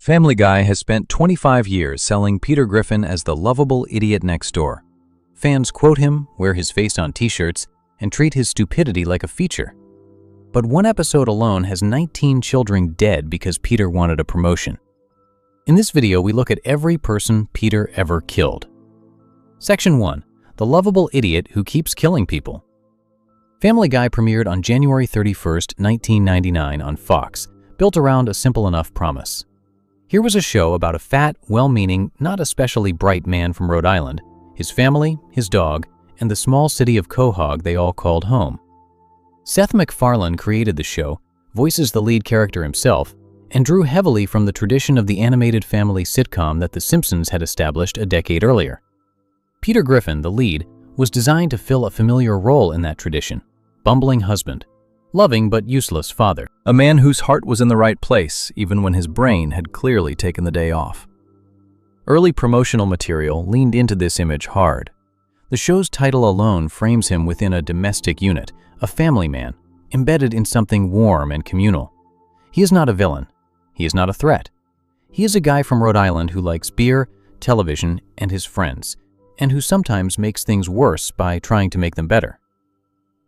Family Guy has spent 25 years selling Peter Griffin as the lovable idiot next door. Fans quote him, wear his face on t-shirts, and treat his stupidity like a feature. But one episode alone has 19 children dead because Peter wanted a promotion. In this video, we look at every person Peter ever killed. Section 1. The lovable idiot who keeps killing people. Family Guy premiered on January 31st, 1999 on Fox, built around a simple enough promise. Here was a show about a fat, well-meaning, not especially bright man from Rhode Island, his family, his dog, and the small city of Quahog they all called home. Seth MacFarlane created the show, voices the lead character himself, and drew heavily from the tradition of the animated family sitcom that The Simpsons had established a decade earlier. Peter Griffin, the lead, was designed to fill a familiar role in that tradition: bumbling husband, loving but useless father. A man whose heart was in the right place, even when his brain had clearly taken the day off. Early promotional material leaned into this image hard. The show's title alone frames him within a domestic unit, a family man, embedded in something warm and communal. He is not a villain. He is not a threat. He is a guy from Rhode Island who likes beer, television, and his friends, and who sometimes makes things worse by trying to make them better.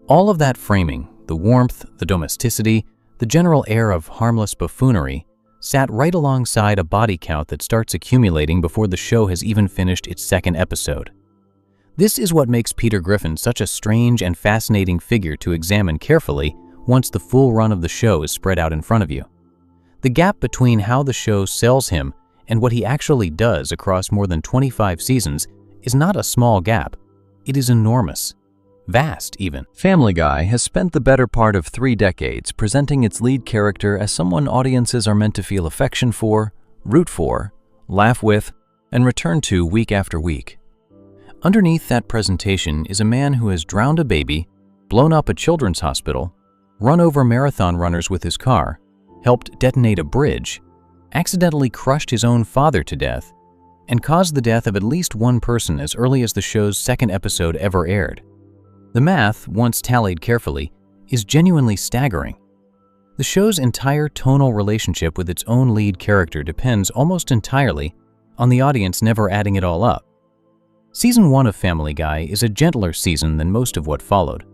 All of that framing, the warmth, the domesticity, the general air of harmless buffoonery, sat right alongside a body count that starts accumulating before the show has even finished its second episode. This is what makes Peter Griffin such a strange and fascinating figure to examine carefully once the full run of the show is spread out in front of you. The gap between how the show sells him and what he actually does across more than 25 seasons is not a small gap. It is enormous. Vast, even. Family Guy has spent the better part of 3 decades presenting its lead character as someone audiences are meant to feel affection for, root for, laugh with, and return to week after week. Underneath that presentation is a man who has drowned a baby, blown up a children's hospital, run over marathon runners with his car, helped detonate a bridge, accidentally crushed his own father to death, and caused the death of at least one person as early as the show's second episode ever aired. The math, once tallied carefully, is genuinely staggering. The show's entire tonal relationship with its own lead character depends almost entirely on the audience never adding it all up. Season 1 of Family Guy is a gentler season than most of what followed.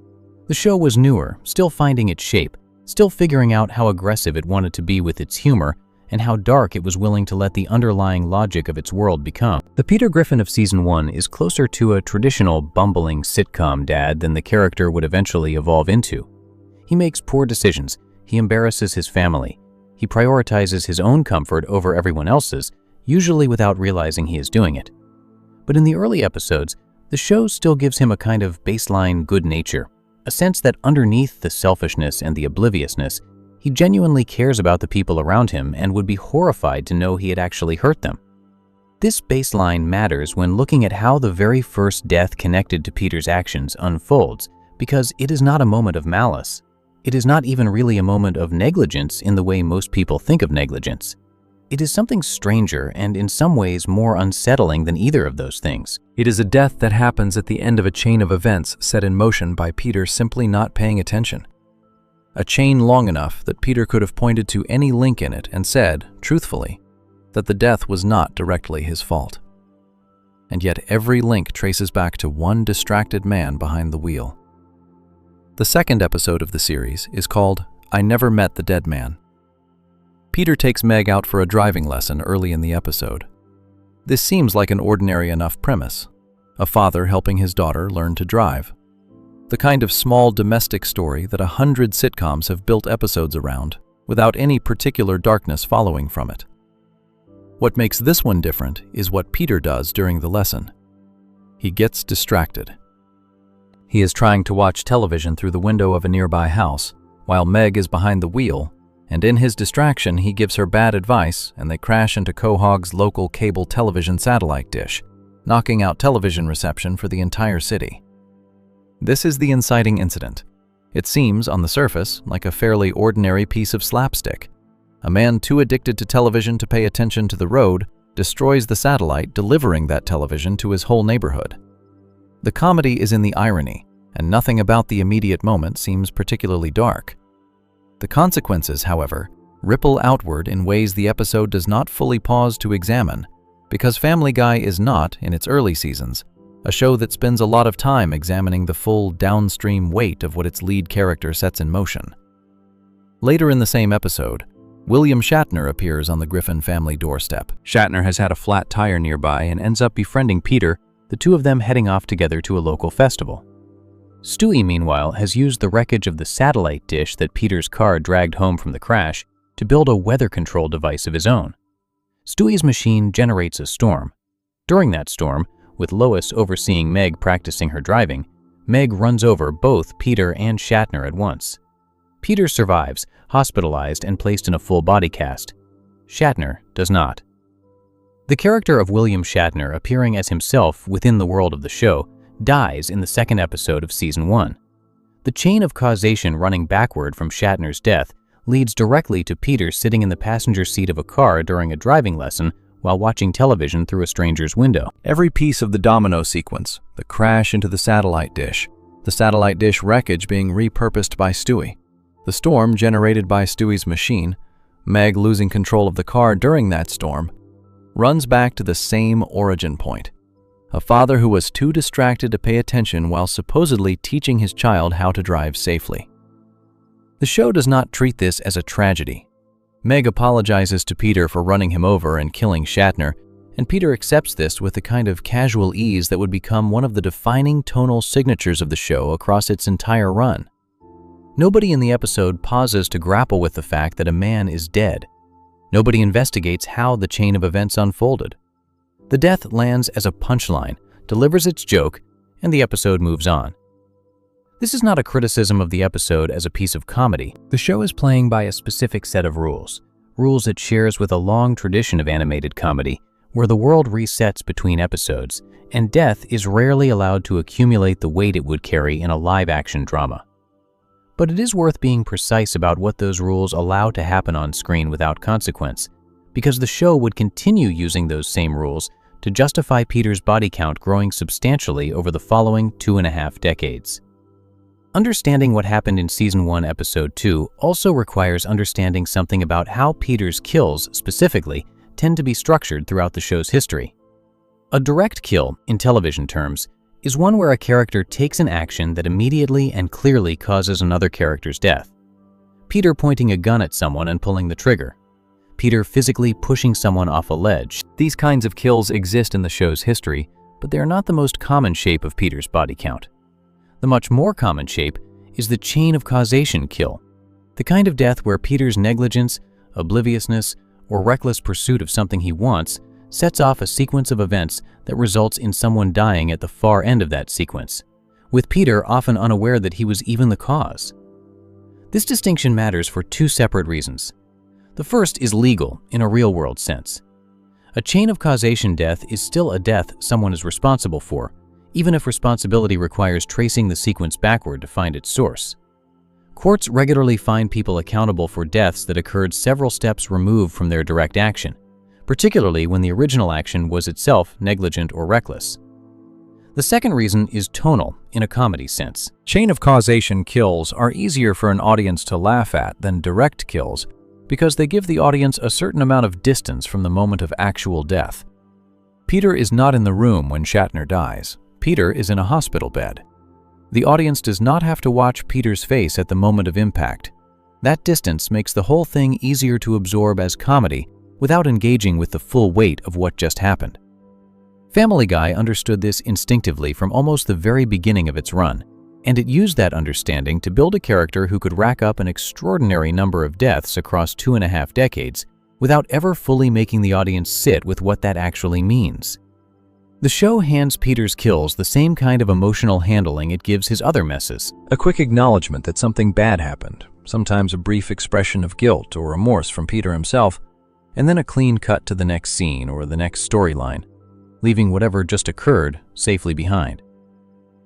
The show was newer, still finding its shape, still figuring out how aggressive it wanted to be with its humor, and how dark it was willing to let the underlying logic of its world become. The Peter Griffin of Season 1 is closer to a traditional bumbling sitcom dad than the character would eventually evolve into. He makes poor decisions, he embarrasses his family, he prioritizes his own comfort over everyone else's, usually without realizing he is doing it. But in the early episodes, the show still gives him a kind of baseline good nature, a sense that underneath the selfishness and the obliviousness, he genuinely cares about the people around him and would be horrified to know he had actually hurt them. This baseline matters when looking at how the very first death connected to Peter's actions unfolds, because it is not a moment of malice. It is not even really a moment of negligence in the way most people think of negligence. It is something stranger and in some ways more unsettling than either of those things. It is a death that happens at the end of a chain of events set in motion by Peter simply not paying attention. A chain long enough that Peter could have pointed to any link in it and said, truthfully, that the death was not directly his fault. And yet every link traces back to one distracted man behind the wheel. The second episode of the series is called I Never Met the Dead Man. Peter takes Meg out for a driving lesson early in the episode. This seems like an ordinary enough premise, a father helping his daughter learn to drive. The kind of small domestic story that 100 sitcoms have built episodes around, without any particular darkness following from it. What makes this one different is what Peter does during the lesson. He gets distracted. He is trying to watch television through the window of a nearby house, while Meg is behind the wheel, and in his distraction he gives her bad advice and they crash into Quahog's local cable television satellite dish, knocking out television reception for the entire city. This is the inciting incident. It seems, on the surface, like a fairly ordinary piece of slapstick. A man too addicted to television to pay attention to the road destroys the satellite, delivering that television to his whole neighborhood. The comedy is in the irony, and nothing about the immediate moment seems particularly dark. The consequences, however, ripple outward in ways the episode does not fully pause to examine, because Family Guy is not, in its early seasons, a show that spends a lot of time examining the full downstream weight of what its lead character sets in motion. Later in the same episode, William Shatner appears on the Griffin family doorstep. Shatner has had a flat tire nearby and ends up befriending Peter, the two of them heading off together to a local festival. Stewie, meanwhile, has used the wreckage of the satellite dish that Peter's car dragged home from the crash to build a weather control device of his own. Stewie's machine generates a storm. During that storm, with Lois overseeing Meg practicing her driving, Meg runs over both Peter and Shatner at once. Peter survives, hospitalized and placed in a full body cast. Shatner does not. The character of William Shatner, appearing as himself within the world of the show, dies in the second episode of Season 1. The chain of causation running backward from Shatner's death leads directly to Peter sitting in the passenger seat of a car during a driving lesson while watching television through a stranger's window. Every piece of the domino sequence, the crash into the satellite dish wreckage being repurposed by Stewie, the storm generated by Stewie's machine, Meg losing control of the car during that storm, runs back to the same origin point. A father who was too distracted to pay attention while supposedly teaching his child how to drive safely. The show does not treat this as a tragedy. Meg apologizes to Peter for running him over and killing Shatner, and Peter accepts this with the kind of casual ease that would become one of the defining tonal signatures of the show across its entire run. Nobody in the episode pauses to grapple with the fact that a man is dead. Nobody investigates how the chain of events unfolded. The death lands as a punchline, delivers its joke, and the episode moves on. This is not a criticism of the episode as a piece of comedy. The show is playing by a specific set of rules it shares with a long tradition of animated comedy, where the world resets between episodes, and death is rarely allowed to accumulate the weight it would carry in a live-action drama. But it is worth being precise about what those rules allow to happen on screen without consequence, because the show would continue using those same rules to justify Peter's body count growing substantially over the following 2.5 decades. Understanding what happened in Season 1, Episode 2 also requires understanding something about how Peter's kills, specifically, tend to be structured throughout the show's history. A direct kill, in television terms, is one where a character takes an action that immediately and clearly causes another character's death. Peter pointing a gun at someone and pulling the trigger. Peter physically pushing someone off a ledge. These kinds of kills exist in the show's history, but they are not the most common shape of Peter's body count. The much more common shape is the chain of causation kill, the kind of death where Peter's negligence, obliviousness, or reckless pursuit of something he wants sets off a sequence of events that results in someone dying at the far end of that sequence, with Peter often unaware that he was even the cause. This distinction matters for two separate reasons. The first is legal in a real-world sense. A chain of causation death is still a death someone is responsible for, even if responsibility requires tracing the sequence backward to find its source. Courts regularly find people accountable for deaths that occurred several steps removed from their direct action, particularly when the original action was itself negligent or reckless. The second reason is tonal in a comedy sense. Chain of causation kills are easier for an audience to laugh at than direct kills because they give the audience a certain amount of distance from the moment of actual death. Peter is not in the room when Shatner dies. Peter is in a hospital bed. The audience does not have to watch Peter's face at the moment of impact. That distance makes the whole thing easier to absorb as comedy without engaging with the full weight of what just happened. Family Guy understood this instinctively from almost the very beginning of its run, and it used that understanding to build a character who could rack up an extraordinary number of deaths across 2.5 decades without ever fully making the audience sit with what that actually means. The show hands Peter's kills the same kind of emotional handling it gives his other messes. A quick acknowledgement that something bad happened, sometimes a brief expression of guilt or remorse from Peter himself, and then a clean cut to the next scene or the next storyline, leaving whatever just occurred safely behind.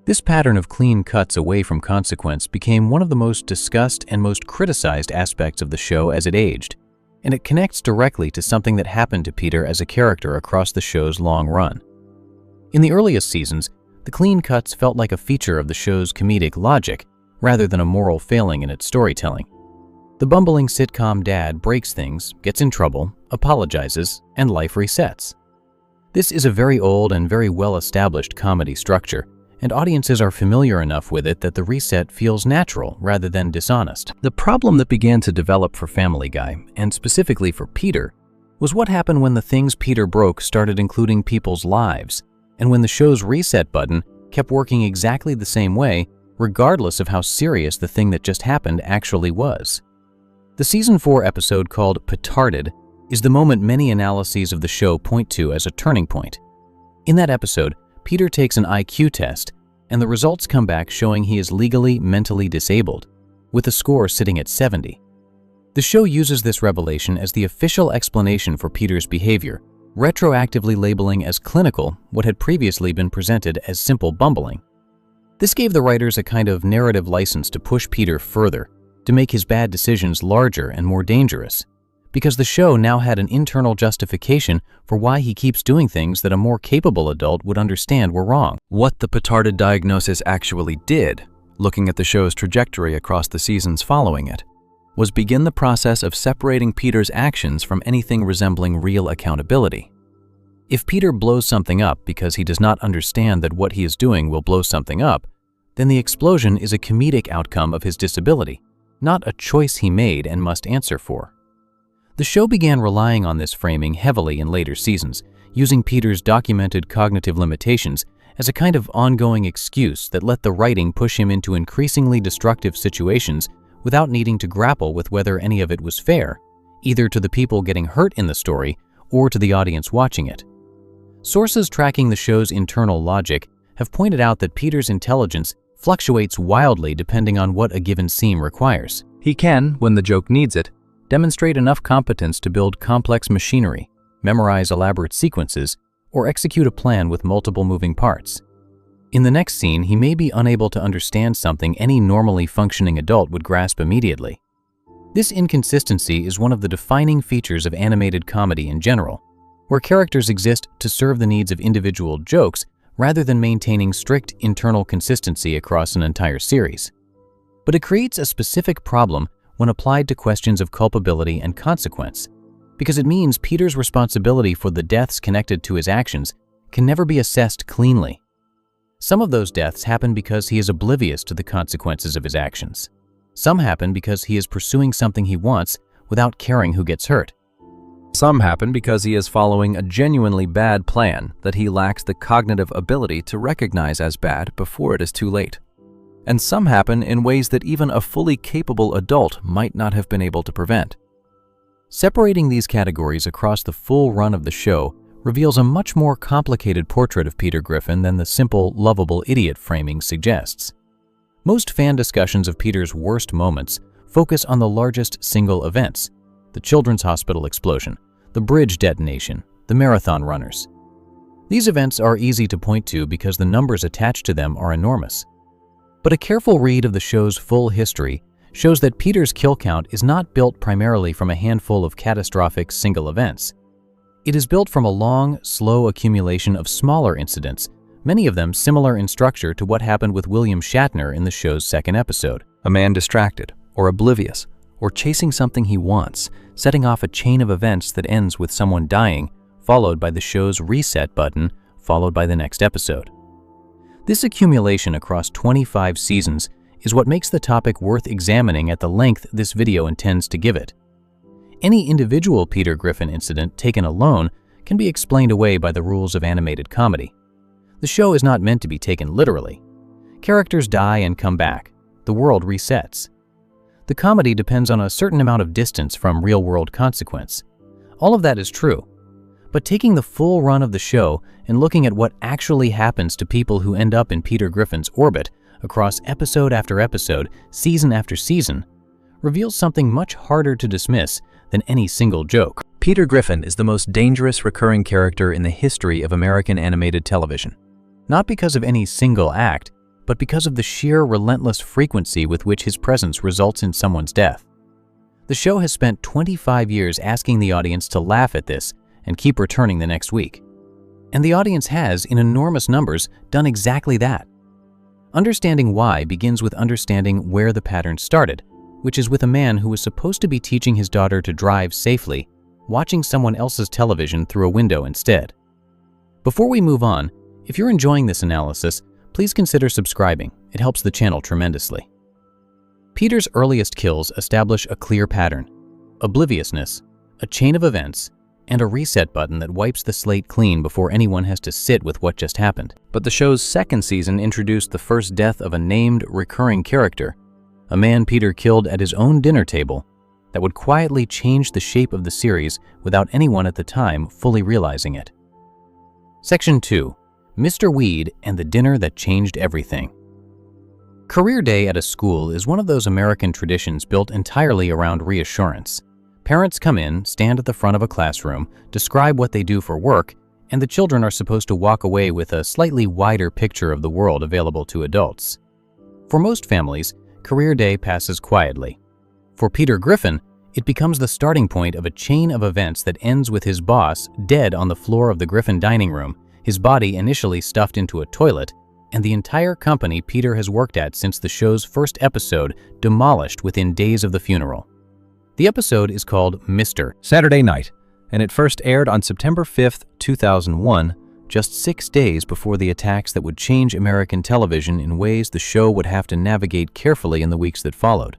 This pattern of clean cuts away from consequence became one of the most discussed and most criticized aspects of the show as it aged, and it connects directly to something that happened to Peter as a character across the show's long run. In the earliest seasons, the clean cuts felt like a feature of the show's comedic logic rather than a moral failing in its storytelling. The bumbling sitcom dad breaks things, gets in trouble, apologizes, and life resets. This is a very old and very well-established comedy structure, and audiences are familiar enough with it that the reset feels natural rather than dishonest. The problem that began to develop for Family Guy, and specifically for Peter, was what happened when the things Peter broke started including people's lives, and when the show's reset button kept working exactly the same way, regardless of how serious the thing that just happened actually was. The Season 4 episode called Petarded is the moment many analyses of the show point to as a turning point. In that episode, Peter takes an IQ test, and the results come back showing he is legally mentally disabled, with the score sitting at 70. The show uses this revelation as the official explanation for Peter's behavior, retroactively labeling as clinical what had previously been presented as simple bumbling. This gave the writers a kind of narrative license to push Peter further, to make his bad decisions larger and more dangerous, because the show now had an internal justification for why he keeps doing things that a more capable adult would understand were wrong. What the Petarded diagnosis actually did, looking at the show's trajectory across the seasons following it, was begin the process of separating Peter's actions from anything resembling real accountability. If Peter blows something up because he does not understand that what he is doing will blow something up, then the explosion is a comedic outcome of his disability, not a choice he made and must answer for. The show began relying on this framing heavily in later seasons, using Peter's documented cognitive limitations as a kind of ongoing excuse that let the writing push him into increasingly destructive situations without needing to grapple with whether any of it was fair, either to the people getting hurt in the story or to the audience watching it. Sources tracking the show's internal logic have pointed out that Peter's intelligence fluctuates wildly depending on what a given scene requires. He can, when the joke needs it, demonstrate enough competence to build complex machinery, memorize elaborate sequences, or execute a plan with multiple moving parts. In the next scene, he may be unable to understand something any normally functioning adult would grasp immediately. This inconsistency is one of the defining features of animated comedy in general, where characters exist to serve the needs of individual jokes rather than maintaining strict internal consistency across an entire series. But it creates a specific problem when applied to questions of culpability and consequence, because it means Peter's responsibility for the deaths connected to his actions can never be assessed cleanly. Some of those deaths happen because he is oblivious to the consequences of his actions. Some happen because he is pursuing something he wants without caring who gets hurt. Some happen because he is following a genuinely bad plan that he lacks the cognitive ability to recognize as bad before it is too late. And some happen in ways that even a fully capable adult might not have been able to prevent. Separating these categories across the full run of the show reveals a much more complicated portrait of Peter Griffin than the simple, lovable idiot framing suggests. Most fan discussions of Peter's worst moments focus on the largest single events: the children's hospital explosion, the bridge detonation, the marathon runners. These events are easy to point to because the numbers attached to them are enormous. But a careful read of the show's full history shows that Peter's kill count is not built primarily from a handful of catastrophic single events. It is built from a long, slow accumulation of smaller incidents, many of them similar in structure to what happened with William Shatner in the show's second episode. A man distracted, or oblivious, or chasing something he wants, setting off a chain of events that ends with someone dying, followed by the show's reset button, followed by the next episode. This accumulation across 25 seasons is what makes the topic worth examining at the length this video intends to give it. Any individual Peter Griffin incident taken alone can be explained away by the rules of animated comedy. The show is not meant to be taken literally. Characters die and come back. The world resets. The comedy depends on a certain amount of distance from real-world consequence. All of that is true. But taking the full run of the show and looking at what actually happens to people who end up in Peter Griffin's orbit across episode after episode, season after season, reveals something much harder to dismiss than any single joke. Peter Griffin is the most dangerous recurring character in the history of American animated television. Not because of any single act, but because of the sheer relentless frequency with which his presence results in someone's death. The show has spent 25 years asking the audience to laugh at this and keep returning the next week. And the audience has, in enormous numbers, done exactly that. Understanding why begins with understanding where the pattern started, which is with a man who was supposed to be teaching his daughter to drive safely, watching someone else's television through a window instead. Before we move on, if you're enjoying this analysis, please consider subscribing. It helps the channel tremendously. Peter's earliest kills establish a clear pattern: obliviousness, a chain of events, and a reset button that wipes the slate clean before anyone has to sit with what just happened. But the show's second season introduced the first death of a named, recurring character, a man Peter killed at his own dinner table, that would quietly change the shape of the series without anyone at the time fully realizing it. Section 2. Mr. Weed and the Dinner That Changed Everything. Career day at a school is one of those American traditions built entirely around reassurance. Parents come in, stand at the front of a classroom, describe what they do for work, and the children are supposed to walk away with a slightly wider picture of the world available to adults. For most families, career day passes quietly. For Peter Griffin, it becomes the starting point of a chain of events that ends with his boss dead on the floor of the Griffin dining room, his body initially stuffed into a toilet, and the entire company Peter has worked at since the show's first episode demolished within days of the funeral. The episode is called Mr. Saturday Night, and it first aired on September 5th, 2001, just 6 days before the attacks that would change American television in ways the show would have to navigate carefully in the weeks that followed.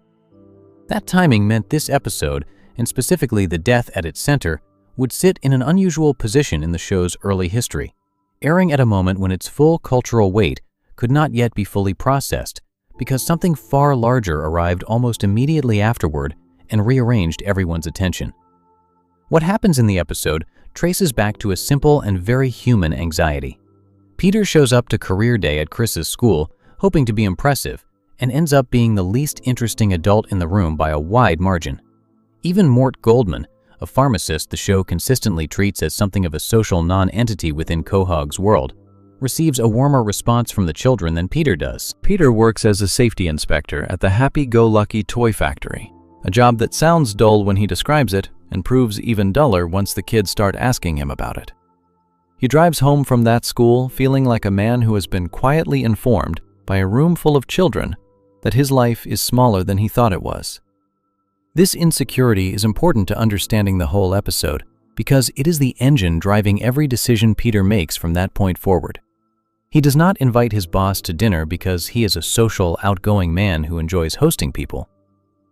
That timing meant this episode, and specifically the death at its center, would sit in an unusual position in the show's early history, airing at a moment when its full cultural weight could not yet be fully processed, because something far larger arrived almost immediately afterward and rearranged everyone's attention. What happens in the episode traces back to a simple and very human anxiety. Peter shows up to career day at Chris's school, hoping to be impressive, and ends up being the least interesting adult in the room by a wide margin. Even Mort Goldman, a pharmacist the show consistently treats as something of a social non-entity within Quahog's world, receives a warmer response from the children than Peter does. Peter works as a safety inspector at the happy-go-lucky toy factory, a job that sounds dull when he describes it and proves even duller once the kids start asking him about it. He drives home from that school feeling like a man who has been quietly informed by a room full of children that his life is smaller than he thought it was. This insecurity is important to understanding the whole episode because it is the engine driving every decision Peter makes from that point forward. He does not invite his boss to dinner because he is a social, outgoing man who enjoys hosting people.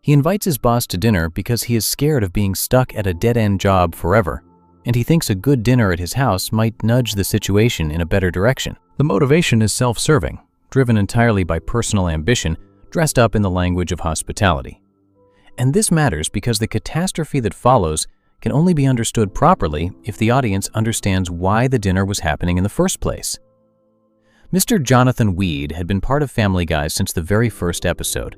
He invites his boss to dinner because he is scared of being stuck at a dead-end job forever, and he thinks a good dinner at his house might nudge the situation in a better direction. The motivation is self-serving, driven entirely by personal ambition, dressed up in the language of hospitality. And this matters because the catastrophe that follows can only be understood properly if the audience understands why the dinner was happening in the first place. Mr. Jonathan Weed had been part of Family Guy since the very first episode.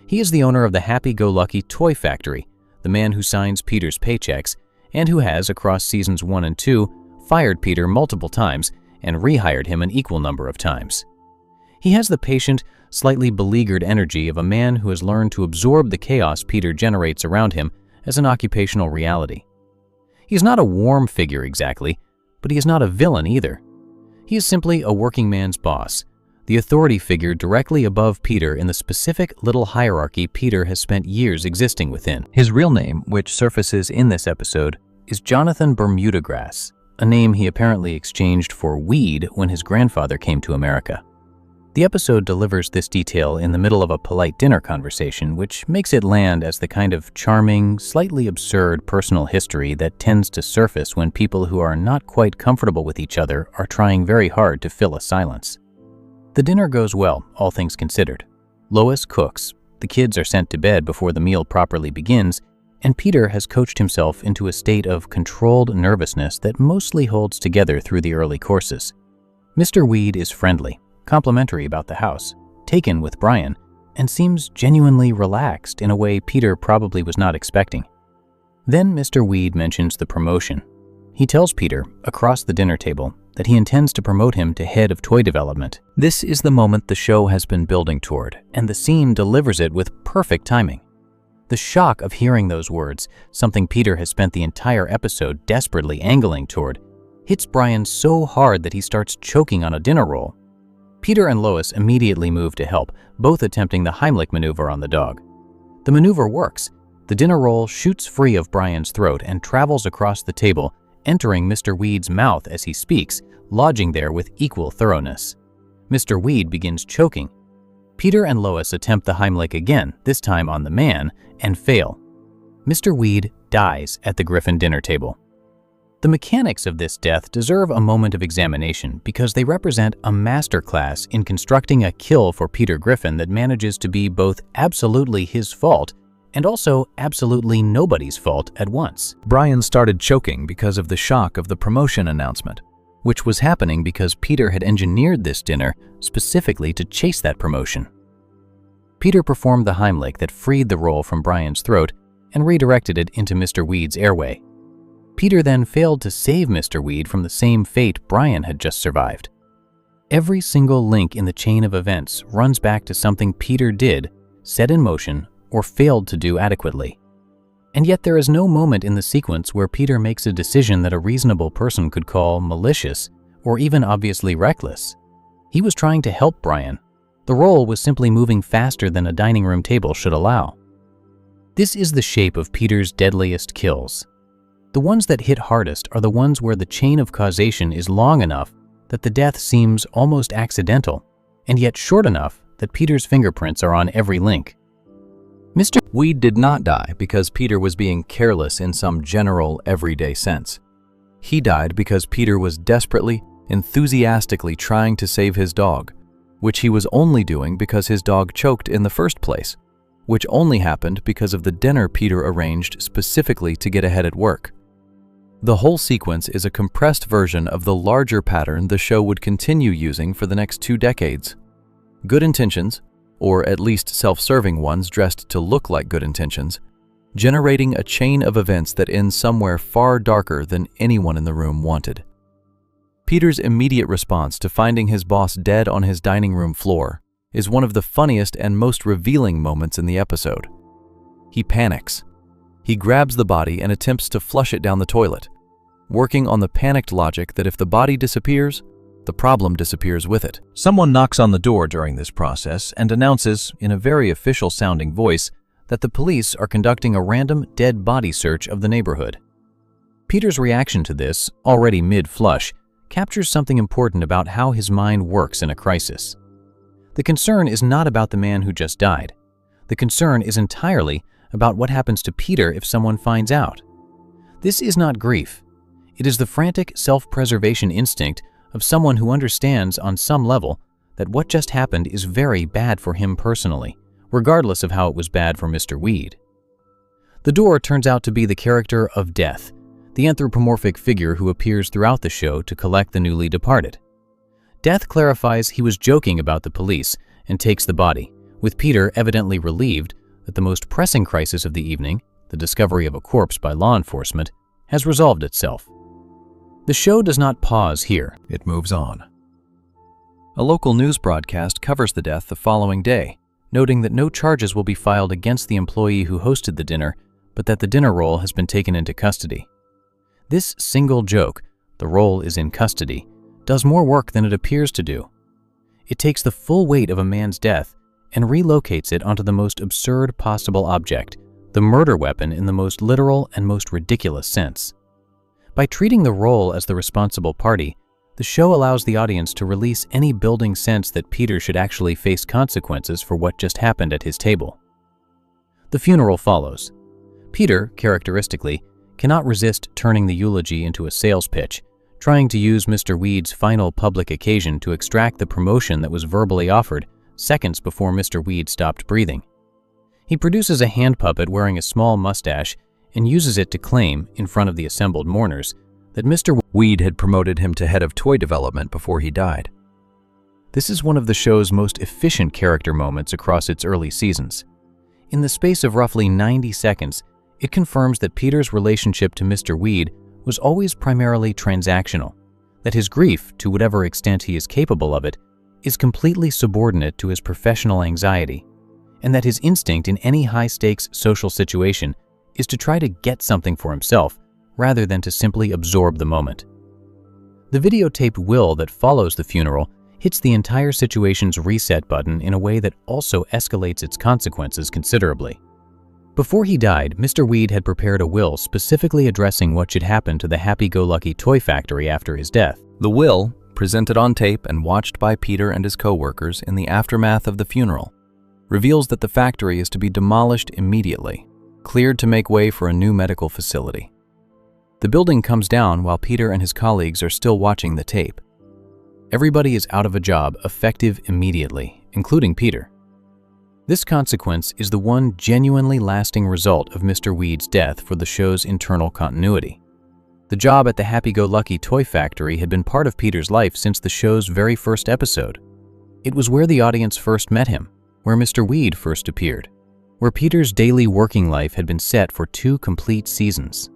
He is the owner of the happy-go-lucky toy factory, the man who signs Peter's paychecks, and who has, across seasons 1 and 2, fired Peter multiple times and rehired him an equal number of times. He has the patient, slightly beleaguered energy of a man who has learned to absorb the chaos Peter generates around him as an occupational reality. He is not a warm figure exactly, but he is not a villain either. He is simply a working man's boss, the authority figure directly above Peter in the specific little hierarchy Peter has spent years existing within. His real name, which surfaces in this episode, is Jonathan Bermuda Grass, a name he apparently exchanged for weed when his grandfather came to America. The episode delivers this detail in the middle of a polite dinner conversation, which makes it land as the kind of charming, slightly absurd personal history that tends to surface when people who are not quite comfortable with each other are trying very hard to fill a silence. The dinner goes well, all things considered. Lois cooks, the kids are sent to bed before the meal properly begins, and Peter has coached himself into a state of controlled nervousness that mostly holds together through the early courses. Mr. Weed is friendly, complimentary about the house, taken with Brian, and seems genuinely relaxed in a way Peter probably was not expecting. Then Mr. Weed mentions the promotion. He tells Peter, across the dinner table, that he intends to promote him to head of toy development. This is the moment the show has been building toward, and the scene delivers it with perfect timing. The shock of hearing those words, something Peter has spent the entire episode desperately angling toward, hits Brian so hard that he starts choking on a dinner roll. Peter and Lois immediately move to help, both attempting the Heimlich maneuver on the dog. The maneuver works. The dinner roll shoots free of Brian's throat and travels across the table, entering Mr. Weed's mouth as he speaks, lodging there with equal thoroughness. Mr. Weed begins choking. Peter and Lois attempt the Heimlich again, this time on the man, and fail. Mr. Weed dies at the Griffin dinner table. The mechanics of this death deserve a moment of examination because they represent a masterclass in constructing a kill for Peter Griffin that manages to be both absolutely his fault and also absolutely nobody's fault at once. Brian started choking because of the shock of the promotion announcement, which was happening because Peter had engineered this dinner specifically to chase that promotion. Peter performed the Heimlich that freed the roll from Brian's throat and redirected it into Mr. Weed's airway. Peter then failed to save Mr. Weed from the same fate Brian had just survived. Every single link in the chain of events runs back to something Peter did, set in motion, or failed to do adequately. And yet there is no moment in the sequence where Peter makes a decision that a reasonable person could call malicious or even obviously reckless. He was trying to help Brian. The roll was simply moving faster than a dining room table should allow. This is the shape of Peter's deadliest kills. The ones that hit hardest are the ones where the chain of causation is long enough that the death seems almost accidental, and yet short enough that Peter's fingerprints are on every link. Mr. Weed did not die because Peter was being careless in some general, everyday sense. He died because Peter was desperately, enthusiastically trying to save his dog, which he was only doing because his dog choked in the first place, which only happened because of the dinner Peter arranged specifically to get ahead at work. The whole sequence is a compressed version of the larger pattern the show would continue using for the next 2 decades. Good intentions, or at least self-serving ones dressed to look like good intentions, generating a chain of events that ends somewhere far darker than anyone in the room wanted. Peter's immediate response to finding his boss dead on his dining room floor is one of the funniest and most revealing moments in the episode. He panics. He grabs the body and attempts to flush it down the toilet, working on the panicked logic that if the body disappears, the problem disappears with it. Someone knocks on the door during this process and announces, in a very official-sounding voice, that the police are conducting a random dead body search of the neighborhood. Peter's reaction to this, already mid-flush, captures something important about how his mind works in a crisis. The concern is not about the man who just died. The concern is entirely about what happens to Peter if someone finds out. This is not grief. It is the frantic self-preservation instinct of someone who understands on some level that what just happened is very bad for him personally, regardless of how it was bad for Mr. Weed. The door turns out to be the character of Death, the anthropomorphic figure who appears throughout the show to collect the newly departed. Death clarifies he was joking about the police and takes the body, with Peter evidently relieved that the most pressing crisis of the evening, the discovery of a corpse by law enforcement, has resolved itself. The show does not pause here. It moves on. A local news broadcast covers the death the following day, noting that no charges will be filed against the employee who hosted the dinner, but that the dinner roll has been taken into custody. This single joke, the roll is in custody, does more work than it appears to do. It takes the full weight of a man's death and relocates it onto the most absurd possible object, the murder weapon in the most literal and most ridiculous sense. By treating the roll as the responsible party, the show allows the audience to release any building sense that Peter should actually face consequences for what just happened at his table. The funeral follows. Peter, characteristically, cannot resist turning the eulogy into a sales pitch, trying to use Mr. Weed's final public occasion to extract the promotion that was verbally offered seconds before Mr. Weed stopped breathing. He produces a hand puppet wearing a small mustache and uses it to claim, in front of the assembled mourners, that Mr. Weed had promoted him to head of toy development before he died. This is one of the show's most efficient character moments across its early seasons. In the space of roughly 90 seconds, it confirms that Peter's relationship to Mr. Weed was always primarily transactional, that his grief, to whatever extent he is capable of it, is completely subordinate to his professional anxiety, and that his instinct in any high-stakes social situation is to try to get something for himself rather than to simply absorb the moment. The videotaped will that follows the funeral hits the entire situation's reset button in a way that also escalates its consequences considerably. Before he died, Mr. Weed had prepared a will specifically addressing what should happen to the happy-go-lucky toy factory after his death. The will, presented on tape and watched by Peter and his co-workers in the aftermath of the funeral, reveals that the factory is to be demolished immediately, cleared to make way for a new medical facility. The building comes down while Peter and his colleagues are still watching the tape. Everybody is out of a job effective immediately, including Peter. This consequence is the one genuinely lasting result of Mr. Weed's death for the show's internal continuity. The job at the happy-go-lucky toy factory had been part of Peter's life since the show's very first episode. It was where the audience first met him, where Mr. Weed first appeared, where Peter's daily working life had been set for 2 complete seasons.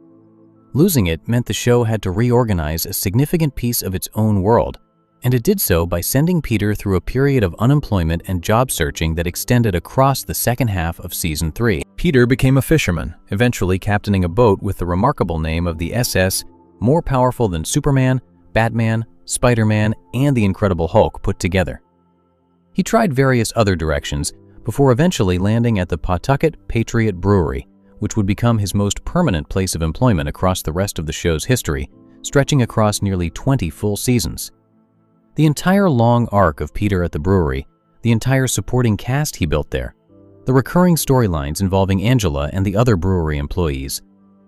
Losing it meant the show had to reorganize a significant piece of its own world, and it did so by sending Peter through a period of unemployment and job searching that extended across the second half of Season 3. Peter became a fisherman, eventually captaining a boat with the remarkable name of the SS, more powerful than Superman, Batman, Spider-Man, and the Incredible Hulk put together. He tried various other directions before eventually landing at the Pawtucket Patriot Brewery, which would become his most permanent place of employment across the rest of the show's history, stretching across nearly 20 full seasons. The entire long arc of Peter at the brewery, the entire supporting cast he built there, the recurring storylines involving Angela and the other brewery employees,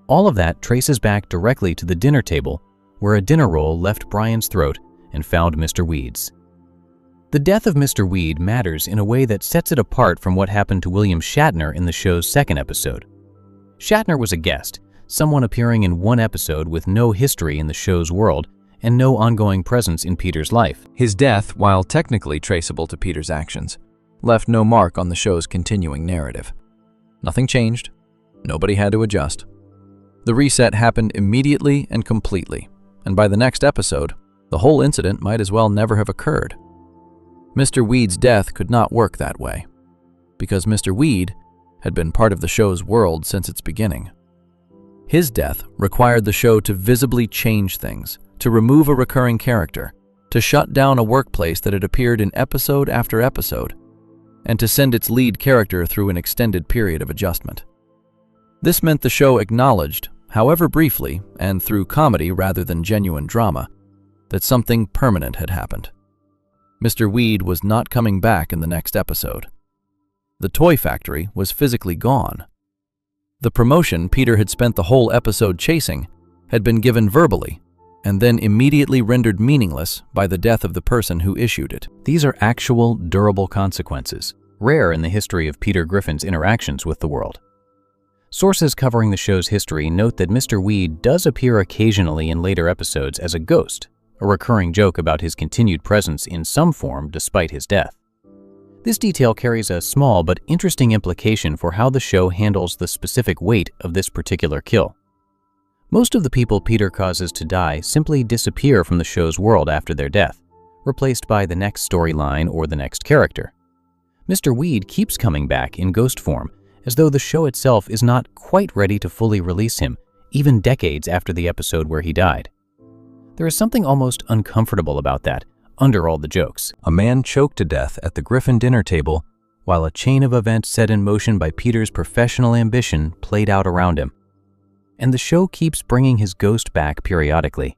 all of that traces back directly to the dinner table where a dinner roll left Brian's throat and found Mr. Weed's. The death of Mr. Weed matters in a way that sets it apart from what happened to William Shatner in the show's second episode. Shatner was a guest, someone appearing in one episode with no history in the show's world and no ongoing presence in Peter's life. His death, while technically traceable to Peter's actions, left no mark on the show's continuing narrative. Nothing changed. Nobody had to adjust. The reset happened immediately and completely, and by the next episode, the whole incident might as well never have occurred. Mr. Weed's death could not work that way, because Mr. Weed had been part of the show's world since its beginning. His death required the show to visibly change things, to remove a recurring character, to shut down a workplace that had appeared in episode after episode, and to send its lead character through an extended period of adjustment. This meant the show acknowledged, however briefly, and through comedy rather than genuine drama, that something permanent had happened. Mr. Weed was not coming back in the next episode. The toy factory was physically gone. The promotion Peter had spent the whole episode chasing had been given verbally, and then immediately rendered meaningless by the death of the person who issued it. These are actual, durable consequences, rare in the history of Peter Griffin's interactions with the world. Sources covering the show's history note that Mr. Weed does appear occasionally in later episodes as a ghost, a recurring joke about his continued presence in some form despite his death. This detail carries a small but interesting implication for how the show handles the specific weight of this particular kill. Most of the people Peter causes to die simply disappear from the show's world after their death, replaced by the next storyline or the next character. Mr. Weed keeps coming back in ghost form, as though the show itself is not quite ready to fully release him, even decades after the episode where he died. There is something almost uncomfortable about that, under all the jokes. A man choked to death at the Griffin dinner table, while a chain of events set in motion by Peter's professional ambition played out around him. And the show keeps bringing his ghost back periodically,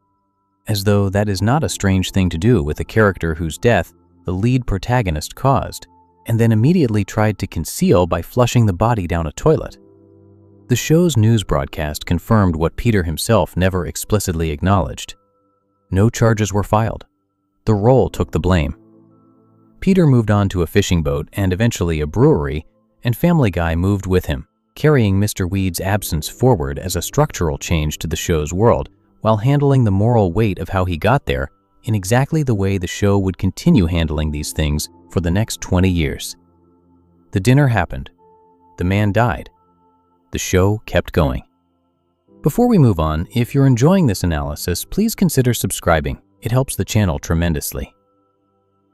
as though that is not a strange thing to do with a character whose death the lead protagonist caused, and then immediately tried to conceal by flushing the body down a toilet. The show's news broadcast confirmed what Peter himself never explicitly acknowledged. No charges were filed. The role took the blame. Peter moved on to a fishing boat and eventually a brewery, and Family Guy moved with him, carrying Mr. Weed's absence forward as a structural change to the show's world, while handling the moral weight of how he got there in exactly the way the show would continue handling these things for the next 20 years. The dinner happened. The man died. The show kept going. Before we move on, if you're enjoying this analysis, please consider subscribing. It helps the channel tremendously.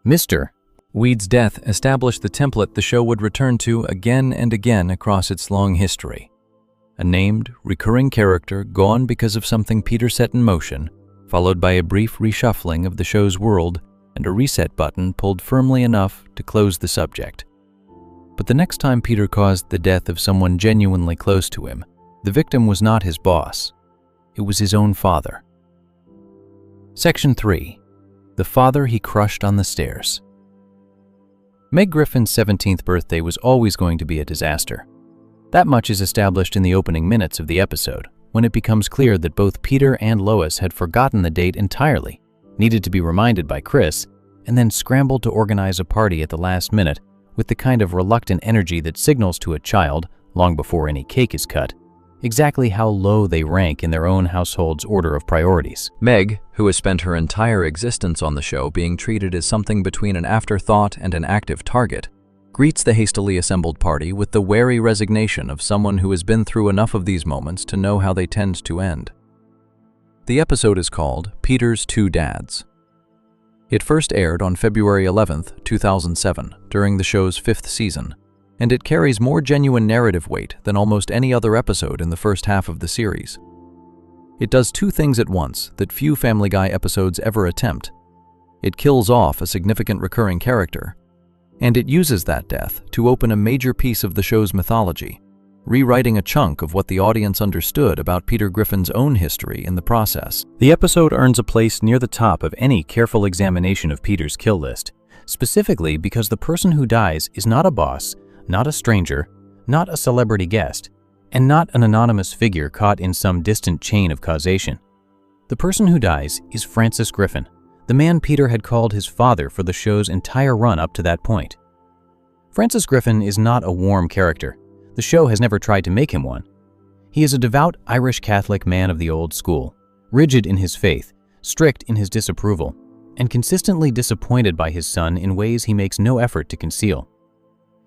Mr. Weed's death established the template the show would return to again and again across its long history. A named, recurring character gone because of something Peter set in motion, followed by a brief reshuffling of the show's world and a reset button pulled firmly enough to close the subject. But the next time Peter caused the death of someone genuinely close to him, the victim was not his boss. It was his own father. Section 3. The father he crushed on the stairs. Meg Griffin's 17th birthday was always going to be a disaster. That much is established in the opening minutes of the episode, when it becomes clear that both Peter and Lois had forgotten the date entirely, needed to be reminded by Chris, and then scrambled to organize a party at the last minute with the kind of reluctant energy that signals to a child, long before any cake is cut, exactly how low they rank in their own household's order of priorities. Meg, who has spent her entire existence on the show being treated as something between an afterthought and an active target, greets the hastily assembled party with the wary resignation of someone who has been through enough of these moments to know how they tend to end. The episode is called Peter's Two Dads. It first aired on February 11, 2007, during the show's 5th season, and it carries more genuine narrative weight than almost any other episode in the first half of the series. It does two things at once that few Family Guy episodes ever attempt. It kills off a significant recurring character, and it uses that death to open a major piece of the show's mythology, rewriting a chunk of what the audience understood about Peter Griffin's own history in the process. The episode earns a place near the top of any careful examination of Peter's kill list, specifically because the person who dies is not a boss, not a stranger, not a celebrity guest, and not an anonymous figure caught in some distant chain of causation. The person who dies is Francis Griffin, the man Peter had called his father for the show's entire run up to that point. Francis Griffin is not a warm character. The show has never tried to make him one. He is a devout Irish Catholic man of the old school, rigid in his faith, strict in his disapproval, and consistently disappointed by his son in ways he makes no effort to conceal.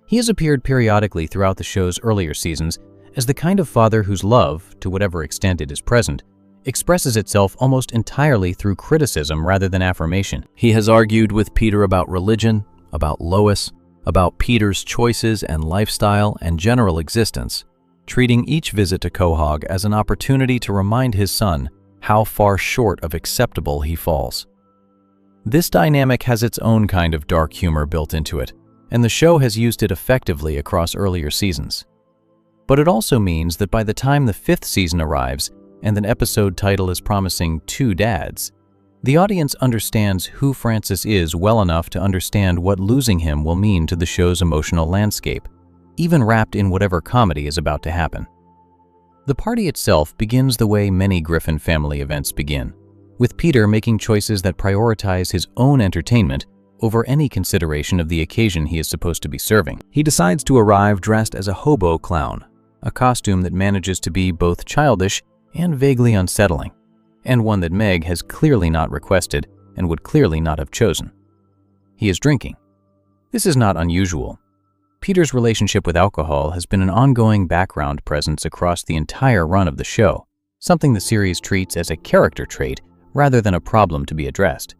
He has appeared periodically throughout the show's earlier seasons as the kind of father whose love, to whatever extent it is present, expresses itself almost entirely through criticism rather than affirmation. He has argued with Peter about religion, about Lois, about Peter's choices and lifestyle and general existence, treating each visit to Quahog as an opportunity to remind his son how far short of acceptable he falls. This dynamic has its own kind of dark humor built into it, and the show has used it effectively across earlier seasons. But it also means that by the time the 5th season arrives and an episode title is promising Two Dads, the audience understands who Francis is well enough to understand what losing him will mean to the show's emotional landscape, even wrapped in whatever comedy is about to happen. The party itself begins the way many Griffin family events begin, with Peter making choices that prioritize his own entertainment over any consideration of the occasion he is supposed to be serving. He decides to arrive dressed as a hobo clown, a costume that manages to be both childish and vaguely unsettling, and one that Meg has clearly not requested and would clearly not have chosen. He is drinking. This is not unusual. Peter's relationship with alcohol has been an ongoing background presence across the entire run of the show, something the series treats as a character trait rather than a problem to be addressed.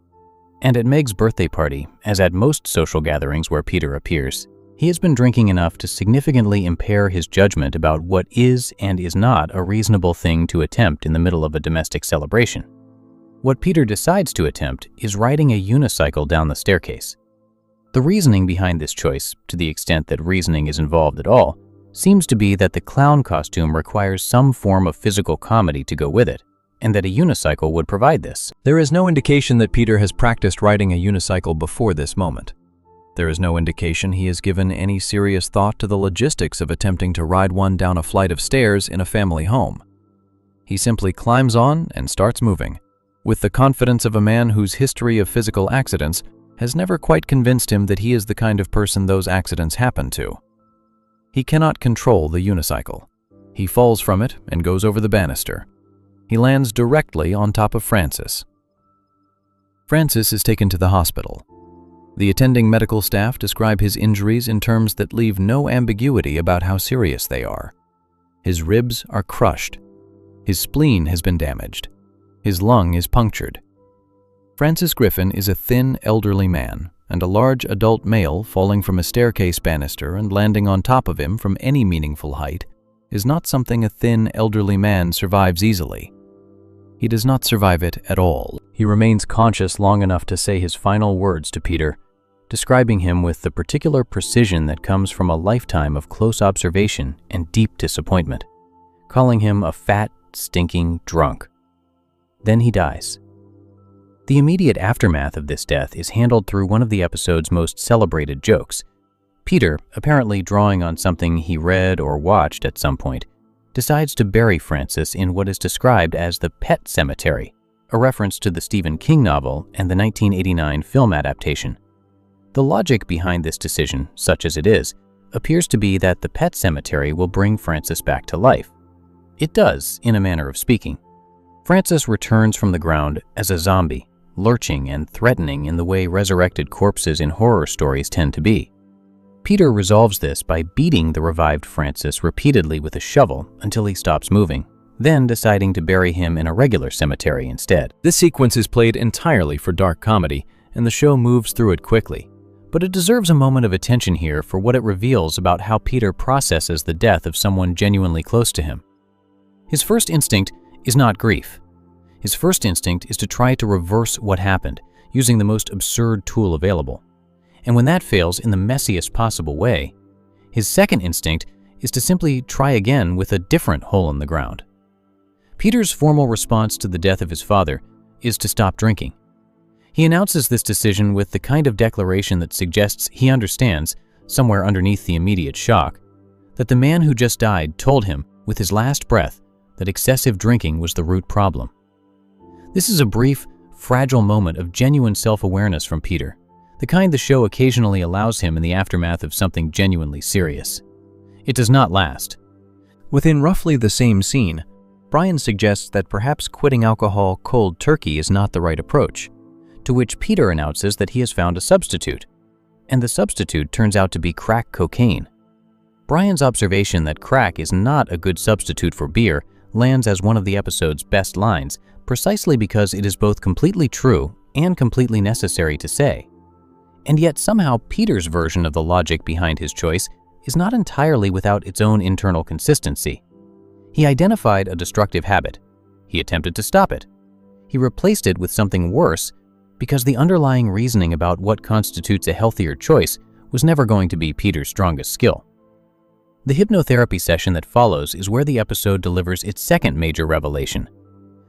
And at Meg's birthday party, as at most social gatherings where Peter appears, he has been drinking enough to significantly impair his judgment about what is and is not a reasonable thing to attempt in the middle of a domestic celebration. What Peter decides to attempt is riding a unicycle down the staircase. The reasoning behind this choice, to the extent that reasoning is involved at all, seems to be that the clown costume requires some form of physical comedy to go with it, and that a unicycle would provide this. There is no indication that Peter has practiced riding a unicycle before this moment. There is no indication he has given any serious thought to the logistics of attempting to ride one down a flight of stairs in a family home. He simply climbs on and starts moving, with the confidence of a man whose history of physical accidents has never quite convinced him that he is the kind of person those accidents happen to. He cannot control the unicycle. He falls from it and goes over the banister. He lands directly on top of Francis. Francis is taken to the hospital. The attending medical staff describe his injuries in terms that leave no ambiguity about how serious they are. His ribs are crushed. His spleen has been damaged. His lung is punctured. Francis Griffin is a thin, elderly man, and a large adult male falling from a staircase banister and landing on top of him from any meaningful height is not something a thin, elderly man survives easily. He does not survive it at all. He remains conscious long enough to say his final words to Peter, describing him with the particular precision that comes from a lifetime of close observation and deep disappointment, calling him a fat, stinking drunk. Then he dies. The immediate aftermath of this death is handled through one of the episode's most celebrated jokes. Peter, apparently drawing on something he read or watched at some point, decides to bury Francis in what is described as the Pet Cemetery, a reference to the Stephen King novel and the 1989 film adaptation. The logic behind this decision, such as it is, appears to be that the pet cemetery will bring Francis back to life. It does, in a manner of speaking. Francis returns from the ground as a zombie, lurching and threatening in the way resurrected corpses in horror stories tend to be. Peter resolves this by beating the revived Francis repeatedly with a shovel until he stops moving, then deciding to bury him in a regular cemetery instead. This sequence is played entirely for dark comedy, and the show moves through it quickly. But it deserves a moment of attention here for what it reveals about how Peter processes the death of someone genuinely close to him. His first instinct is not grief. His first instinct is to try to reverse what happened, using the most absurd tool available. And when that fails in the messiest possible way, his second instinct is to simply try again with a different hole in the ground. Peter's formal response to the death of his father is to stop drinking. He announces this decision with the kind of declaration that suggests he understands, somewhere underneath the immediate shock, that the man who just died told him, with his last breath, that excessive drinking was the root problem. This is a brief, fragile moment of genuine self-awareness from Peter, the kind the show occasionally allows him in the aftermath of something genuinely serious. It does not last. Within roughly the same scene, Brian suggests that perhaps quitting alcohol cold turkey is not the right approach, to which Peter announces that he has found a substitute, and the substitute turns out to be crack cocaine. Brian's observation that crack is not a good substitute for beer lands as one of the episode's best lines, precisely because it is both completely true and completely necessary to say. And yet somehow Peter's version of the logic behind his choice is not entirely without its own internal consistency. He identified a destructive habit. He attempted to stop it. He replaced it with something worse because the underlying reasoning about what constitutes a healthier choice was never going to be Peter's strongest skill. The hypnotherapy session that follows is where the episode delivers its second major revelation.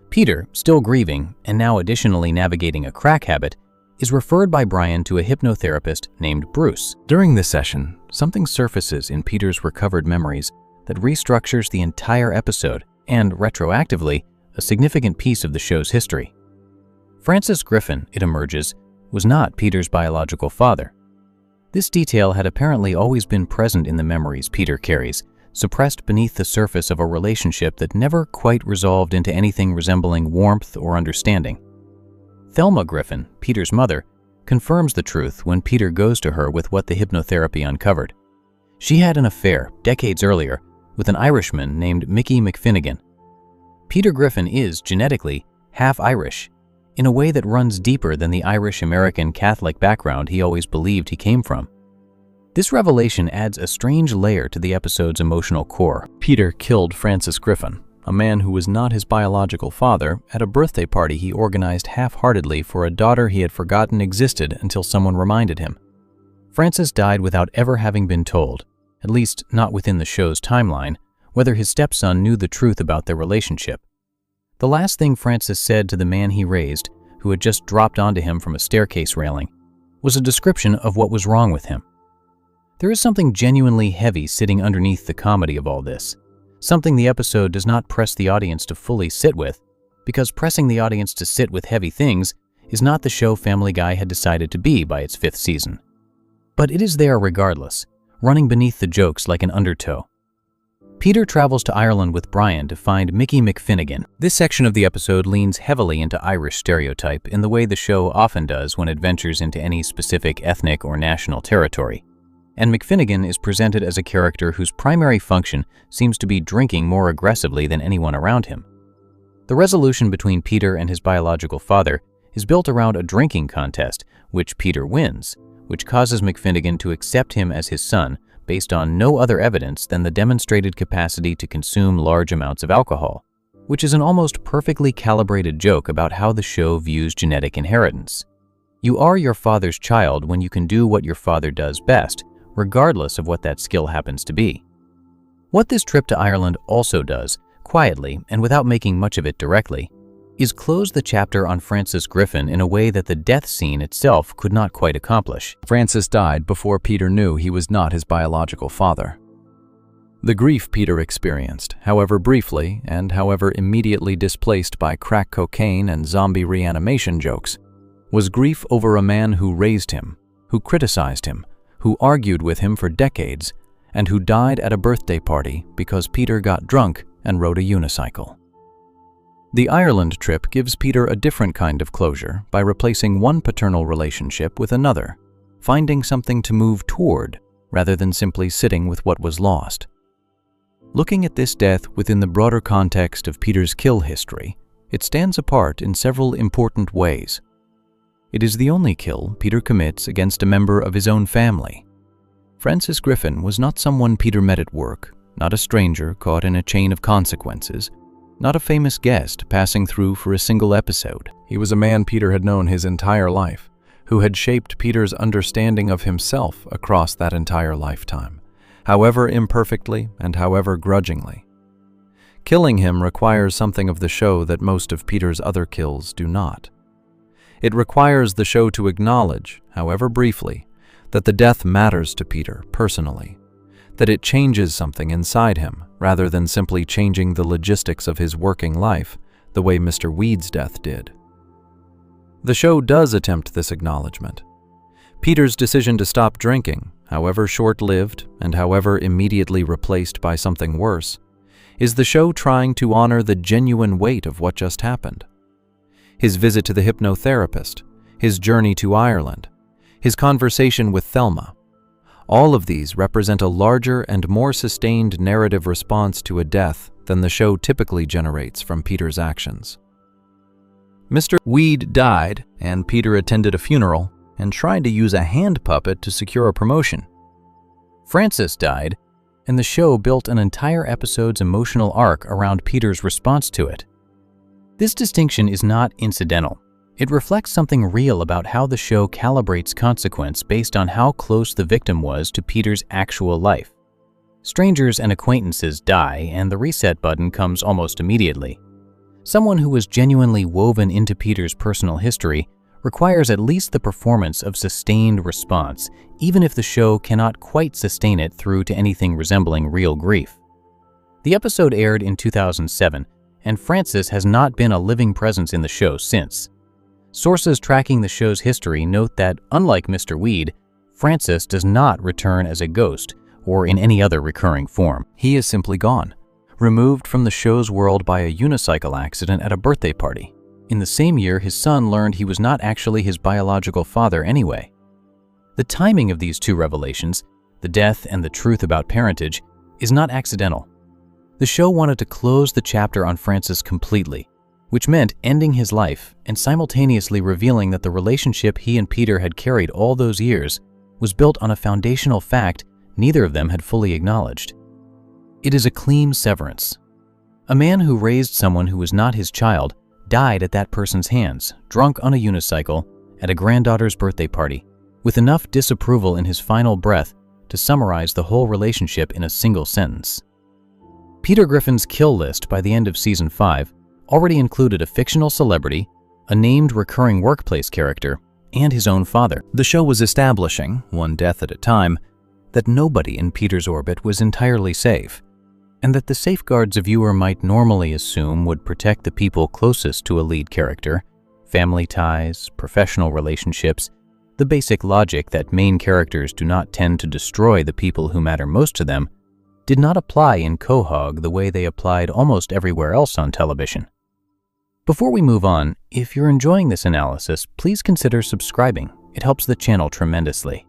Peter, still grieving and now additionally navigating a crack habit, is referred by Brian to a hypnotherapist named Bruce. During this session, something surfaces in Peter's recovered memories that restructures the entire episode and, retroactively, a significant piece of the show's history. Francis Griffin, it emerges, was not Peter's biological father. This detail had apparently always been present in the memories Peter carries, suppressed beneath the surface of a relationship that never quite resolved into anything resembling warmth or understanding. Thelma Griffin, Peter's mother, confirms the truth when Peter goes to her with what the hypnotherapy uncovered. She had an affair, decades earlier, with an Irishman named Mickey McFinnigan. Peter Griffin is, genetically, half Irish, in a way that runs deeper than the Irish-American Catholic background he always believed he came from. This revelation adds a strange layer to the episode's emotional core. Peter killed Francis Griffin, a man who was not his biological father, at a birthday party he organized half-heartedly for a daughter he had forgotten existed until someone reminded him. Francis died without ever having been told, at least not within the show's timeline, whether his stepson knew the truth about their relationship. The last thing Francis said to the man he raised, who had just dropped onto him from a staircase railing, was a description of what was wrong with him. There is something genuinely heavy sitting underneath the comedy of all this, something the episode does not press the audience to fully sit with, because pressing the audience to sit with heavy things is not the show Family Guy had decided to be by its 5th season. But it is there regardless, running beneath the jokes like an undertow. Peter travels to Ireland with Brian to find Mickey McFinnigan. This section of the episode leans heavily into Irish stereotype in the way the show often does when it ventures into any specific ethnic or national territory. And McFinnigan is presented as a character whose primary function seems to be drinking more aggressively than anyone around him. The resolution between Peter and his biological father is built around a drinking contest, which Peter wins, which causes McFinnigan to accept him as his son based on no other evidence than the demonstrated capacity to consume large amounts of alcohol, which is an almost perfectly calibrated joke about how the show views genetic inheritance. You are your father's child when you can do what your father does best, regardless of what that skill happens to be. What this trip to Ireland also does, quietly and without making much of it directly, is close the chapter on Francis Griffin in a way that the death scene itself could not quite accomplish. Francis died before Peter knew he was not his biological father. The grief Peter experienced, however briefly and however immediately displaced by crack cocaine and zombie reanimation jokes, was grief over a man who raised him, who criticized him, who argued with him for decades, and who died at a birthday party because Peter got drunk and rode a unicycle. The Ireland trip gives Peter a different kind of closure by replacing one paternal relationship with another, finding something to move toward rather than simply sitting with what was lost. Looking at this death within the broader context of Peter's kill history, it stands apart in several important ways. It is the only kill Peter commits against a member of his own family. Francis Griffin was not someone Peter met at work, not a stranger caught in a chain of consequences, not a famous guest passing through for a single episode. He was a man Peter had known his entire life, who had shaped Peter's understanding of himself across that entire lifetime, however imperfectly and however grudgingly. Killing him requires something of the show that most of Peter's other kills do not. It requires the show to acknowledge, however briefly, that the death matters to Peter personally, that it changes something inside him rather than simply changing the logistics of his working life the way Mr. Weed's death did. The show does attempt this acknowledgement. Peter's decision to stop drinking, however short-lived and however immediately replaced by something worse, is the show trying to honor the genuine weight of what just happened. His visit to the hypnotherapist, his journey to Ireland, his conversation with Thelma, all of these represent a larger and more sustained narrative response to a death than the show typically generates from Peter's actions. Mr. Weed died, and Peter attended a funeral and tried to use a hand puppet to secure a promotion. Francis died, and the show built an entire episode's emotional arc around Peter's response to it. This distinction is not incidental. It reflects something real about how the show calibrates consequence based on how close the victim was to Peter's actual life. Strangers and acquaintances die, and the reset button comes almost immediately. Someone who was genuinely woven into Peter's personal history requires at least the performance of sustained response, even if the show cannot quite sustain it through to anything resembling real grief. The episode aired in 2007, and Francis has not been a living presence in the show since. Sources tracking the show's history note that, unlike Mr. Weed, Francis does not return as a ghost or in any other recurring form. He is simply gone, removed from the show's world by a unicycle accident at a birthday party. In the same year, his son learned he was not actually his biological father anyway. The timing of these two revelations, the death and the truth about parentage, is not accidental. The show wanted to close the chapter on Francis completely, which meant ending his life and simultaneously revealing that the relationship he and Peter had carried all those years was built on a foundational fact neither of them had fully acknowledged. It is a clean severance. A man who raised someone who was not his child died at that person's hands, drunk on a unicycle, at a granddaughter's birthday party, with enough disapproval in his final breath to summarize the whole relationship in a single sentence. Peter Griffin's kill list by the end of Season 5 already included a fictional celebrity, a named recurring workplace character, and his own father. The show was establishing, one death at a time, that nobody in Peter's orbit was entirely safe, and that the safeguards a viewer might normally assume would protect the people closest to a lead character, family ties, professional relationships, the basic logic that main characters do not tend to destroy the people who matter most to them, did not apply in Quahog the way they applied almost everywhere else on television. Before we move on, if you're enjoying this analysis, please consider subscribing. It helps the channel tremendously.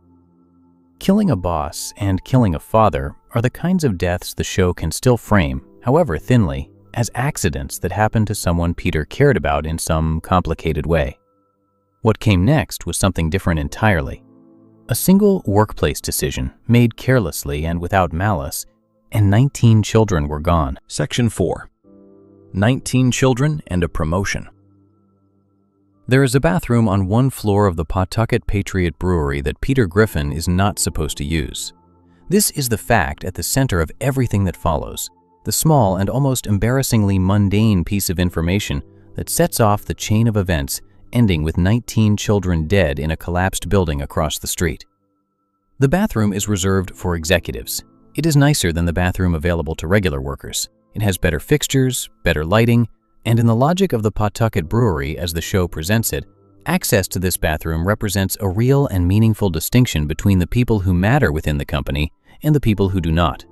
Killing a boss and killing a father are the kinds of deaths the show can still frame, however thinly, as accidents that happened to someone Peter cared about in some complicated way. What came next was something different entirely. A single workplace decision made carelessly and without malice, and 19 children were gone. Section 4. 19 children and a promotion. There is a bathroom on one floor of the Pawtucket Patriot Brewery that Peter Griffin is not supposed to use. This is the fact at the center of everything that follows, the small and almost embarrassingly mundane piece of information that sets off the chain of events ending with 19 children dead in a collapsed building across the street. The bathroom is reserved for executives. It is nicer than the bathroom available to regular workers. It has better fixtures, better lighting, and in the logic of the Pawtucket Brewery as the show presents it, access to this bathroom represents a real and meaningful distinction between the people who matter within the company and the people who do not.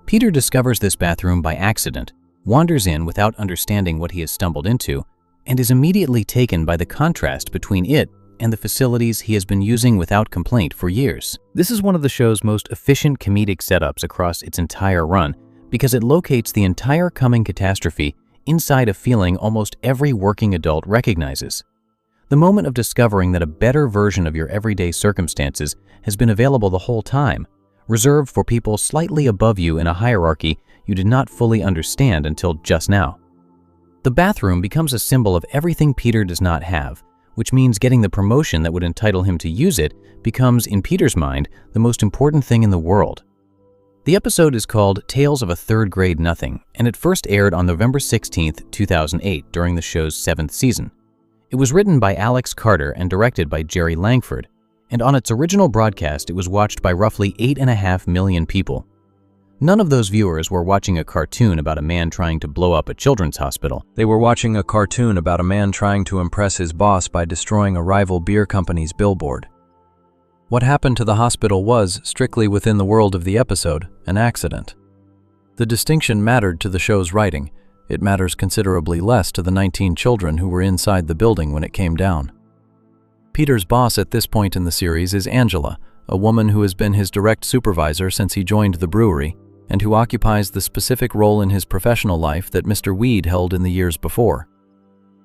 Peter discovers this bathroom by accident, wanders in without understanding what he has stumbled into, and is immediately taken by the contrast between it and the facilities he has been using without complaint for years. This is one of the show's most efficient comedic setups across its entire run because it locates the entire coming catastrophe inside a feeling almost every working adult recognizes. The moment of discovering that a better version of your everyday circumstances has been available the whole time, reserved for people slightly above you in a hierarchy you did not fully understand until just now. The bathroom becomes a symbol of everything Peter does not have, which means getting the promotion that would entitle him to use it becomes, in Peter's mind, the most important thing in the world. The episode is called Tales of a Third Grade Nothing, and it first aired on November 16, 2008 during the show's 7th season. It was written by Alex Carter and directed by Jerry Langford, and on its original broadcast it was watched by roughly 8.5 million people. None of those viewers were watching a cartoon about a man trying to blow up a children's hospital. They were watching a cartoon about a man trying to impress his boss by destroying a rival beer company's billboard. What happened to the hospital was, strictly within the world of the episode, an accident. The distinction mattered to the show's writing. It matters considerably less to the 19 children who were inside the building when it came down. Peter's boss at this point in the series is Angela, a woman who has been his direct supervisor since he joined the brewery, and who occupies the specific role in his professional life that Mr. Weed held in the years before.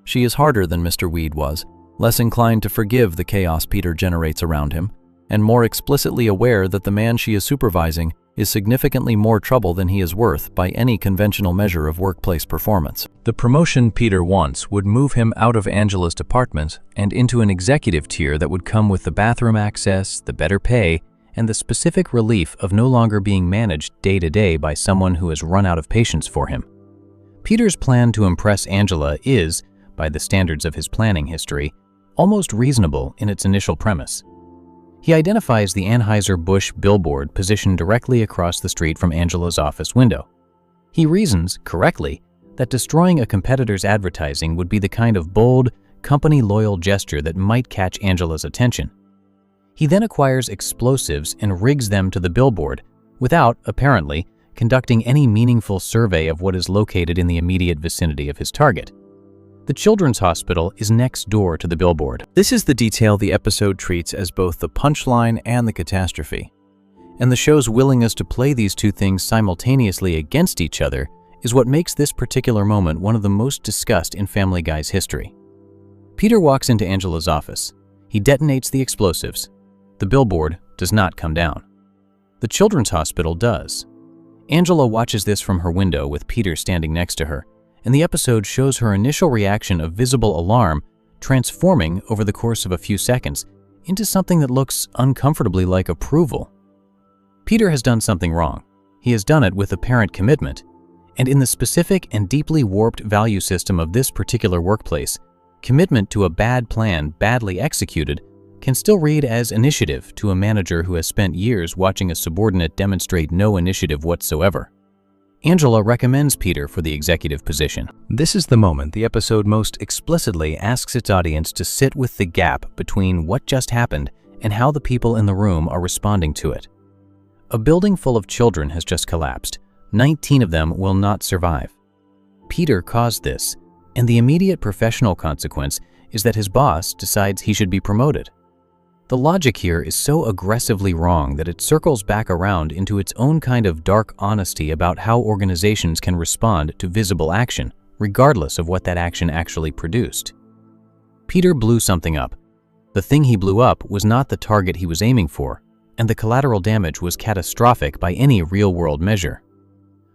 She is harder than Mr. Weed was, less inclined to forgive the chaos Peter generates around him, and more explicitly aware that the man she is supervising is significantly more trouble than he is worth by any conventional measure of workplace performance. The promotion Peter wants would move him out of Angela's department and into an executive tier that would come with the bathroom access, the better pay, and the specific relief of no longer being managed day to day by someone who has run out of patience for him. Peter's plan to impress Angela is, by the standards of his planning history, almost reasonable in its initial premise. He identifies the Anheuser-Busch billboard positioned directly across the street from Angela's office window. He reasons, correctly, that destroying a competitor's advertising would be the kind of bold, company-loyal gesture that might catch Angela's attention. He then acquires explosives and rigs them to the billboard without, apparently, conducting any meaningful survey of what is located in the immediate vicinity of his target. The children's hospital is next door to the billboard. This is the detail the episode treats as both the punchline and the catastrophe. And the show's willingness to play these two things simultaneously against each other is what makes this particular moment one of the most discussed in Family Guy's history. Peter walks into Angela's office. He detonates the explosives. The billboard does not come down. The children's hospital does. Angela watches this from her window with Peter standing next to her, and the episode shows her initial reaction of visible alarm transforming over the course of a few seconds into something that looks uncomfortably like approval. Peter has done something wrong. He has done it with apparent commitment, and in the specific and deeply warped value system of this particular workplace, commitment to a bad plan badly executed can still read as initiative to a manager who has spent years watching a subordinate demonstrate no initiative whatsoever. Angela recommends Peter for the executive position. This is the moment the episode most explicitly asks its audience to sit with the gap between what just happened and how the people in the room are responding to it. A building full of children has just collapsed. 19 of them will not survive. Peter caused this, and the immediate professional consequence is that his boss decides he should be promoted. The logic here is so aggressively wrong that it circles back around into its own kind of dark honesty about how organizations can respond to visible action, regardless of what that action actually produced. Peter blew something up. The thing he blew up was not the target he was aiming for, and the collateral damage was catastrophic by any real-world measure.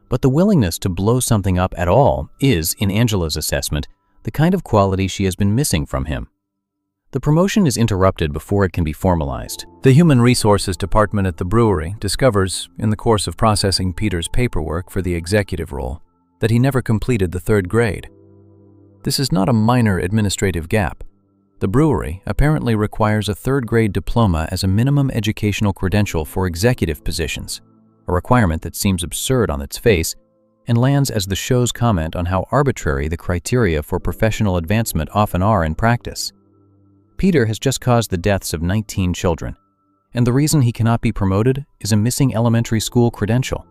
But the willingness to blow something up at all is, in Angela's assessment, the kind of quality she has been missing from him. The promotion is interrupted before it can be formalized. The Human Resources Department at the brewery discovers, in the course of processing Peter's paperwork for the executive role, that he never completed the 3rd grade. This is not a minor administrative gap. The brewery apparently requires a 3rd grade diploma as a minimum educational credential for executive positions, a requirement that seems absurd on its face and lands as the show's comment on how arbitrary the criteria for professional advancement often are in practice. Peter has just caused the deaths of 19 children, and the reason he cannot be promoted is a missing elementary school credential.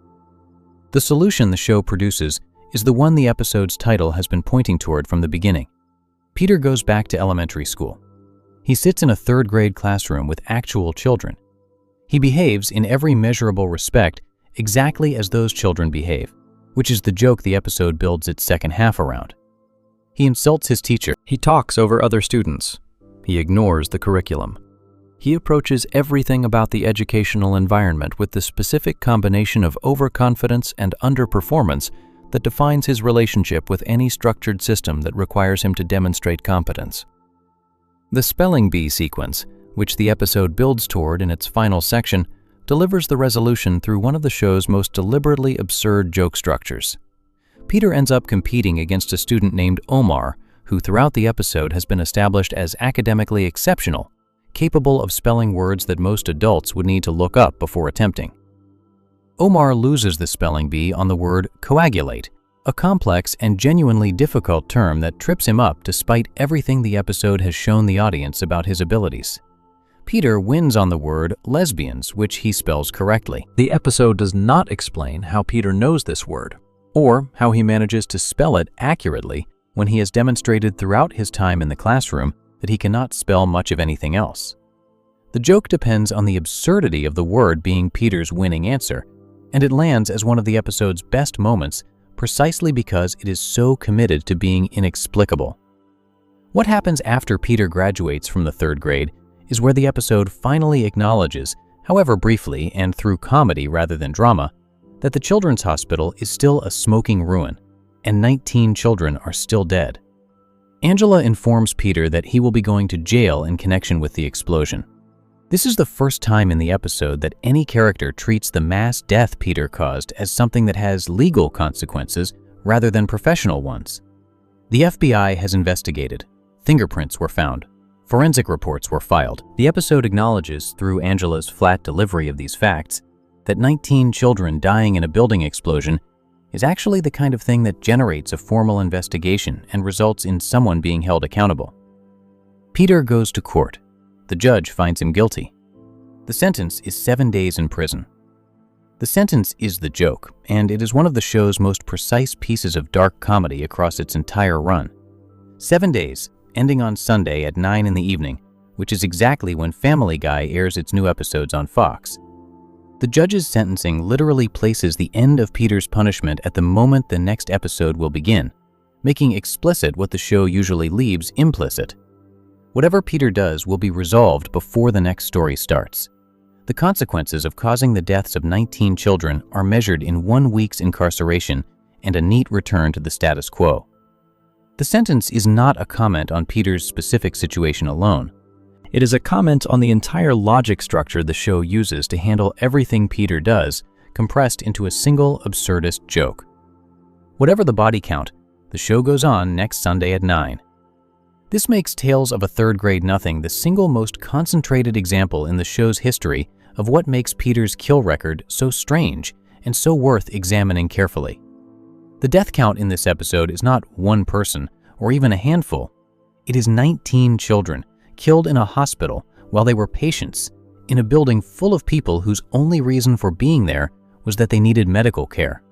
The solution the show produces is the one the episode's title has been pointing toward from the beginning. Peter goes back to elementary school. He sits in a 3rd grade classroom with actual children. He behaves in every measurable respect exactly as those children behave, which is the joke the episode builds its second half around. He insults his teacher. He talks over other students. He ignores the curriculum. He approaches everything about the educational environment with the specific combination of overconfidence and underperformance that defines his relationship with any structured system that requires him to demonstrate competence. The spelling bee sequence, which the episode builds toward in its final section, delivers the resolution through one of the show's most deliberately absurd joke structures. Peter ends up competing against a student named Omar, who throughout the episode has been established as academically exceptional, capable of spelling words that most adults would need to look up before attempting. Omar loses the spelling bee on the word coagulate, a complex and genuinely difficult term that trips him up despite everything the episode has shown the audience about his abilities. Peter wins on the word lesbians, which he spells correctly. The episode does not explain how Peter knows this word, or how he manages to spell it accurately when he has demonstrated throughout his time in the classroom that he cannot spell much of anything else. The joke depends on the absurdity of the word being Peter's winning answer, and it lands as one of the episode's best moments precisely because it is so committed to being inexplicable. What happens after Peter graduates from the 3rd grade is where the episode finally acknowledges, however briefly and through comedy rather than drama, that the children's hospital is still a smoking ruin, and 19 children are still dead. Angela informs Peter that he will be going to jail in connection with the explosion. This is the first time in the episode that any character treats the mass death Peter caused as something that has legal consequences rather than professional ones. The FBI has investigated. Fingerprints were found. Forensic reports were filed. The episode acknowledges, through Angela's flat delivery of these facts, that 19 children dying in a building explosion is actually the kind of thing that generates a formal investigation and results in someone being held accountable. Peter goes to court. The judge finds him guilty. The sentence is 7 days in prison. The sentence is the joke, and it is one of the show's most precise pieces of dark comedy across its entire run. 7 days, ending on Sunday at 9 in the evening, which is exactly when Family Guy airs its new episodes on Fox. The judge's sentencing literally places the end of Peter's punishment at the moment the next episode will begin, making explicit what the show usually leaves implicit. Whatever Peter does will be resolved before the next story starts. The consequences of causing the deaths of 19 children are measured in 1 week's incarceration and a neat return to the status quo. The sentence is not a comment on Peter's specific situation alone. It is a comment on the entire logic structure the show uses to handle everything Peter does, compressed into a single absurdist joke. Whatever the body count, the show goes on next Sunday at 9. This makes Tales of a 3rd Grade Nothing the single most concentrated example in the show's history of what makes Peter's kill record so strange and so worth examining carefully. The death count in this episode is not one person or even a handful. It is 19 children killed in a hospital while they were patients in a building full of people whose only reason for being there was that they needed medical care.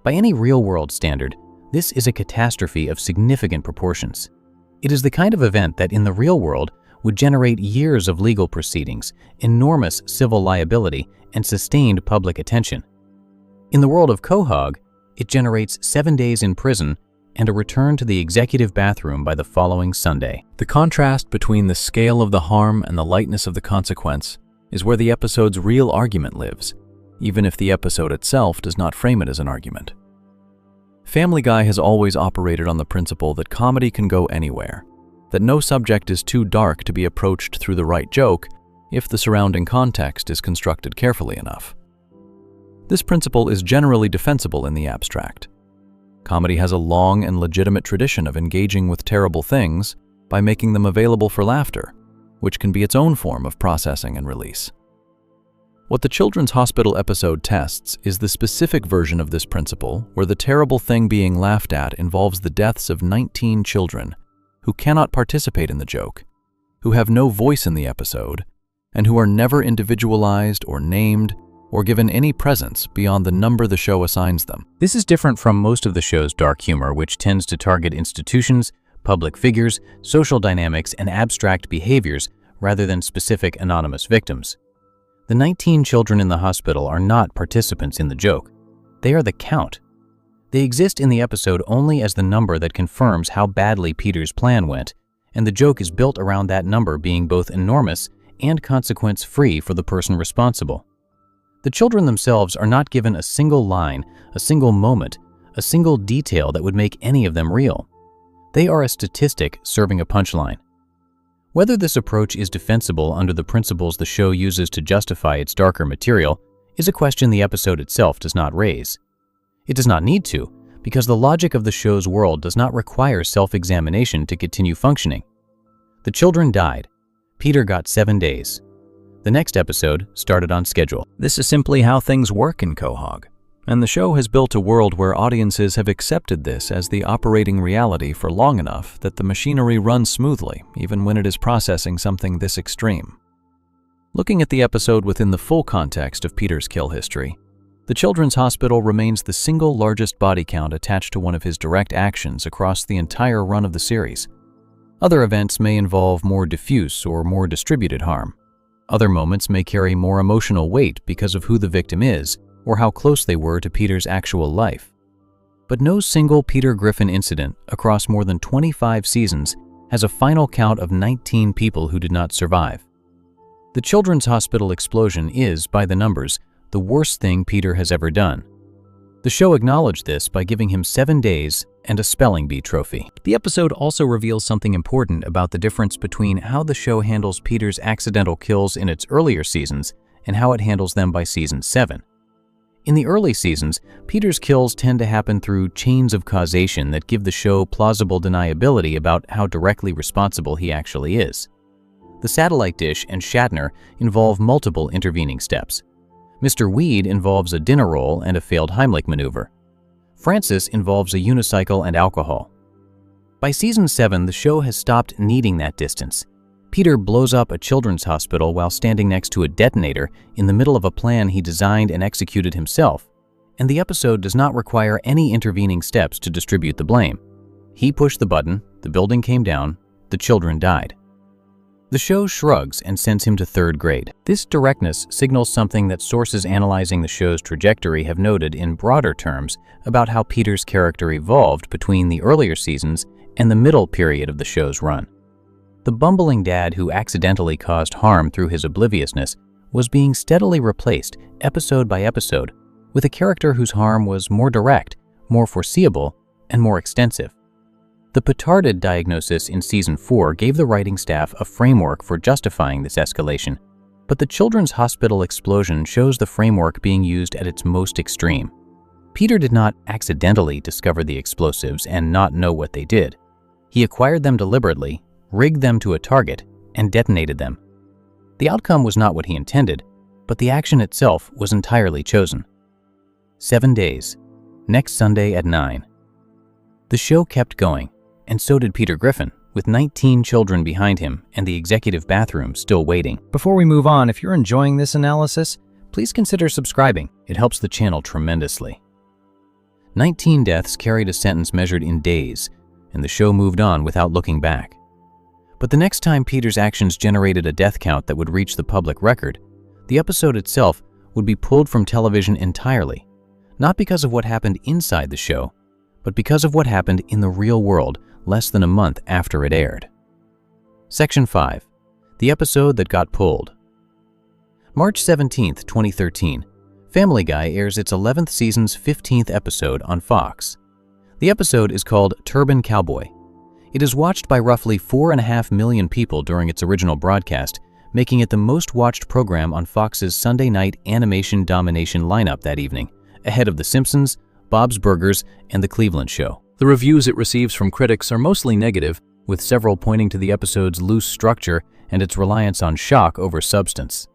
By any real-world standard, this is a catastrophe of significant proportions. It is the kind of event that in the real world would generate years of legal proceedings, enormous civil liability, and sustained public attention. In the world of Quahog, it generates 7 days in prison and a return to the executive bathroom by the following Sunday. The contrast between the scale of the harm and the lightness of the consequence is where the episode's real argument lives, even if the episode itself does not frame it as an argument. Family Guy has always operated on the principle that comedy can go anywhere. that no subject is too dark to be approached through the right joke if the surrounding context is constructed carefully enough. This principle is generally defensible in the abstract. Comedy has a long and legitimate tradition of engaging with terrible things by making them available for laughter, which can be its own form of processing and release. What the Children's Hospital episode tests is the specific version of this principle where the terrible thing being laughed at involves the deaths of 19 children who cannot participate in the joke, who have no voice in the episode, and who are never individualized or named or given any presence beyond the number the show assigns them. This is different from most of the show's dark humor, which tends to target institutions, public figures, social dynamics, and abstract behaviors rather than specific anonymous victims. The 19 children in the hospital are not participants in the joke. They are the count. They exist in the episode only as the number that confirms how badly Peter's plan went, and the joke is built around that number being both enormous and consequence-free for the person responsible. The children themselves are not given a single line, a single moment, a single detail that would make any of them real. They are a statistic serving a punchline. Whether this approach is defensible under the principles the show uses to justify its darker material is a question the episode itself does not raise. It does not need to, because the logic of the show's world does not require self-examination to continue functioning. The children died. Peter got 7 days. The next episode started on schedule. This is simply how things work in Quahog, and the show has built a world where audiences have accepted this as the operating reality for long enough that the machinery runs smoothly, even when it is processing something this extreme. Looking at the episode within the full context of Peter's kill history, the Children's Hospital remains the single largest body count attached to one of his direct actions across the entire run of the series. Other events may involve more diffuse or more distributed harm. Other moments may carry more emotional weight because of who the victim is or how close they were to Peter's actual life. But no single Peter Griffin incident across more than 25 seasons has a final count of 19 people who did not survive. The Children's Hospital explosion is, by the numbers, the worst thing Peter has ever done. The show acknowledged this by giving him 7 days and a spelling bee trophy. The episode also reveals something important about the difference between how the show handles Peter's accidental kills in its earlier seasons and how it handles them by season 7. In the early seasons, Peter's kills tend to happen through chains of causation that give the show plausible deniability about how directly responsible he actually is. The satellite dish and Shatner involve multiple intervening steps. Mr. Weed involves a dinner roll and a failed Heimlich maneuver. Francis involves a unicycle and alcohol. By season 7, the show has stopped needing that distance. Peter blows up a children's hospital while standing next to a detonator in the middle of a plan he designed and executed himself, and the episode does not require any intervening steps to distribute the blame. He pushed the button, the building came down, the children died. The show shrugs and sends him to 3rd grade. This directness signals something that sources analyzing the show's trajectory have noted in broader terms about how Peter's character evolved between the earlier seasons and the middle period of the show's run. The bumbling dad who accidentally caused harm through his obliviousness was being steadily replaced, episode by episode, with a character whose harm was more direct, more foreseeable, and more extensive. The petarded diagnosis in season 4 gave the writing staff a framework for justifying this escalation, but the Children's Hospital explosion shows the framework being used at its most extreme. Peter did not accidentally discover the explosives and not know what they did. He acquired them deliberately, rigged them to a target, and detonated them. The outcome was not what he intended, but the action itself was entirely chosen. 7 days. Next Sunday at 9. The show kept going, and so did Peter Griffin, with 19 children behind him and the executive bathroom still waiting. Before we move on, if you're enjoying this analysis, please consider subscribing. It helps the channel tremendously. 19 deaths carried a sentence measured in days, and the show moved on without looking back. But the next time Peter's actions generated a death count that would reach the public record, the episode itself would be pulled from television entirely, not because of what happened inside the show, but because of what happened in the real world less than a month after it aired. Section 5. The episode that got pulled. March 17, 2013, Family Guy airs its 11th season's 15th episode on Fox. The episode is called Turban Cowboy. It is watched by roughly 4.5 million people during its original broadcast, making it the most watched program on Fox's Sunday night animation domination lineup that evening, ahead of The Simpsons, Bob's Burgers, and The Cleveland Show. The reviews it receives from critics are mostly negative, with several pointing to the episode's loose structure and its reliance on shock over substance.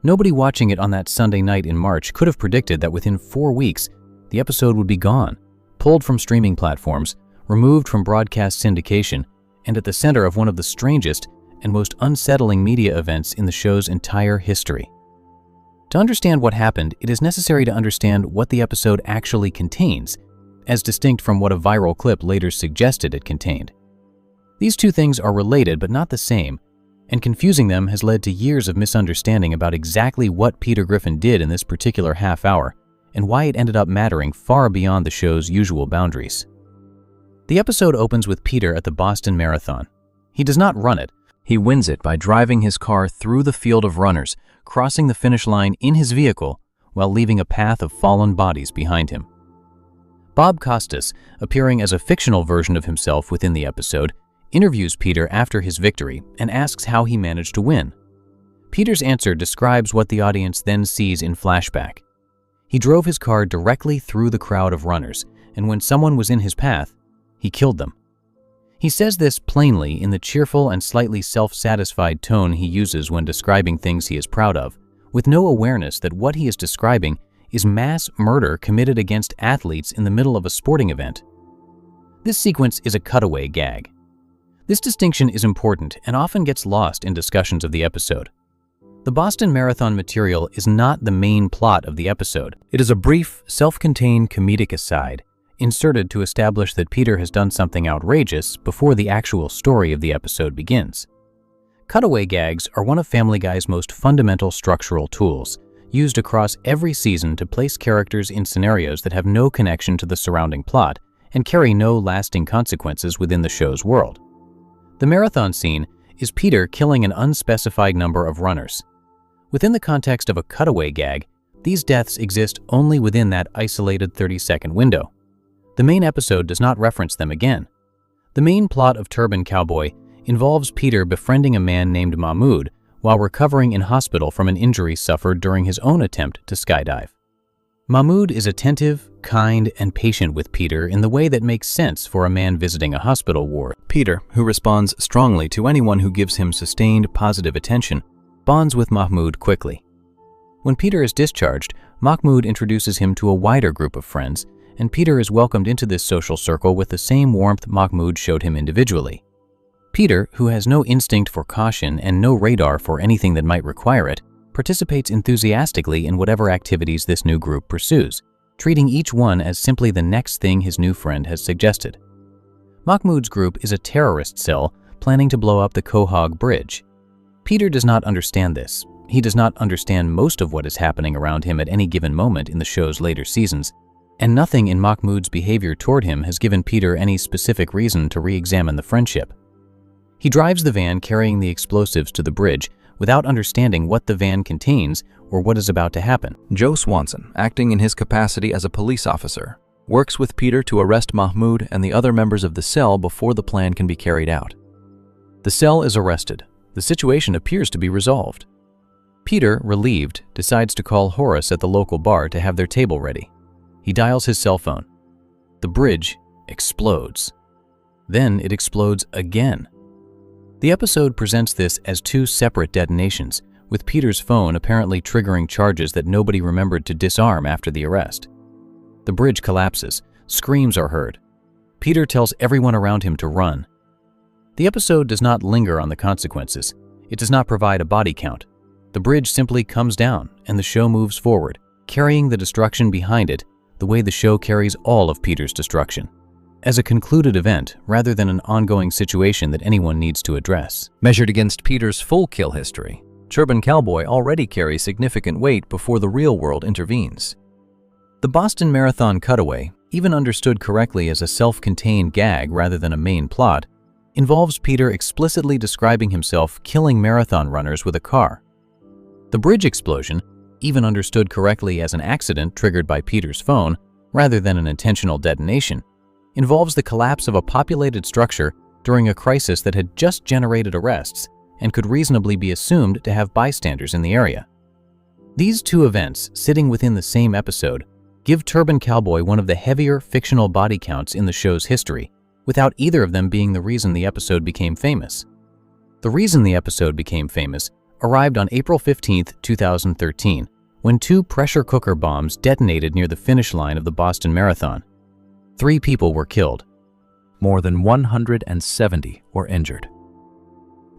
Nobody watching it on that Sunday night in March could have predicted that within 4 weeks, the episode would be gone, pulled from streaming platforms, removed from broadcast syndication, and at the center of one of the strangest and most unsettling media events in the show's entire history. To understand what happened, it is necessary to understand what the episode actually contains, as distinct from what a viral clip later suggested it contained. These two things are related but not the same, and confusing them has led to years of misunderstanding about exactly what Peter Griffin did in this particular half hour and why it ended up mattering far beyond the show's usual boundaries. The episode opens with Peter at the Boston Marathon. He does not run it. He wins it by driving his car through the field of runners, crossing the finish line in his vehicle while leaving a path of fallen bodies behind him. Bob Costas, appearing as a fictional version of himself within the episode, interviews Peter after his victory and asks how he managed to win. Peter's answer describes what the audience then sees in flashback. He drove his car directly through the crowd of runners, and when someone was in his path, he killed them. He says this plainly in the cheerful and slightly self-satisfied tone he uses when describing things he is proud of, with no awareness that what he is describing is mass murder committed against athletes in the middle of a sporting event. This sequence is a cutaway gag. This distinction is important and often gets lost in discussions of the episode. The Boston Marathon material is not the main plot of the episode. It is a brief, self-contained comedic aside, inserted to establish that Peter has done something outrageous before the actual story of the episode begins. Cutaway gags are one of Family Guy's most fundamental structural tools, used across every season to place characters in scenarios that have no connection to the surrounding plot and carry no lasting consequences within the show's world. The marathon scene is Peter killing an unspecified number of runners. Within the context of a cutaway gag, these deaths exist only within that isolated 30-second window. The main episode does not reference them again. The main plot of Turban Cowboy involves Peter befriending a man named Mahmoud while recovering in hospital from an injury suffered during his own attempt to skydive. Mahmoud is attentive, kind, and patient with Peter in the way that makes sense for a man visiting a hospital ward. Peter, who responds strongly to anyone who gives him sustained positive attention, bonds with Mahmoud quickly. When Peter is discharged, Mahmoud introduces him to a wider group of friends, and Peter is welcomed into this social circle with the same warmth Mahmoud showed him individually. Peter, who has no instinct for caution and no radar for anything that might require it, participates enthusiastically in whatever activities this new group pursues, treating each one as simply the next thing his new friend has suggested. Mahmoud's group is a terrorist cell planning to blow up the Quahog Bridge. Peter does not understand this. He does not understand most of what is happening around him at any given moment in the show's later seasons, and nothing in Mahmoud's behavior toward him has given Peter any specific reason to re-examine the friendship. He drives the van carrying the explosives to the bridge without understanding what the van contains or what is about to happen. Joe Swanson, acting in his capacity as a police officer, works with Peter to arrest Mahmoud and the other members of the cell before the plan can be carried out. The cell is arrested. The situation appears to be resolved. Peter, relieved, decides to call Horace at the local bar to have their table ready. He dials his cell phone. The bridge explodes. Then it explodes again. The episode presents this as two separate detonations, with Peter's phone apparently triggering charges that nobody remembered to disarm after the arrest. The bridge collapses. Screams are heard. Peter tells everyone around him to run. The episode does not linger on the consequences. It does not provide a body count. The bridge simply comes down, and the show moves forward, carrying the destruction behind it the way the show carries all of Peter's destruction, as a concluded event rather than an ongoing situation that anyone needs to address. Measured against Peter's full kill history, Turban Cowboy already carries significant weight before the real world intervenes. The Boston Marathon cutaway, even understood correctly as a self-contained gag rather than a main plot, involves Peter explicitly describing himself killing marathon runners with a car. The bridge explosion, even understood correctly as an accident triggered by Peter's phone rather than an intentional detonation, involves the collapse of a populated structure during a crisis that had just generated arrests and could reasonably be assumed to have bystanders in the area. These two events, sitting within the same episode, give Turban Cowboy one of the heavier fictional body counts in the show's history, without either of them being the reason the episode became famous. The reason the episode became famous arrived on April 15, 2013, when 2 pressure cooker bombs detonated near the finish line of the Boston Marathon. 3 people were killed. More than 170 were injured.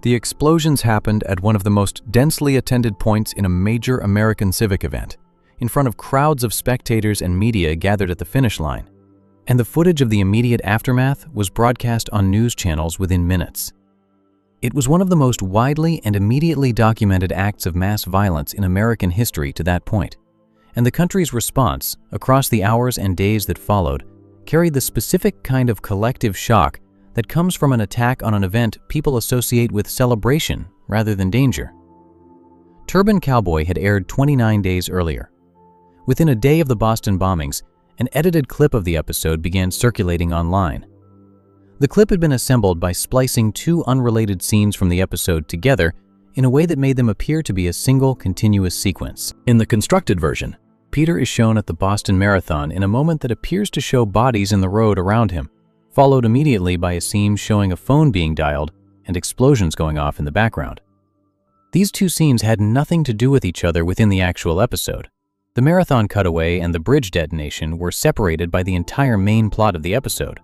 The explosions happened at one of the most densely attended points in a major American civic event, in front of crowds of spectators and media gathered at the finish line, and the footage of the immediate aftermath was broadcast on news channels within minutes. It was one of the most widely and immediately documented acts of mass violence in American history to that point, and the country's response, across the hours and days that followed, carried the specific kind of collective shock that comes from an attack on an event people associate with celebration rather than danger. Turban Cowboy had aired 29 days earlier. Within a day of the Boston bombings, an edited clip of the episode began circulating online. The clip had been assembled by splicing 2 unrelated scenes from the episode together in a way that made them appear to be a single continuous sequence. In the constructed version, Peter is shown at the Boston Marathon in a moment that appears to show bodies in the road around him, followed immediately by a scene showing a phone being dialed and explosions going off in the background. These 2 scenes had nothing to do with each other within the actual episode. The marathon cutaway and the bridge detonation were separated by the entire main plot of the episode.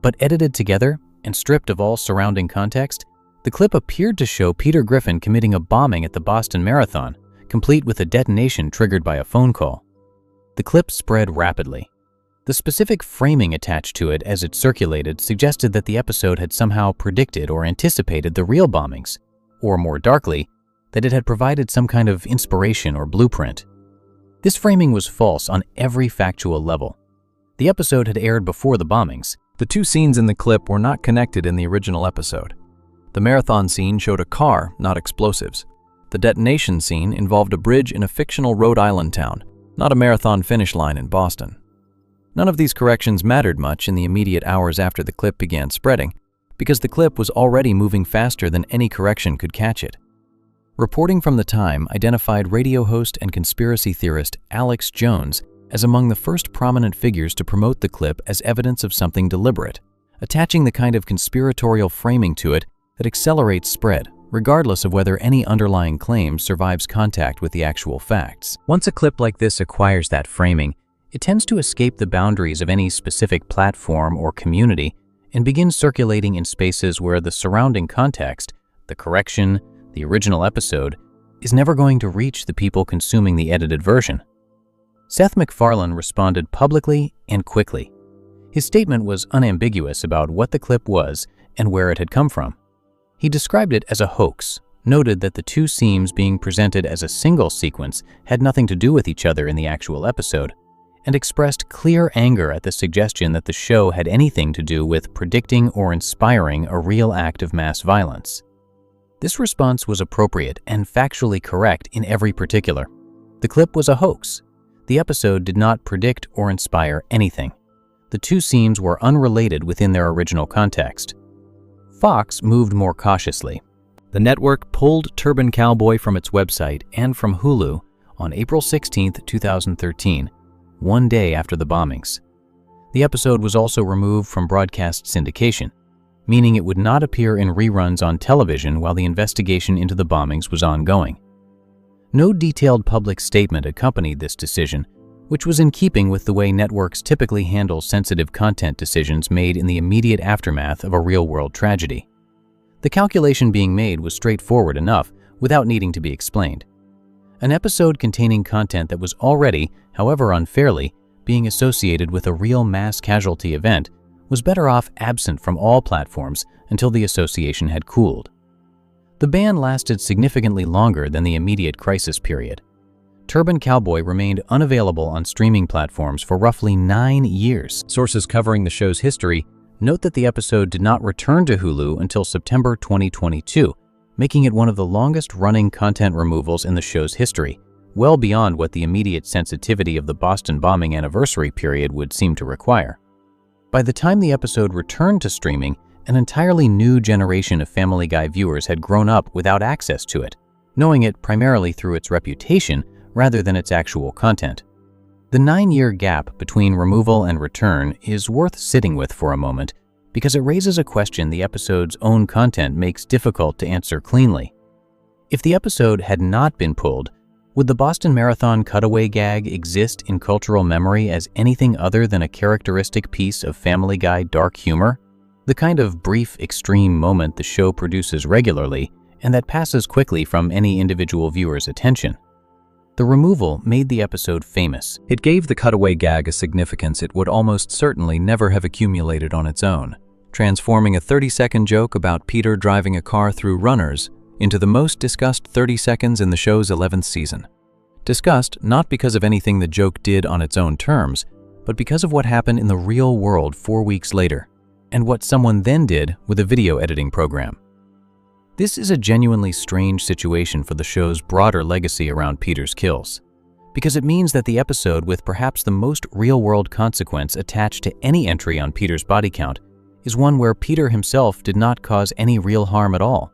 But edited together and stripped of all surrounding context, the clip appeared to show Peter Griffin committing a bombing at the Boston Marathon, complete with a detonation triggered by a phone call. The clip spread rapidly. The specific framing attached to it as it circulated suggested that the episode had somehow predicted or anticipated the real bombings, or more darkly, that it had provided some kind of inspiration or blueprint. This framing was false on every factual level. The episode had aired before the bombings. The 2 scenes in the clip were not connected in the original episode. The marathon scene showed a car, not explosives. The detonation scene involved a bridge in a fictional Rhode Island town, not a marathon finish line in Boston. None of these corrections mattered much in the immediate hours after the clip began spreading, because the clip was already moving faster than any correction could catch it. Reporting from the time identified radio host and conspiracy theorist Alex Jones as among the first prominent figures to promote the clip as evidence of something deliberate, attaching the kind of conspiratorial framing to it that accelerates spread, regardless of whether any underlying claim survives contact with the actual facts. Once a clip like this acquires that framing, it tends to escape the boundaries of any specific platform or community and begins circulating in spaces where the surrounding context, the correction, the original episode, is never going to reach the people consuming the edited version. Seth MacFarlane responded publicly and quickly. His statement was unambiguous about what the clip was and where it had come from. He described it as a hoax, noted that the 2 scenes being presented as a single sequence had nothing to do with each other in the actual episode, and expressed clear anger at the suggestion that the show had anything to do with predicting or inspiring a real act of mass violence. This response was appropriate and factually correct in every particular. The clip was a hoax. The episode did not predict or inspire anything. The 2 scenes were unrelated within their original context. Fox moved more cautiously. The network pulled Turban Cowboy from its website and from Hulu on April 16, 2013, 1 day after the bombings. The episode was also removed from broadcast syndication, meaning it would not appear in reruns on television while the investigation into the bombings was ongoing. No detailed public statement accompanied this decision, which was in keeping with the way networks typically handle sensitive content decisions made in the immediate aftermath of a real-world tragedy. The calculation being made was straightforward enough without needing to be explained. An episode containing content that was already, however unfairly, being associated with a real mass casualty event was better off absent from all platforms until the association had cooled. The ban lasted significantly longer than the immediate crisis period. Turban Cowboy remained unavailable on streaming platforms for roughly 9 years. Sources covering the show's history note that the episode did not return to Hulu until September 2022, making it one of the longest-running content removals in the show's history, well beyond what the immediate sensitivity of the Boston bombing anniversary period would seem to require. By the time the episode returned to streaming, an entirely new generation of Family Guy viewers had grown up without access to it, knowing it primarily through its reputation rather than its actual content. The 9-year gap between removal and return is worth sitting with for a moment because it raises a question the episode's own content makes difficult to answer cleanly. If the episode had not been pulled, would the Boston Marathon cutaway gag exist in cultural memory as anything other than a characteristic piece of Family Guy dark humor? The kind of brief, extreme moment the show produces regularly and that passes quickly from any individual viewer's attention. The removal made the episode famous. It gave the cutaway gag a significance it would almost certainly never have accumulated on its own, transforming a 30-second joke about Peter driving a car through runners into the most discussed 30 seconds in the show's 11th season. Discussed not because of anything the joke did on its own terms, but because of what happened in the real world 4 weeks later, and what someone then did with a video editing program. This is a genuinely strange situation for the show's broader legacy around Peter's kills, because it means that the episode with perhaps the most real-world consequence attached to any entry on Peter's body count is one where Peter himself did not cause any real harm at all.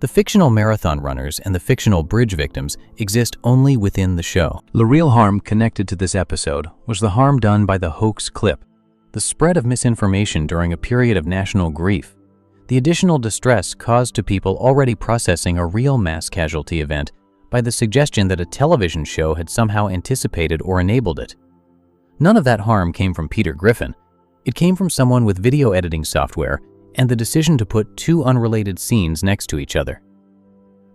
The fictional marathon runners and the fictional bridge victims exist only within the show. The real harm connected to this episode was the harm done by the hoax clip, the spread of misinformation during a period of national grief, the additional distress caused to people already processing a real mass casualty event by the suggestion that a television show had somehow anticipated or enabled it. None of that harm came from Peter Griffin. It came from someone with video editing software and the decision to put two unrelated scenes next to each other.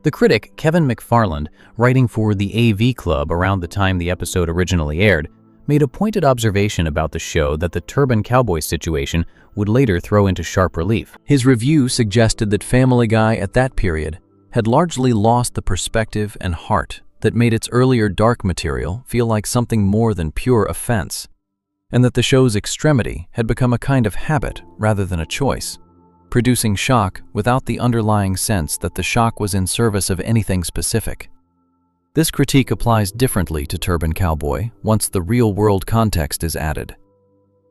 The critic Kevin McFarland, writing for the AV Club around the time the episode originally aired, made a pointed observation about the show that the Turban Cowboy situation would later throw into sharp relief. His review suggested that Family Guy at that period had largely lost the perspective and heart that made its earlier dark material feel like something more than pure offense, and that the show's extremity had become a kind of habit rather than a choice, producing shock without the underlying sense that the shock was in service of anything specific. This critique applies differently to Turban Cowboy once the real-world context is added.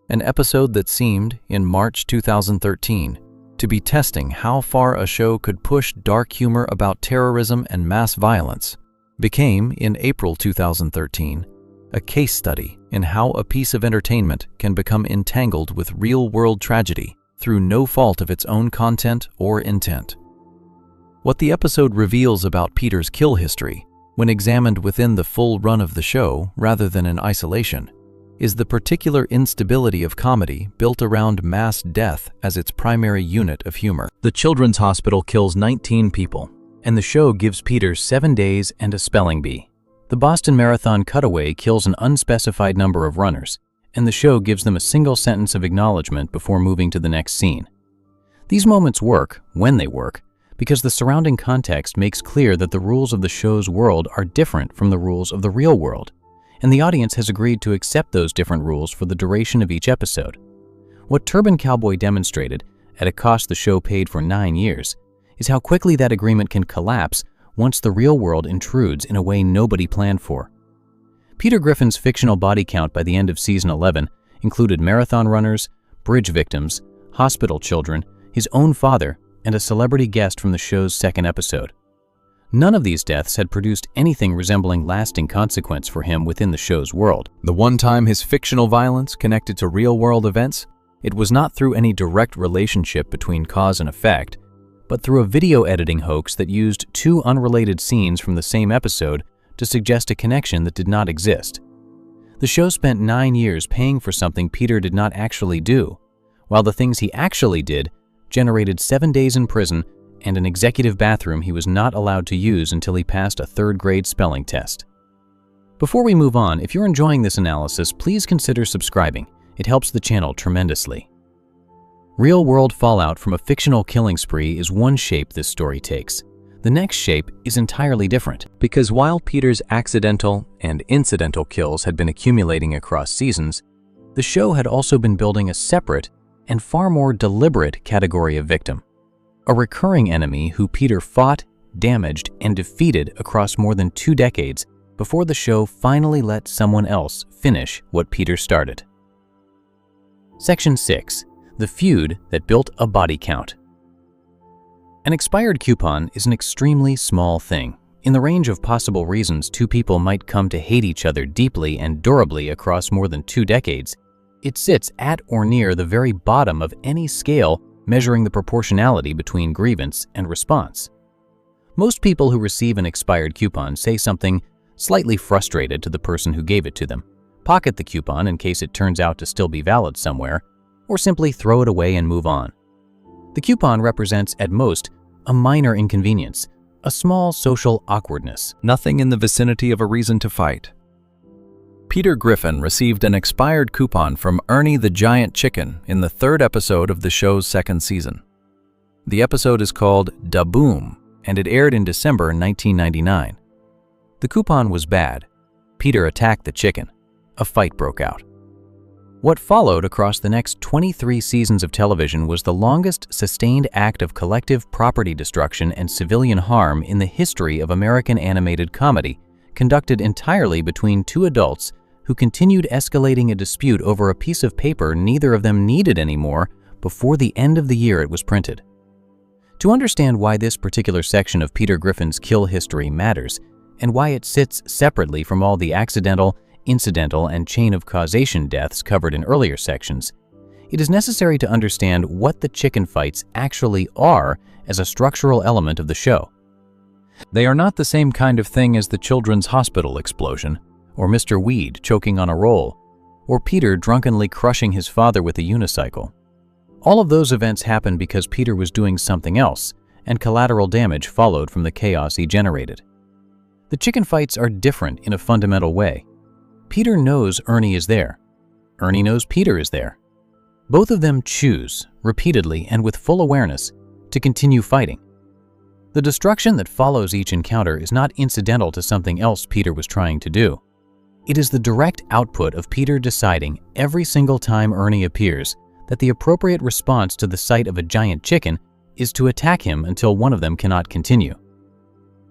An episode that seemed, in March 2013, to be testing how far a show could push dark humor about terrorism and mass violence, became, in April 2013, a case study in how a piece of entertainment can become entangled with real-world tragedy through no fault of its own content or intent. What the episode reveals about Peter's kill history, when examined within the full run of the show rather than in isolation, is the particular instability of comedy built around mass death as its primary unit of humor. The Children's Hospital kills 19 people, and the show gives Peter 7 days and a spelling bee. The Boston Marathon cutaway kills an unspecified number of runners, and the show gives them a single sentence of acknowledgement before moving to the next scene. These moments work, when they work, because the surrounding context makes clear that the rules of the show's world are different from the rules of the real world, and the audience has agreed to accept those different rules for the duration of each episode. What Turban Cowboy demonstrated, at a cost the show paid for 9 years, is how quickly that agreement can collapse once the real world intrudes in a way nobody planned for. Peter Griffin's fictional body count by the end of season 11 included marathon runners, bridge victims, hospital children, his own father, and a celebrity guest from the show's second episode. None of these deaths had produced anything resembling lasting consequence for him within the show's world. The one time his fictional violence connected to real-world events, it was not through any direct relationship between cause and effect, but through a video editing hoax that used two unrelated scenes from the same episode to suggest a connection that did not exist. The show spent 9 years paying for something Peter did not actually do, while the things he actually did generated 7 days in prison and an executive bathroom he was not allowed to use until he passed a 3rd grade spelling test. Before we move on, if you're enjoying this analysis, please consider subscribing. It helps the channel tremendously. Real-world fallout from a fictional killing spree is one shape this story takes. The next shape is entirely different. Because while Peter's accidental and incidental kills had been accumulating across seasons, the show had also been building a separate and far more deliberate category of victim. A recurring enemy who Peter fought, damaged, and defeated across more than 2 decades before the show finally let someone else finish what Peter started. Section 6. The feud that built a body count. An expired coupon is an extremely small thing. In the range of possible reasons two people might come to hate each other deeply and durably across more than 2 decades, it sits at or near the very bottom of any scale measuring the proportionality between grievance and response. Most people who receive an expired coupon say something slightly frustrated to the person who gave it to them, pocket the coupon in case it turns out to still be valid somewhere, or simply throw it away and move on. The coupon represents, at most, a minor inconvenience, a small social awkwardness. Nothing in the vicinity of a reason to fight. Peter Griffin received an expired coupon from Ernie the Giant Chicken in the 3rd episode of the show's 2nd season. The episode is called Da Boom, and it aired in December 1999. The coupon was bad. Peter attacked the chicken. A fight broke out. What followed across the next 23 seasons of television was the longest sustained act of collective property destruction and civilian harm in the history of American animated comedy, conducted entirely between 2 adults who continued escalating a dispute over a piece of paper neither of them needed anymore before the end of the year it was printed. To understand why this particular section of Peter Griffin's kill history matters, and why it sits separately from all the accidental, incidental, and chain of causation deaths covered in earlier sections, it is necessary to understand what the chicken fights actually are as a structural element of the show. They are not the same kind of thing as the children's hospital explosion, or Mr. Weed choking on a roll, or Peter drunkenly crushing his father with a unicycle. All of those events happened because Peter was doing something else, and collateral damage followed from the chaos he generated. The chicken fights are different in a fundamental way. Peter knows Ernie is there. Ernie knows Peter is there. Both of them choose, repeatedly and with full awareness, to continue fighting. The destruction that follows each encounter is not incidental to something else Peter was trying to do. It is the direct output of Peter deciding every single time Ernie appears that the appropriate response to the sight of a giant chicken is to attack him until one of them cannot continue.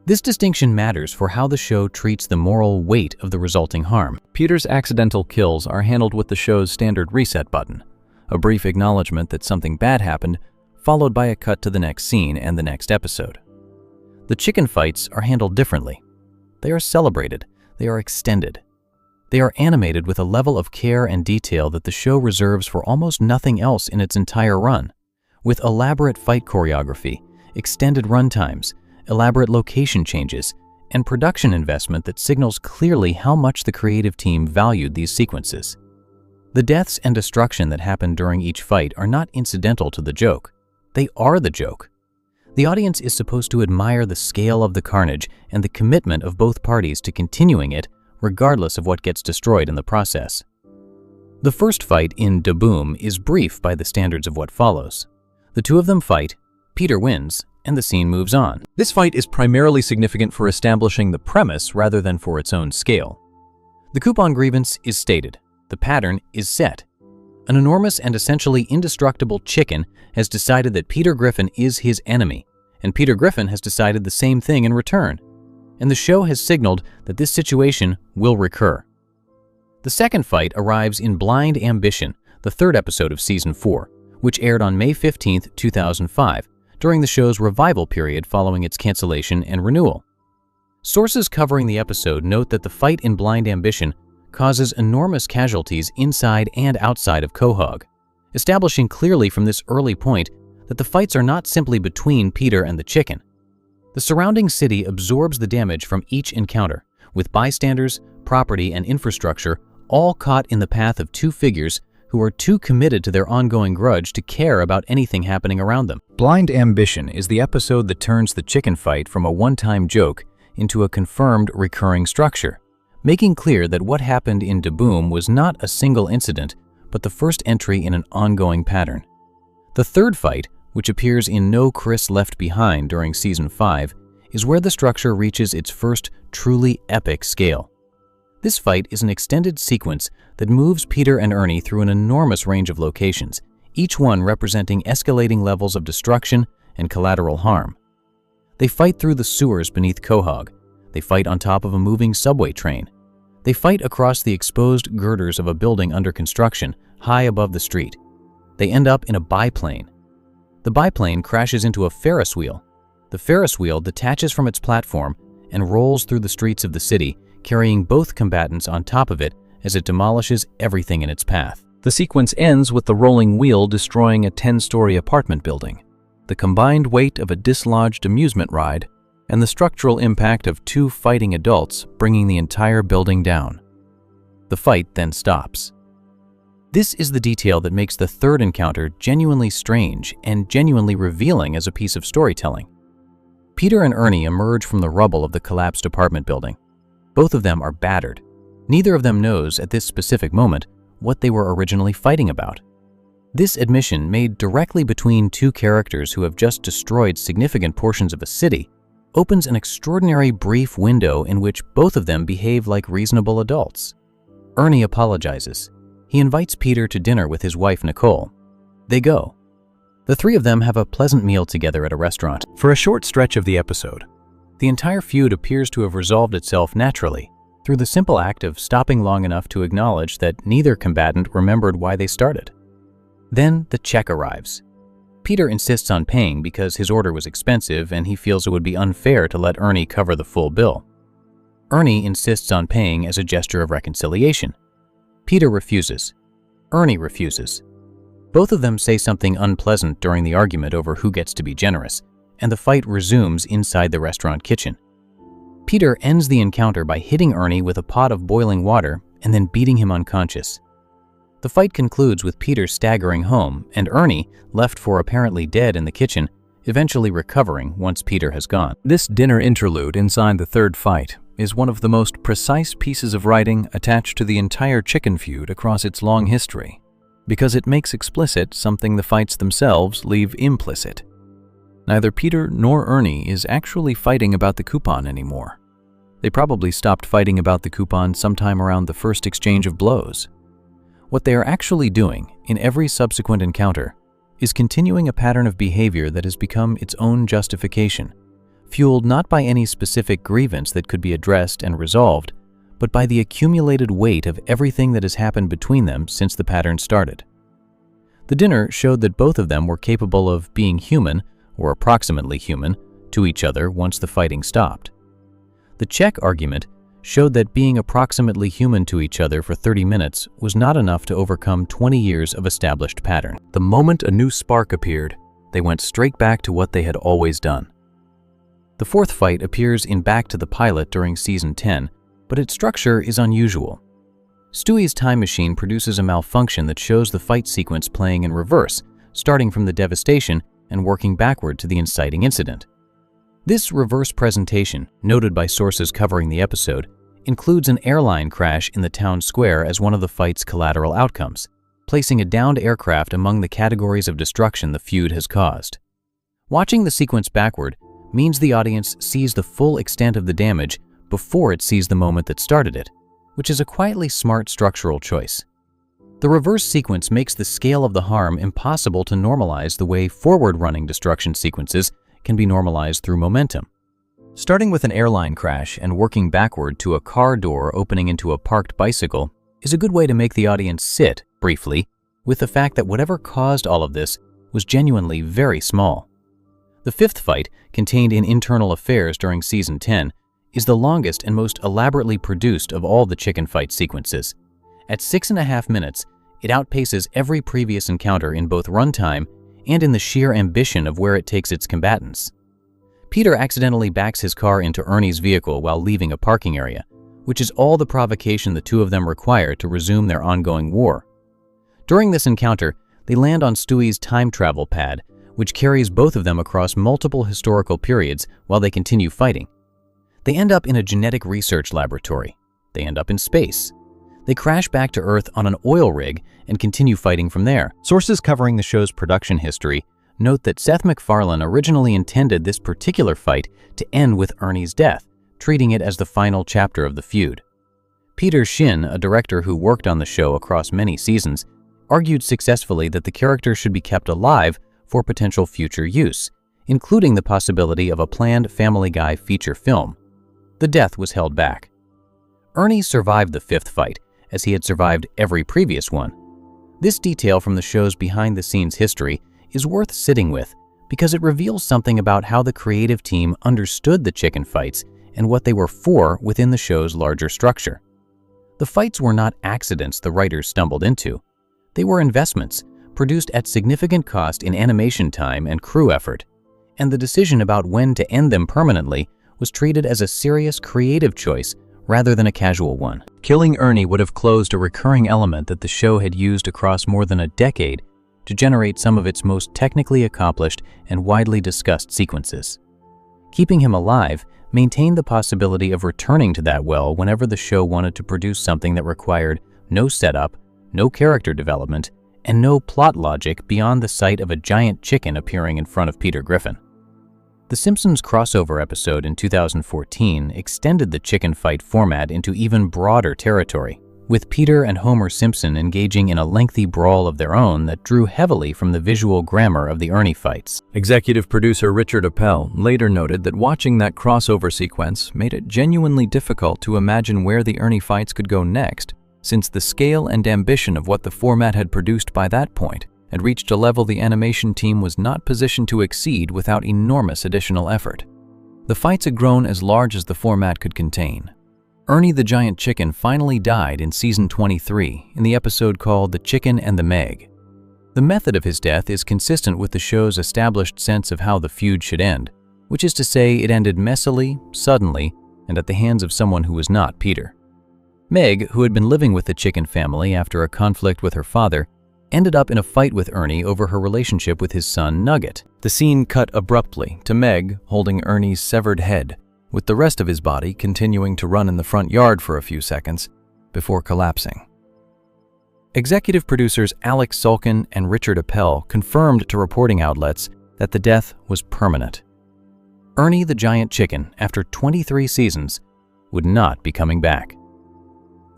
This distinction matters for how the show treats the moral weight of the resulting harm. Peter's accidental kills are handled with the show's standard reset button, a brief acknowledgement that something bad happened, followed by a cut to the next scene and the next episode. The chicken fights are handled differently. They are celebrated. They are extended. They are animated with a level of care and detail that the show reserves for almost nothing else in its entire run, with elaborate fight choreography, extended runtimes, elaborate location changes, and production investment that signals clearly how much the creative team valued these sequences. The deaths and destruction that happen during each fight are not incidental to the joke. They are the joke. The audience is supposed to admire the scale of the carnage and the commitment of both parties to continuing it regardless of what gets destroyed in the process. The first fight in Da Boom is brief by the standards of what follows. The 2 of them fight, Peter wins, and the scene moves on. This fight is primarily significant for establishing the premise rather than for its own scale. The coupon grievance is stated. The pattern is set. An enormous and essentially indestructible chicken has decided that Peter Griffin is his enemy, and Peter Griffin has decided the same thing in return. And the show has signaled that this situation will recur. The second fight arrives in Blind Ambition, the 3rd episode of Season 4, which aired on May 15, 2005, during the show's revival period following its cancellation and renewal. Sources covering the episode note that the fight in Blind Ambition causes enormous casualties inside and outside of Quahog, establishing clearly from this early point that the fights are not simply between Peter and the chicken. The surrounding city absorbs the damage from each encounter, with bystanders, property, and infrastructure all caught in the path of 2 figures who are too committed to their ongoing grudge to care about anything happening around them. Blind Ambition is the episode that turns the chicken fight from a one-time joke into a confirmed recurring structure, making clear that what happened in Da Boom was not a single incident, but the first entry in an ongoing pattern. The third fight, which appears in No Chris Left Behind during Season 5, is where the structure reaches its first truly epic scale. This fight is an extended sequence that moves Peter and Ernie through an enormous range of locations, each one representing escalating levels of destruction and collateral harm. They fight through the sewers beneath Quahog. They fight on top of a moving subway train. They fight across the exposed girders of a building under construction, high above the street. They end up in a biplane. The biplane crashes into a Ferris wheel. The Ferris wheel detaches from its platform and rolls through the streets of the city, carrying both combatants on top of it as it demolishes everything in its path. The sequence ends with the rolling wheel destroying a 10-story apartment building. The combined weight of a dislodged amusement ride and the structural impact of two fighting adults bringing the entire building down. The fight then stops. This is the detail that makes the third encounter genuinely strange and genuinely revealing as a piece of storytelling. Peter and Ernie emerge from the rubble of the collapsed apartment building. Both of them are battered. Neither of them knows at this specific moment what they were originally fighting about. This admission, made directly between two characters who have just destroyed significant portions of a city, opens an extraordinary brief window in which both of them behave like reasonable adults. Ernie apologizes. He invites Peter to dinner with his wife, Nicole. They go. The three of them have a pleasant meal together at a restaurant. For a short stretch of the episode, the entire feud appears to have resolved itself naturally through the simple act of stopping long enough to acknowledge that neither combatant remembered why they started. Then the check arrives. Peter insists on paying because his order was expensive and he feels it would be unfair to let Ernie cover the full bill. Ernie insists on paying as a gesture of reconciliation. Peter refuses. Ernie refuses. Both of them say something unpleasant during the argument over who gets to be generous, and the fight resumes inside the restaurant kitchen. Peter ends the encounter by hitting Ernie with a pot of boiling water and then beating him unconscious. The fight concludes with Peter staggering home and Ernie, left for apparently dead in the kitchen, eventually recovering once Peter has gone. This dinner interlude inside the third fight is one of the most precise pieces of writing attached to the entire chicken feud across its long history, because it makes explicit something the fights themselves leave implicit. Neither Peter nor Ernie is actually fighting about the coupon anymore. They probably stopped fighting about the coupon sometime around the first exchange of blows. What they are actually doing in every subsequent encounter is continuing a pattern of behavior that has become its own justification, fueled not by any specific grievance that could be addressed and resolved, but by the accumulated weight of everything that has happened between them since the pattern started. The dinner showed that both of them were capable of being human, or approximately human, to each other once the fighting stopped. The check argument showed that being approximately human to each other for 30 minutes was not enough to overcome 20 years of established pattern. The moment a new spark appeared, they went straight back to what they had always done. The fourth fight appears in Back to the Pilot during Season 10, but its structure is unusual. Stewie's time machine produces a malfunction that shows the fight sequence playing in reverse, starting from the devastation and working backward to the inciting incident. This reverse presentation, noted by sources covering the episode, includes an airline crash in the town square as one of the fight's collateral outcomes, placing a downed aircraft among the categories of destruction the feud has caused. Watching the sequence backward means the audience sees the full extent of the damage before it sees the moment that started it, which is a quietly smart structural choice. The reverse sequence makes the scale of the harm impossible to normalize the way forward-running destruction sequences can be normalized through momentum. Starting with an airline crash and working backward to a car door opening into a parked bicycle is a good way to make the audience sit, briefly, with the fact that whatever caused all of this was genuinely very small. The fifth fight, contained in Internal Affairs during Season 10, is the longest and most elaborately produced of all the chicken fight sequences. At 6.5 minutes, it outpaces every previous encounter in both runtime and in the sheer ambition of where it takes its combatants. Peter accidentally backs his car into Ernie's vehicle while leaving a parking area, which is all the provocation the two of them require to resume their ongoing war. During this encounter, they land on Stewie's time travel pad, which carries both of them across multiple historical periods while they continue fighting. They end up in a genetic research laboratory. They end up in space. They crash back to Earth on an oil rig and continue fighting from there. Sources covering the show's production history note that Seth MacFarlane originally intended this particular fight to end with Ernie's death, treating it as the final chapter of the feud. Peter Shin, a director who worked on the show across many seasons, argued successfully that the character should be kept alive for potential future use, including the possibility of a planned Family Guy feature film. The death was held back. Ernie survived the fifth fight, as he had survived every previous one. This detail from the show's behind-the-scenes history is worth sitting with because it reveals something about how the creative team understood the chicken fights and what they were for within the show's larger structure. The fights were not accidents the writers stumbled into. They were investments, produced at significant cost in animation time and crew effort, and the decision about when to end them permanently was treated as a serious creative choice rather than a casual one. Killing Ernie would have closed a recurring element that the show had used across more than a decade to generate some of its most technically accomplished and widely discussed sequences. Keeping him alive maintained the possibility of returning to that well whenever the show wanted to produce something that required no setup, no character development, and no plot logic beyond the sight of a giant chicken appearing in front of Peter Griffin. The Simpsons crossover episode in 2014 extended the chicken fight format into even broader territory, with Peter and Homer Simpson engaging in a lengthy brawl of their own that drew heavily from the visual grammar of the Ernie fights. Executive producer Richard Appel later noted that watching that crossover sequence made it genuinely difficult to imagine where the Ernie fights could go next, since the scale and ambition of what the format had produced by that point had reached a level the animation team was not positioned to exceed without enormous additional effort. The fights had grown as large as the format could contain. Ernie the Giant Chicken finally died in season 23 in the episode called The Chicken and the Meg. The method of his death is consistent with the show's established sense of how the feud should end, which is to say it ended messily, suddenly, and at the hands of someone who was not Peter. Meg, who had been living with the chicken family after a conflict with her father, ended up in a fight with Ernie over her relationship with his son Nugget. The scene cut abruptly to Meg holding Ernie's severed head, with the rest of his body continuing to run in the front yard for a few seconds before collapsing. Executive producers Alex Sulkin and Richard Appel confirmed to reporting outlets that the death was permanent. Ernie the Giant Chicken, after 23 seasons, would not be coming back.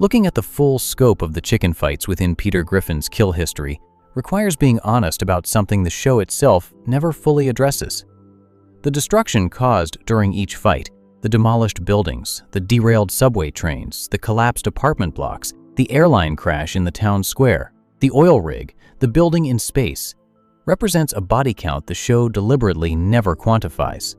Looking at the full scope of the chicken fights within Peter Griffin's kill history requires being honest about something the show itself never fully addresses. The destruction caused during each fight, the demolished buildings, the derailed subway trains, the collapsed apartment blocks, the airline crash in the town square, the oil rig, the building in space, represents a body count the show deliberately never quantifies.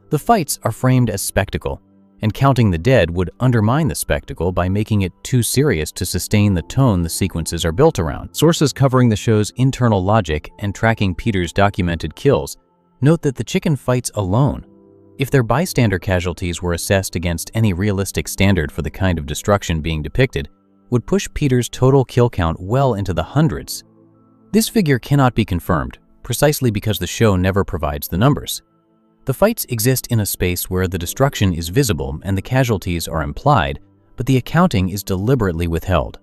The fights are framed as spectacle, and counting the dead would undermine the spectacle by making it too serious to sustain the tone the sequences are built around. Sources covering the show's internal logic and tracking Peter's documented kills note that the chicken fights alone, if their bystander casualties were assessed against any realistic standard for the kind of destruction being depicted, would push Peter's total kill count well into the hundreds. This figure cannot be confirmed, precisely because the show never provides the numbers. The fights exist in a space where the destruction is visible and the casualties are implied, but the accounting is deliberately withheld.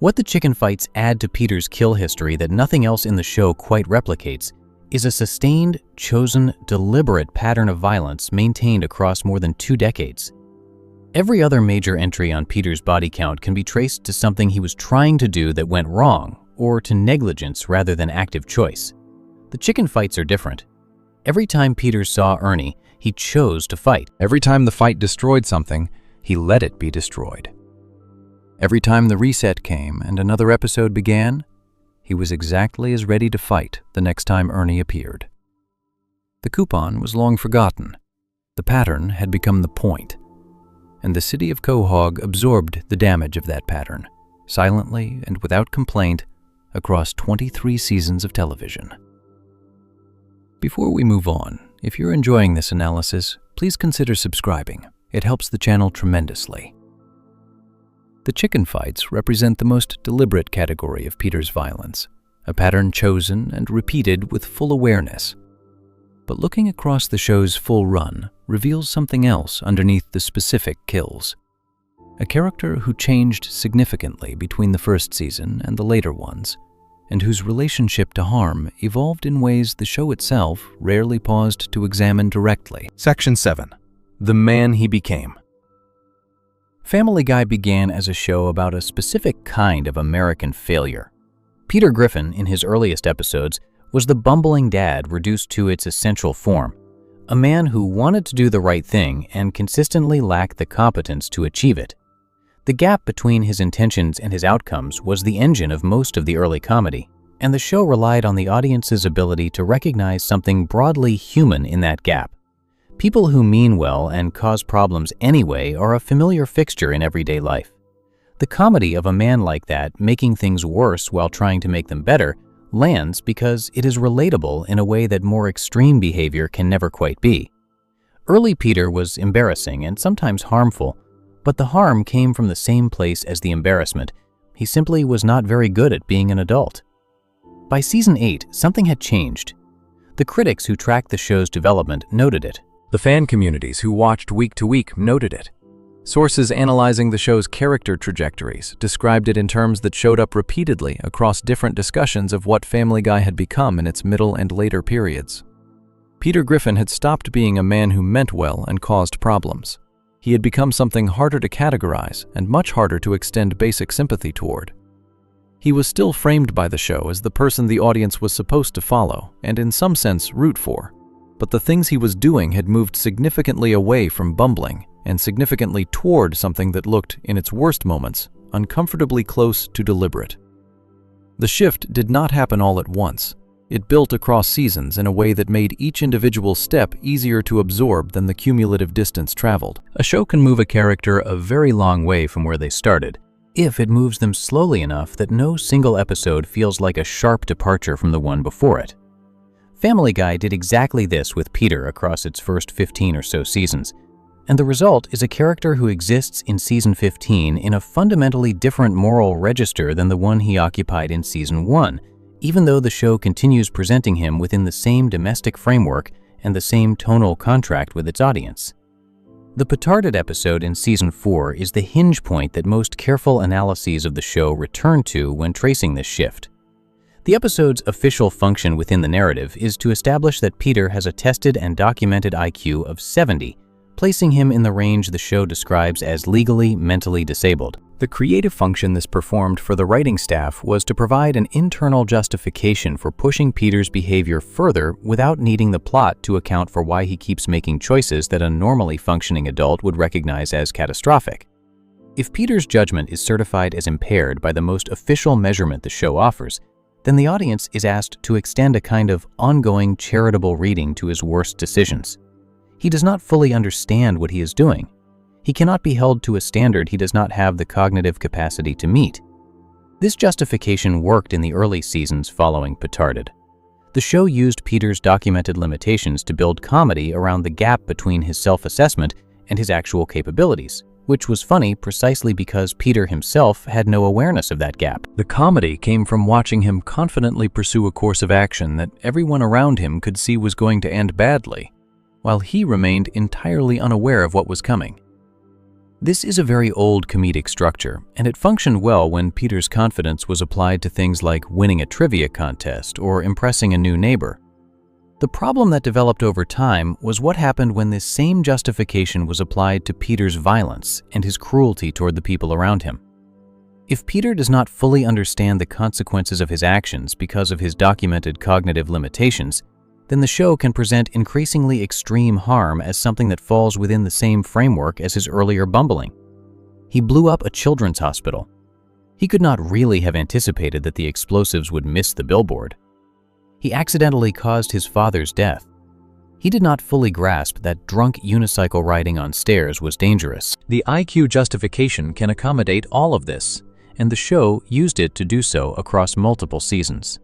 What the chicken fights add to Peter's kill history that nothing else in the show quite replicates is a sustained, chosen, deliberate pattern of violence maintained across more than 2 decades. Every other major entry on Peter's body count can be traced to something he was trying to do that went wrong, or to negligence rather than active choice. The chicken fights are different. Every time Peter saw Ernie, he chose to fight. Every time the fight destroyed something, he let it be destroyed. Every time the reset came and another episode began, he was exactly as ready to fight the next time Ernie appeared. The coupon was long forgotten. The pattern had become the point, and the city of Quahog absorbed the damage of that pattern, silently and without complaint, across 23 seasons of television. Before we move on, if you're enjoying this analysis, please consider subscribing. It helps the channel tremendously. The chicken fights represent the most deliberate category of Peter's violence, a pattern chosen and repeated with full awareness. But looking across the show's full run reveals something else underneath the specific kills. A character who changed significantly between the first season and the later ones, and whose relationship to harm evolved in ways the show itself rarely paused to examine directly. Section 7. The Man He Became. Family Guy began as a show about a specific kind of American failure. Peter Griffin, in his earliest episodes, was the bumbling dad reduced to its essential form, a man who wanted to do the right thing and consistently lacked the competence to achieve it. The gap between his intentions and his outcomes was the engine of most of the early comedy, and the show relied on the audience's ability to recognize something broadly human in that gap. People who mean well and cause problems anyway are a familiar fixture in everyday life. The comedy of a man like that making things worse while trying to make them better lands because it is relatable in a way that more extreme behavior can never quite be. Early Peter was embarrassing and sometimes harmful, but the harm came from the same place as the embarrassment. He simply was not very good at being an adult. By season 8, something had changed. The critics who tracked the show's development noted it. The fan communities who watched week to week noted it. Sources analyzing the show's character trajectories described it in terms that showed up repeatedly across different discussions of what Family Guy had become in its middle and later periods. Peter Griffin had stopped being a man who meant well and caused problems. He had become something harder to categorize and much harder to extend basic sympathy toward. He was still framed by the show as the person the audience was supposed to follow and in some sense root for, but the things he was doing had moved significantly away from bumbling and significantly toward something that looked, in its worst moments, uncomfortably close to deliberate. The shift did not happen all at once. It built across seasons in a way that made each individual step easier to absorb than the cumulative distance traveled. A show can move a character a very long way from where they started, if it moves them slowly enough that no single episode feels like a sharp departure from the one before it. Family Guy did exactly this with Peter across its first 15 or so seasons, and the result is a character who exists in season 15 in a fundamentally different moral register than the one he occupied in season 1, even though the show continues presenting him within the same domestic framework and the same tonal contract with its audience. The petarded episode in season 4 is the hinge point that most careful analyses of the show return to when tracing this shift. The episode's official function within the narrative is to establish that Peter has a tested and documented IQ of 70, placing him in the range the show describes as legally mentally disabled. The creative function this performed for the writing staff was to provide an internal justification for pushing Peter's behavior further without needing the plot to account for why he keeps making choices that a normally functioning adult would recognize as catastrophic. If Peter's judgment is certified as impaired by the most official measurement the show offers, then the audience is asked to extend a kind of ongoing charitable reading to his worst decisions. He does not fully understand what he is doing. He cannot be held to a standard he does not have the cognitive capacity to meet. This justification worked in the early seasons following Petarded. The show used Peter's documented limitations to build comedy around the gap between his self-assessment and his actual capabilities, which was funny precisely because Peter himself had no awareness of that gap. The comedy came from watching him confidently pursue a course of action that everyone around him could see was going to end badly, while he remained entirely unaware of what was coming. This is a very old comedic structure, and it functioned well when Peter's confidence was applied to things like winning a trivia contest or impressing a new neighbor. The problem that developed over time was what happened when this same justification was applied to Peter's violence and his cruelty toward the people around him. If Peter does not fully understand the consequences of his actions because of his documented cognitive limitations, then the show can present increasingly extreme harm as something that falls within the same framework as his earlier bumbling. He blew up a children's hospital. He could not really have anticipated that the explosives would miss the billboard. He accidentally caused his father's death. He did not fully grasp that drunk unicycle riding on stairs was dangerous. The IQ justification can accommodate all of this, and the show used it to do so across multiple seasons.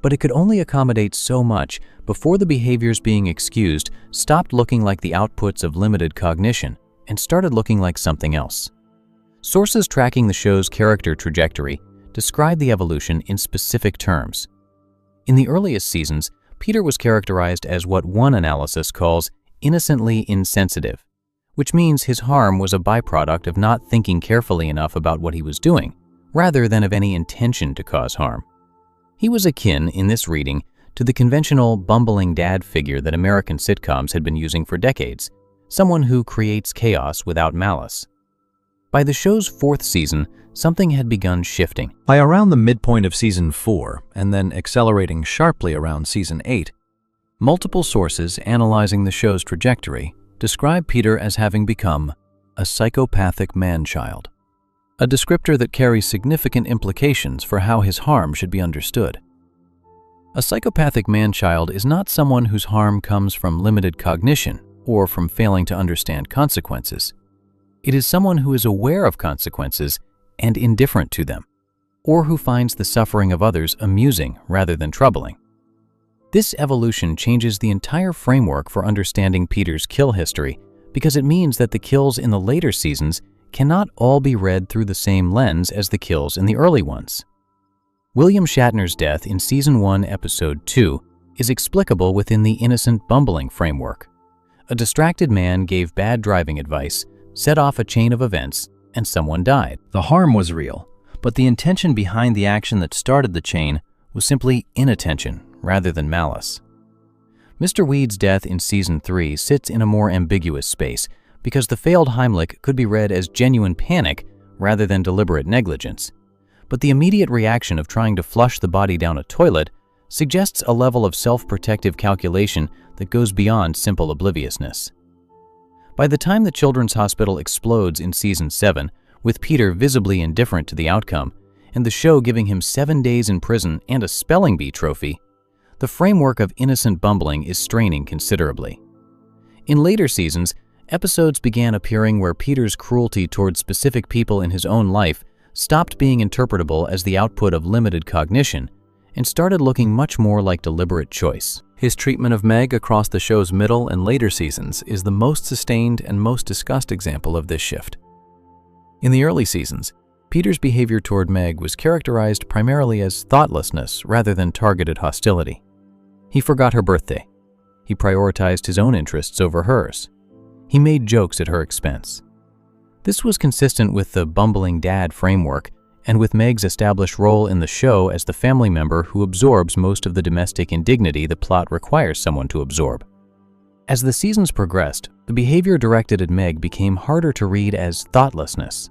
But it could only accommodate so much before the behaviors being excused stopped looking like the outputs of limited cognition and started looking like something else. Sources tracking the show's character trajectory describe the evolution in specific terms. In the earliest seasons, Peter was characterized as what one analysis calls innocently insensitive, which means his harm was a byproduct of not thinking carefully enough about what he was doing, rather than of any intention to cause harm. He was akin, in this reading, to the conventional bumbling dad figure that American sitcoms had been using for decades, someone who creates chaos without malice. By the show's 4th season, something had begun shifting. By around the midpoint of season 4, and then accelerating sharply around season 8, multiple sources analyzing the show's trajectory describe Peter as having become a psychopathic man-child. a descriptor that carries significant implications for how his harm should be understood. A psychopathic man-child is not someone whose harm comes from limited cognition or from failing to understand consequences. It is someone who is aware of consequences and indifferent to them, or who finds the suffering of others amusing rather than troubling. This evolution changes the entire framework for understanding Peter's kill history because it means that the kills in the later seasons cannot all be read through the same lens as the kills in the early ones. William Shatner's death in Season 1, Episode 2 is explicable within the innocent bumbling framework. A distracted man gave bad driving advice, set off a chain of events, and someone died. The harm was real, but the intention behind the action that started the chain was simply inattention rather than malice. Mr. Weed's death in Season 3 sits in a more ambiguous space because the failed Heimlich could be read as genuine panic rather than deliberate negligence. But the immediate reaction of trying to flush the body down a toilet suggests a level of self-protective calculation that goes beyond simple obliviousness. By the time the Children's Hospital explodes in Season 7, with Peter visibly indifferent to the outcome, and the show giving him 7 days in prison and a spelling bee trophy, the framework of innocent bumbling is straining considerably. In later seasons, episodes began appearing where Peter's cruelty towards specific people in his own life stopped being interpretable as the output of limited cognition and started looking much more like deliberate choice. His treatment of Meg across the show's middle and later seasons is the most sustained and most discussed example of this shift. In the early seasons, Peter's behavior toward Meg was characterized primarily as thoughtlessness rather than targeted hostility. He forgot her birthday. He prioritized his own interests over hers. He made jokes at her expense. This was consistent with the bumbling dad framework and with Meg's established role in the show as the family member who absorbs most of the domestic indignity the plot requires someone to absorb. As the seasons progressed, the behavior directed at Meg became harder to read as thoughtlessness.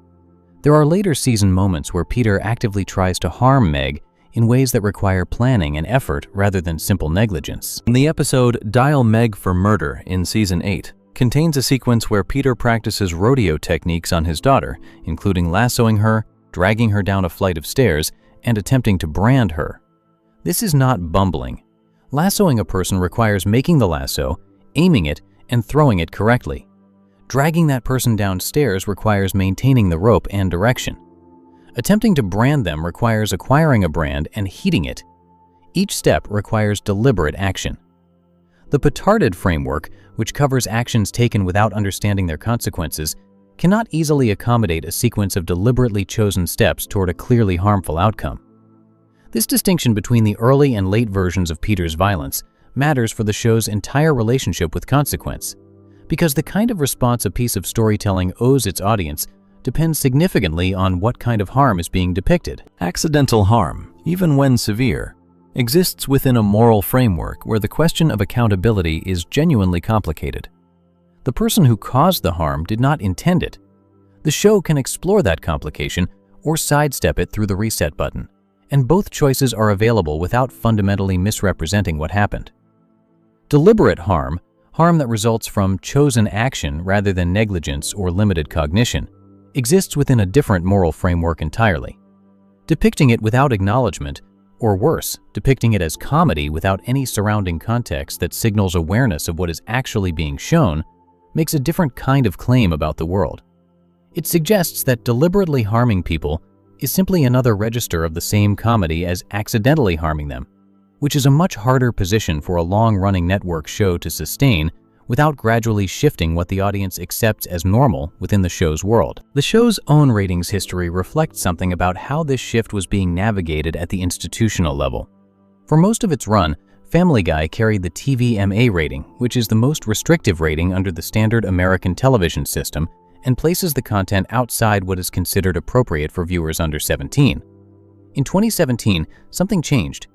There are later season moments where Peter actively tries to harm Meg in ways that require planning and effort rather than simple negligence. The episode Dial Meg for Murder in Season 8 contains a sequence where Peter practices rodeo techniques on his daughter, including lassoing her, dragging her down a flight of stairs, and attempting to brand her. This is not bumbling. Lassoing a person requires making the lasso, aiming it, and throwing it correctly. Dragging that person downstairs requires maintaining the rope and direction. Attempting to brand them requires acquiring a brand and heating it. Each step requires deliberate action. The petarded framework, which covers actions taken without understanding their consequences, cannot easily accommodate a sequence of deliberately chosen steps toward a clearly harmful outcome. This distinction between the early and late versions of Peter's violence matters for the show's entire relationship with consequence, because the kind of response a piece of storytelling owes its audience depends significantly on what kind of harm is being depicted. Accidental harm, even when severe, exists within a moral framework where the question of accountability is genuinely complicated. The person who caused the harm did not intend it. The show can explore that complication or sidestep it through the reset button, and both choices are available without fundamentally misrepresenting what happened. Deliberate harm, harm that results from chosen action rather than negligence or limited cognition, exists within a different moral framework entirely. Depicting it without acknowledgement, or worse, depicting it as comedy without any surrounding context that signals awareness of what is actually being shown, makes a different kind of claim about the world. It suggests that deliberately harming people is simply another register of the same comedy as accidentally harming them, which is a much harder position for a long-running network show to sustain without gradually shifting what the audience accepts as normal within the show's world. The show's own ratings history reflects something about how this shift was being navigated at the institutional level. For most of its run, Family Guy carried the TVMA rating, which is the most restrictive rating under the standard American television system and places the content outside what is considered appropriate for viewers under 17. In 2017, something changed.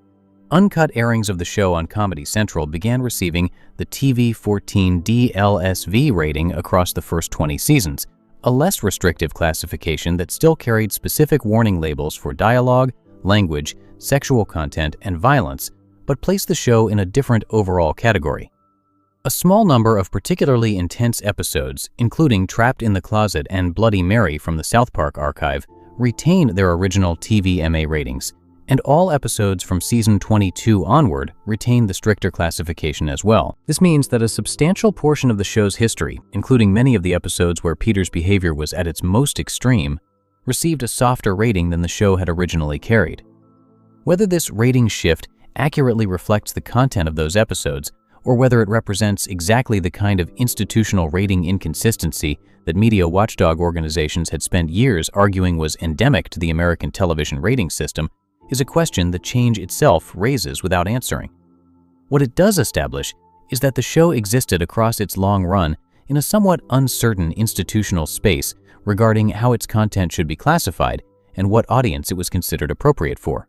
Uncut airings of the show on Comedy Central began receiving the TV14 DLSV rating across the first 20 seasons, a less restrictive classification that still carried specific warning labels for dialogue, language, sexual content, and violence, but placed the show in a different overall category. A small number of particularly intense episodes, including Trapped in the Closet and Bloody Mary from the South Park archive, retain their original TVMA ratings, and all episodes from season 22 onward retain the stricter classification as well. This means that a substantial portion of the show's history, including many of the episodes where Peter's behavior was at its most extreme, received a softer rating than the show had originally carried. Whether this rating shift accurately reflects the content of those episodes, or whether it represents exactly the kind of institutional rating inconsistency that media watchdog organizations had spent years arguing was endemic to the American television rating system, is a question the change itself raises without answering. What it does establish is that the show existed across its long run in a somewhat uncertain institutional space regarding how its content should be classified and what audience it was considered appropriate for.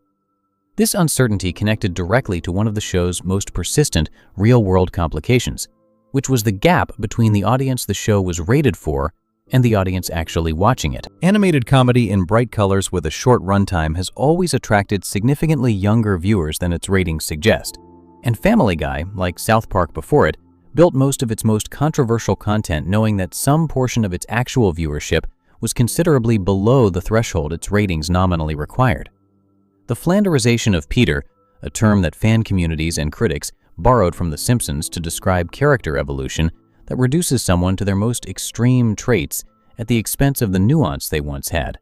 This uncertainty connected directly to one of the show's most persistent real-world complications, which was the gap between the audience the show was rated for and the audience actually watching it. Animated comedy in bright colors with a short runtime has always attracted significantly younger viewers than its ratings suggest, and Family Guy, like South Park before it, built most of its most controversial content knowing that some portion of its actual viewership was considerably below the threshold its ratings nominally required. The Flanderization of Peter, a term that fan communities and critics borrowed from The Simpsons to describe character evolution that reduces someone to their most extreme traits at the expense of the nuance they once had,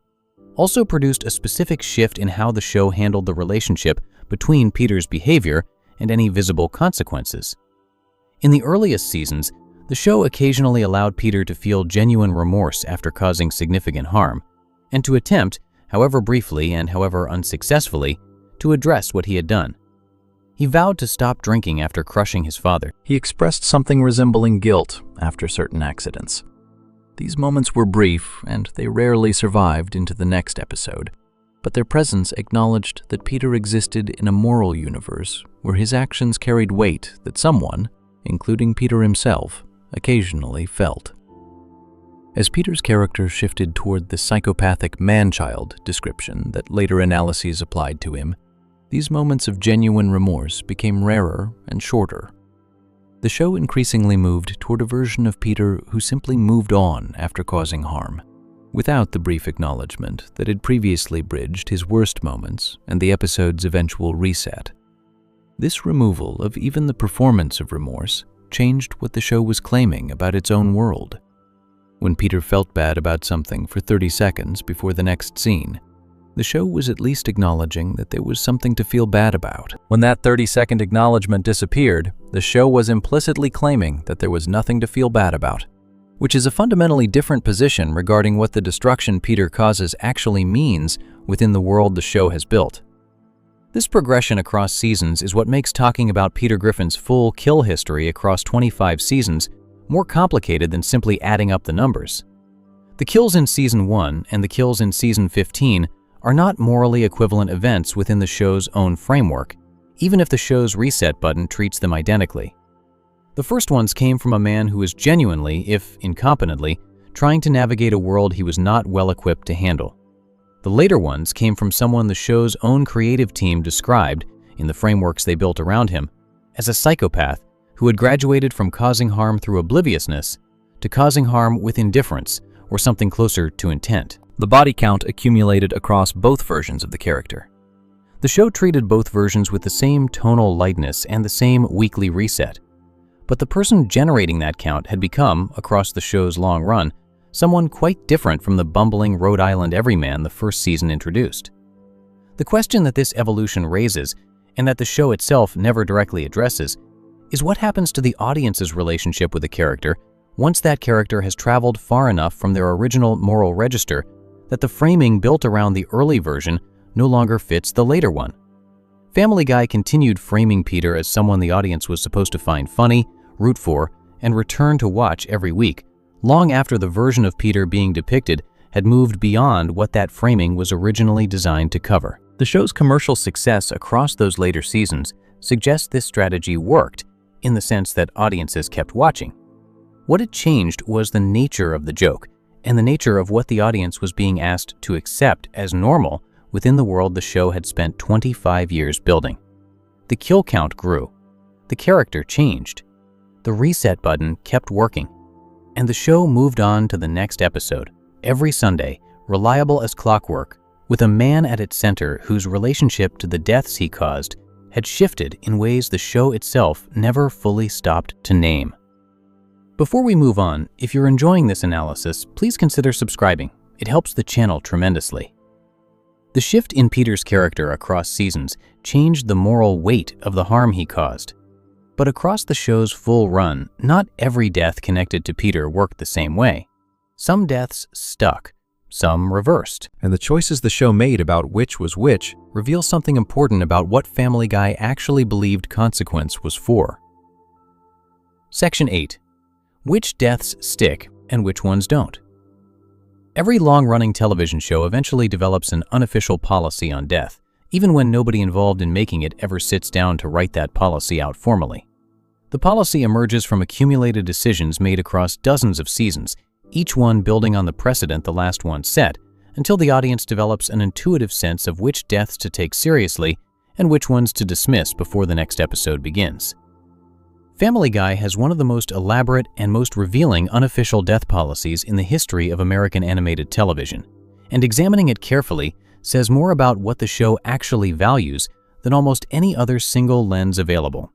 also produced a specific shift in how the show handled the relationship between Peter's behavior and any visible consequences. In the earliest seasons, the show occasionally allowed Peter to feel genuine remorse after causing significant harm, and to attempt, however briefly and however unsuccessfully, to address what he had done. He vowed to stop drinking after crushing his father. He expressed something resembling guilt after certain accidents. These moments were brief, and they rarely survived into the next episode, but their presence acknowledged that Peter existed in a moral universe where his actions carried weight that someone, including Peter himself, occasionally felt. As Peter's character shifted toward the psychopathic man-child description that later analyses applied to him, these moments of genuine remorse became rarer and shorter. The show increasingly moved toward a version of Peter who simply moved on after causing harm, without the brief acknowledgement that had previously bridged his worst moments and the episode's eventual reset. This removal of even the performance of remorse changed what the show was claiming about its own world. When Peter felt bad about something for 30 seconds before the next scene, the show was at least acknowledging that there was something to feel bad about. When that 30-second acknowledgement disappeared, the show was implicitly claiming that there was nothing to feel bad about, which is a fundamentally different position regarding what the destruction Peter causes actually means within the world the show has built. This progression across seasons is what makes talking about Peter Griffin's full kill history across 25 seasons more complicated than simply adding up the numbers. The kills in Season 1 and the kills in Season 15 are not morally equivalent events within the show's own framework, even if the show's reset button treats them identically. The first ones came from a man who was genuinely, if incompetently, trying to navigate a world he was not well equipped to handle. The later ones came from someone the show's own creative team described, in the frameworks they built around him, as a psychopath who had graduated from causing harm through obliviousness to causing harm with indifference or something closer to intent. The body count accumulated across both versions of the character. The show treated both versions with the same tonal lightness and the same weekly reset, but the person generating that count had become, across the show's long run, someone quite different from the bumbling Rhode Island everyman the first season introduced. The question that this evolution raises, and that the show itself never directly addresses, is what happens to the audience's relationship with a character once that character has traveled far enough from their original moral register that the framing built around the early version no longer fits the later one. Family Guy continued framing Peter as someone the audience was supposed to find funny, root for, and return to watch every week, long after the version of Peter being depicted had moved beyond what that framing was originally designed to cover. The show's commercial success across those later seasons suggests this strategy worked, in the sense that audiences kept watching. What had changed was the nature of the joke, and the nature of what the audience was being asked to accept as normal within the world the show had spent 25 years building. The kill count grew. The character changed. The reset button kept working. And the show moved on to the next episode, every Sunday, reliable as clockwork, with a man at its center whose relationship to the deaths he caused had shifted in ways the show itself never fully stopped to name. Before we move on, if you're enjoying this analysis, please consider subscribing. It helps the channel tremendously. The shift in Peter's character across seasons changed the moral weight of the harm he caused. But across the show's full run, not every death connected to Peter worked the same way. Some deaths stuck, some reversed. And the choices the show made about which was which reveal something important about what Family Guy actually believed consequence was for. Section 8. Which deaths stick and which ones don't? Every long-running television show eventually develops an unofficial policy on death, even when nobody involved in making it ever sits down to write that policy out formally. The policy emerges from accumulated decisions made across dozens of seasons, each one building on the precedent the last one set, until the audience develops an intuitive sense of which deaths to take seriously and which ones to dismiss before the next episode begins. Family Guy has one of the most elaborate and most revealing unofficial death policies in the history of American animated television, and examining it carefully says more about what the show actually values than almost any other single lens available.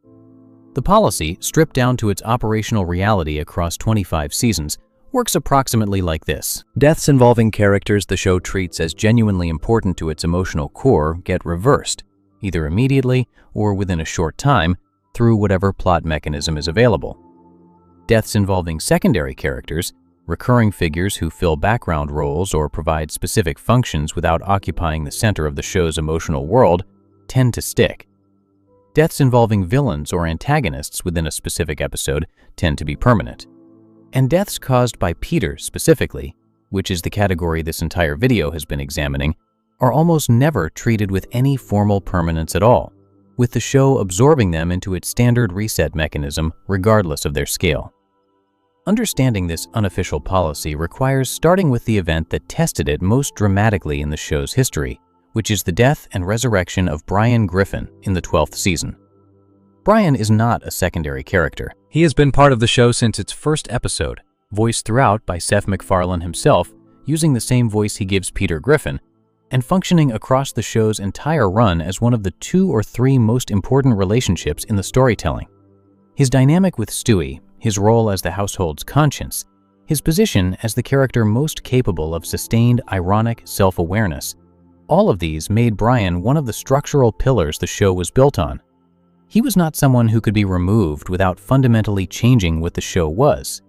The policy, stripped down to its operational reality across 25 seasons, works approximately like this. Deaths involving characters the show treats as genuinely important to its emotional core get reversed, either immediately or within a short time, through whatever plot mechanism is available. Deaths involving secondary characters, recurring figures who fill background roles or provide specific functions without occupying the center of the show's emotional world, tend to stick. Deaths involving villains or antagonists within a specific episode tend to be permanent. And deaths caused by Peter specifically, which is the category this entire video has been examining, are almost never treated with any formal permanence at all, with the show absorbing them into its standard reset mechanism regardless of their scale. Understanding this unofficial policy requires starting with the event that tested it most dramatically in the show's history, which is the death and resurrection of Brian Griffin in the 12th season. Brian is not a secondary character. He has been part of the show since its first episode, voiced throughout by Seth MacFarlane himself, using the same voice he gives Peter Griffin, and functioning across the show's entire run as one of the 2 or 3 most important relationships in the storytelling. His dynamic with Stewie, his role as the household's conscience, his position as the character most capable of sustained ironic self-awareness, all of these made Brian one of the structural pillars the show was built on. He was not someone who could be removed without fundamentally changing what the show was.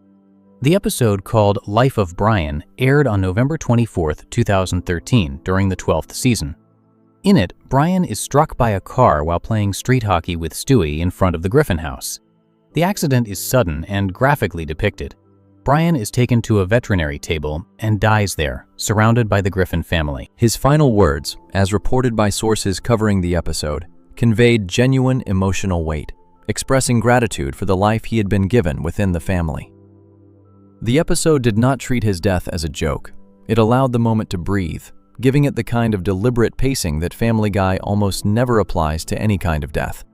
The episode called Life of Brian aired on November 24, 2013 during the 12th season. In it, Brian is struck by a car while playing street hockey with Stewie in front of the Griffin house. The accident is sudden and graphically depicted. Brian is taken to a veterinary table and dies there, surrounded by the Griffin family. His final words, as reported by sources covering the episode, conveyed genuine emotional weight, expressing gratitude for the life he had been given within the family. The episode did not treat his death as a joke. It allowed the moment to breathe, giving it the kind of deliberate pacing that Family Guy almost never applies to any kind of death.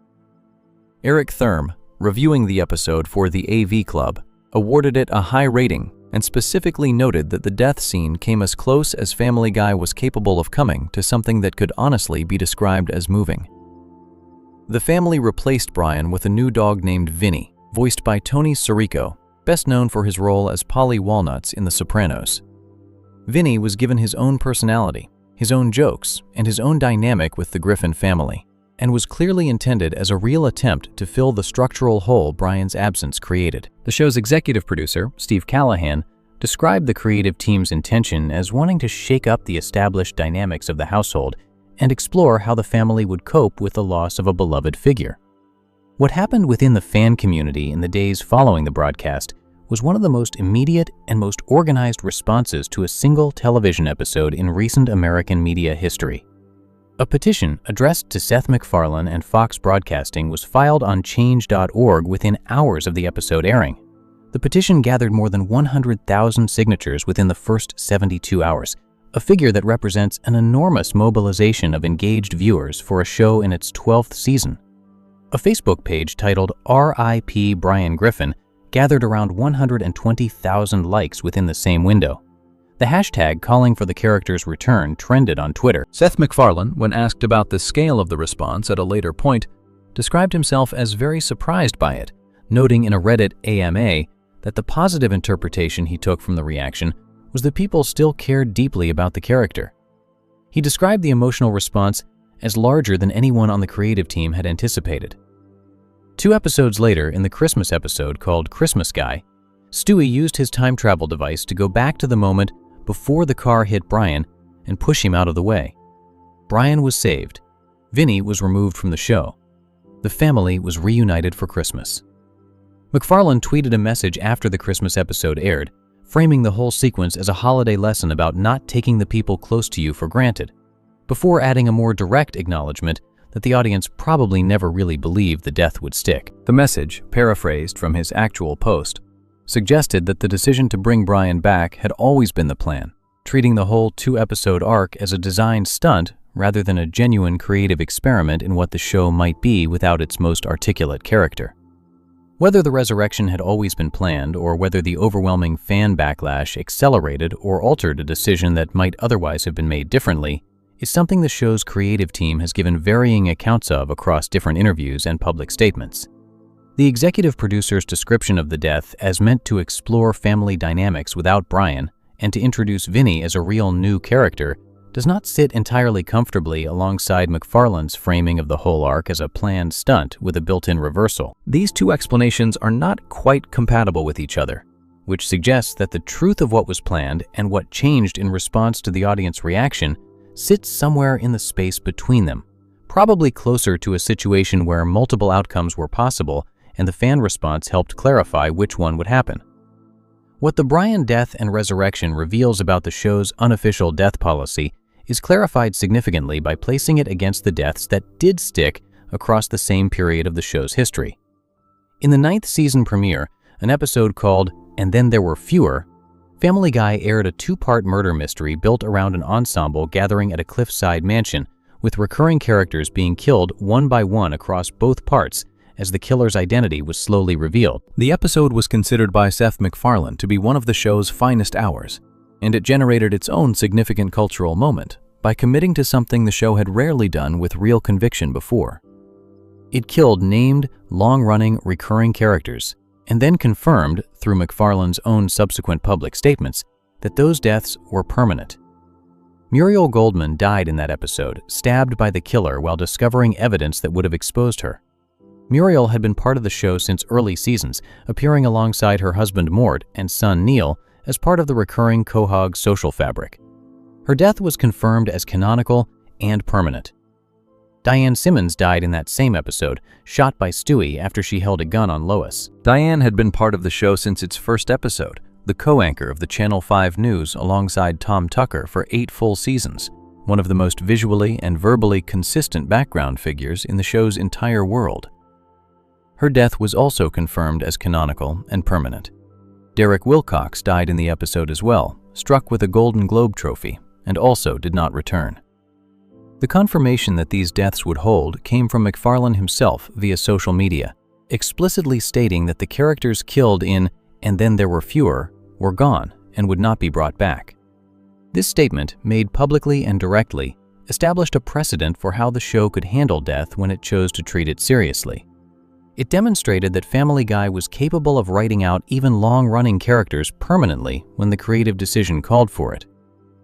Eric Thurm, reviewing the episode for the AV Club, awarded it a high rating and specifically noted that the death scene came as close as Family Guy was capable of coming to something that could honestly be described as moving. The family replaced Brian with a new dog named Vinny, voiced by Tony Sirico, best known for his role as Polly Walnuts in The Sopranos. Vinny was given his own personality, his own jokes, and his own dynamic with the Griffin family, and was clearly intended as a real attempt to fill the structural hole Brian's absence created. The show's executive producer, Steve Callahan, described the creative team's intention as wanting to shake up the established dynamics of the household and explore how the family would cope with the loss of a beloved figure. What happened within the fan community in the days following the broadcast was one of the most immediate and most organized responses to a single television episode in recent American media history. A petition addressed to Seth MacFarlane and Fox Broadcasting was filed on change.org within hours of the episode airing. The petition gathered more than 100,000 signatures within the first 72 hours, a figure that represents an enormous mobilization of engaged viewers for a show in its 12th season. A Facebook page titled R.I.P. Brian Griffin gathered around 120,000 likes within the same window. The hashtag calling for the character's return trended on Twitter. Seth MacFarlane, when asked about the scale of the response at a later point, described himself as very surprised by it, noting in a Reddit AMA that the positive interpretation he took from the reaction was that people still cared deeply about the character. He described the emotional response as larger than anyone on the creative team had anticipated. 2 episodes later, in the Christmas episode called Christmas Guy, Stewie used his time travel device to go back to the moment before the car hit Brian and push him out of the way. Brian was saved. Vinny was removed from the show. The family was reunited for Christmas. MacFarlane tweeted a message after the Christmas episode aired, framing the whole sequence as a holiday lesson about not taking the people close to you for granted, before adding a more direct acknowledgement that the audience probably never really believed the death would stick. The message, paraphrased from his actual post, suggested that the decision to bring Brian back had always been the plan, treating the whole 2-episode arc as a designed stunt rather than a genuine creative experiment in what the show might be without its most articulate character. Whether the resurrection had always been planned or whether the overwhelming fan backlash accelerated or altered a decision that might otherwise have been made differently is something the show's creative team has given varying accounts of across different interviews and public statements. The executive producer's description of the death as meant to explore family dynamics without Brian and to introduce Vinny as a real new character does not sit entirely comfortably alongside MacFarlane's framing of the whole arc as a planned stunt with a built-in reversal. These 2 explanations are not quite compatible with each other, which suggests that the truth of what was planned and what changed in response to the audience reaction sits somewhere in the space between them, probably closer to a situation where multiple outcomes were possible and the fan response helped clarify which one would happen. What the Brian death and resurrection reveals about the show's unofficial death policy is clarified significantly by placing it against the deaths that did stick across the same period of the show's history. In the 9th season premiere, an episode called And Then There Were Fewer, Family Guy aired a 2-part murder mystery built around an ensemble gathering at a cliffside mansion, with recurring characters being killed one by one across both parts as the killer's identity was slowly revealed. The episode was considered by Seth MacFarlane to be one of the show's finest hours, and it generated its own significant cultural moment by committing to something the show had rarely done with real conviction before. It killed named, long-running, recurring characters, and then confirmed, through MacFarlane's own subsequent public statements, that those deaths were permanent. Muriel Goldman died in that episode, stabbed by the killer while discovering evidence that would have exposed her. Muriel had been part of the show since early seasons, appearing alongside her husband Mort and son Neil as part of the recurring Quahog social fabric. Her death was confirmed as canonical and permanent. Diane Simmons died in that same episode, shot by Stewie after she held a gun on Lois. Diane had been part of the show since its first episode, the co-anchor of the Channel 5 News alongside Tom Tucker for 8 full seasons, one of the most visually and verbally consistent background figures in the show's entire world. Her death was also confirmed as canonical and permanent. Derek Wilcox died in the episode as well, struck with a Golden Globe trophy, and also did not return. The confirmation that these deaths would hold came from MacFarlane himself via social media, explicitly stating that the characters killed in And Then There Were Fewer were gone and would not be brought back. This statement, made publicly and directly, established a precedent for how the show could handle death when it chose to treat it seriously. It demonstrated that Family Guy was capable of writing out even long-running characters permanently when the creative decision called for it.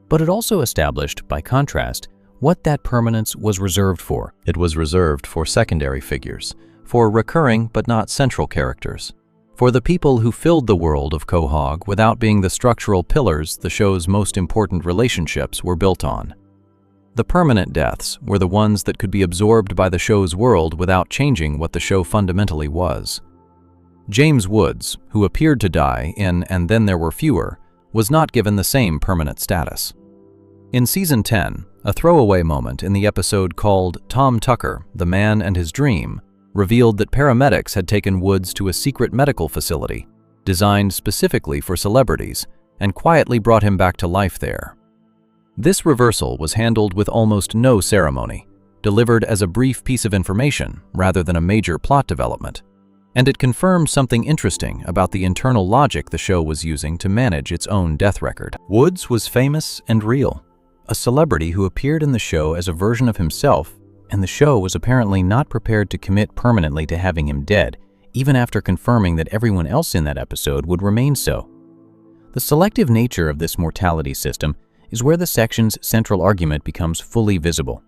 But it also established, by contrast, what that permanence was reserved for. It was reserved for secondary figures, for recurring but not central characters, for the people who filled the world of Quahog without being the structural pillars the show's most important relationships were built on. The permanent deaths were the ones that could be absorbed by the show's world without changing what the show fundamentally was. James Woods, who appeared to die in And Then There Were Fewer, was not given the same permanent status. In Season 10, a throwaway moment in the episode called Tom Tucker, the Man and His Dream, revealed that paramedics had taken Woods to a secret medical facility, designed specifically for celebrities, and quietly brought him back to life there. This reversal was handled with almost no ceremony, delivered as a brief piece of information rather than a major plot development. And it confirmed something interesting about the internal logic the show was using to manage its own death record. Woods was famous and real, a celebrity who appeared in the show as a version of himself, and the show was apparently not prepared to commit permanently to having him dead, even after confirming that everyone else in that episode would remain so. The selective nature of this mortality system is where the section's central argument becomes fully visible.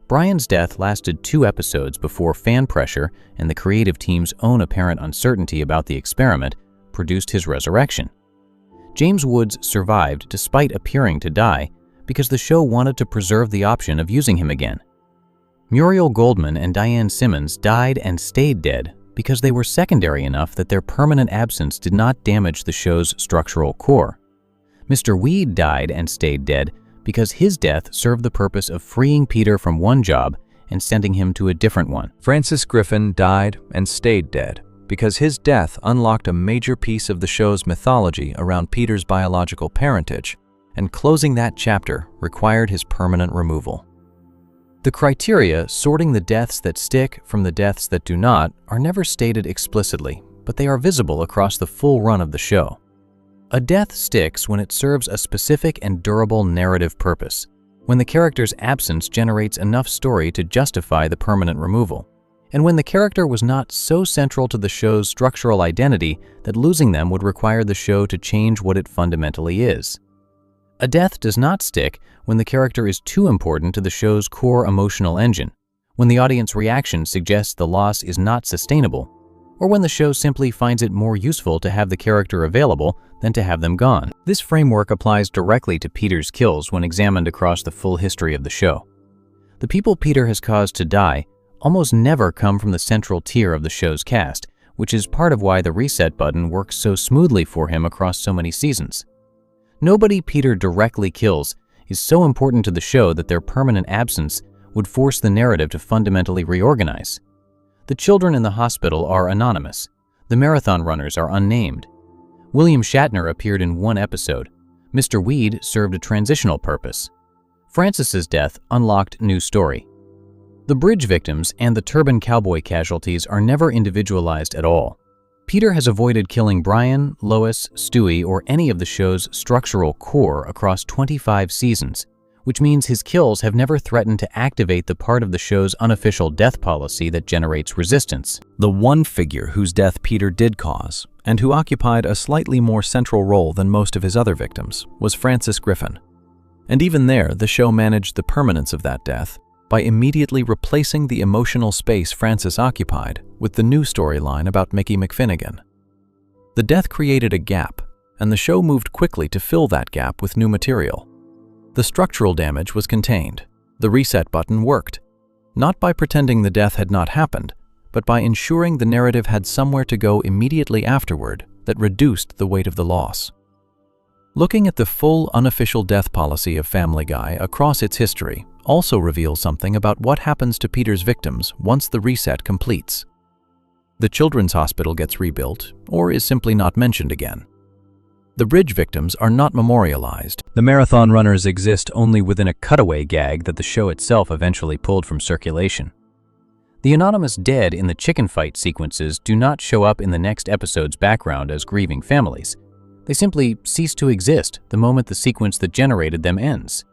Brian's death lasted 2 episodes before fan pressure and the creative team's own apparent uncertainty about the experiment produced his resurrection. James Woods survived despite appearing to die because the show wanted to preserve the option of using him again. Muriel Goldman and Diane Simmons died and stayed dead because they were secondary enough that their permanent absence did not damage the show's structural core. Mr. Weed died and stayed dead because his death served the purpose of freeing Peter from one job and sending him to a different one. Francis Griffin died and stayed dead because his death unlocked a major piece of the show's mythology around Peter's biological parentage, and closing that chapter required his permanent removal. The criteria sorting the deaths that stick from the deaths that do not are never stated explicitly, but they are visible across the full run of the show. A death sticks when it serves a specific and durable narrative purpose, when the character's absence generates enough story to justify the permanent removal, and when the character was not so central to the show's structural identity that losing them would require the show to change what it fundamentally is. A death does not stick when the character is too important to the show's core emotional engine, when the audience reaction suggests the loss is not sustainable, or when the show simply finds it more useful to have the character available than to have them gone. This framework applies directly to Peter's kills when examined across the full history of the show. The people Peter has caused to die almost never come from the central tier of the show's cast, which is part of why the reset button works so smoothly for him across so many seasons. Nobody Peter directly kills is so important to the show that their permanent absence would force the narrative to fundamentally reorganize. The children in the hospital are anonymous. The marathon runners are unnamed. William Shatner appeared in 1 episode. Mr. Weed served a transitional purpose. Francis's death unlocked new story. The bridge victims and the turban cowboy casualties are never individualized at all. Peter has avoided killing Brian, Lois, Stewie, or any of the show's structural core across 25 seasons, which means his kills have never threatened to activate the part of the show's unofficial death policy that generates resistance. The one figure whose death Peter did cause, and who occupied a slightly more central role than most of his other victims, was Francis Griffin. And even there, the show managed the permanence of that death by immediately replacing the emotional space Francis occupied with the new storyline about Mickey McFinnigan. The death created a gap, and the show moved quickly to fill that gap with new material. The structural damage was contained. The reset button worked, not by pretending the death had not happened, but by ensuring the narrative had somewhere to go immediately afterward that reduced the weight of the loss. Looking at the full unofficial death policy of Family Guy across its history also reveals something about what happens to Peter's victims once the reset completes. The children's hospital gets rebuilt, or is simply not mentioned again. The bridge victims are not memorialized. The marathon runners exist only within a cutaway gag that the show itself eventually pulled from circulation. The anonymous dead in the chicken fight sequences do not show up in the next episode's background as grieving families. They simply cease to exist the moment the sequence that generated them ends.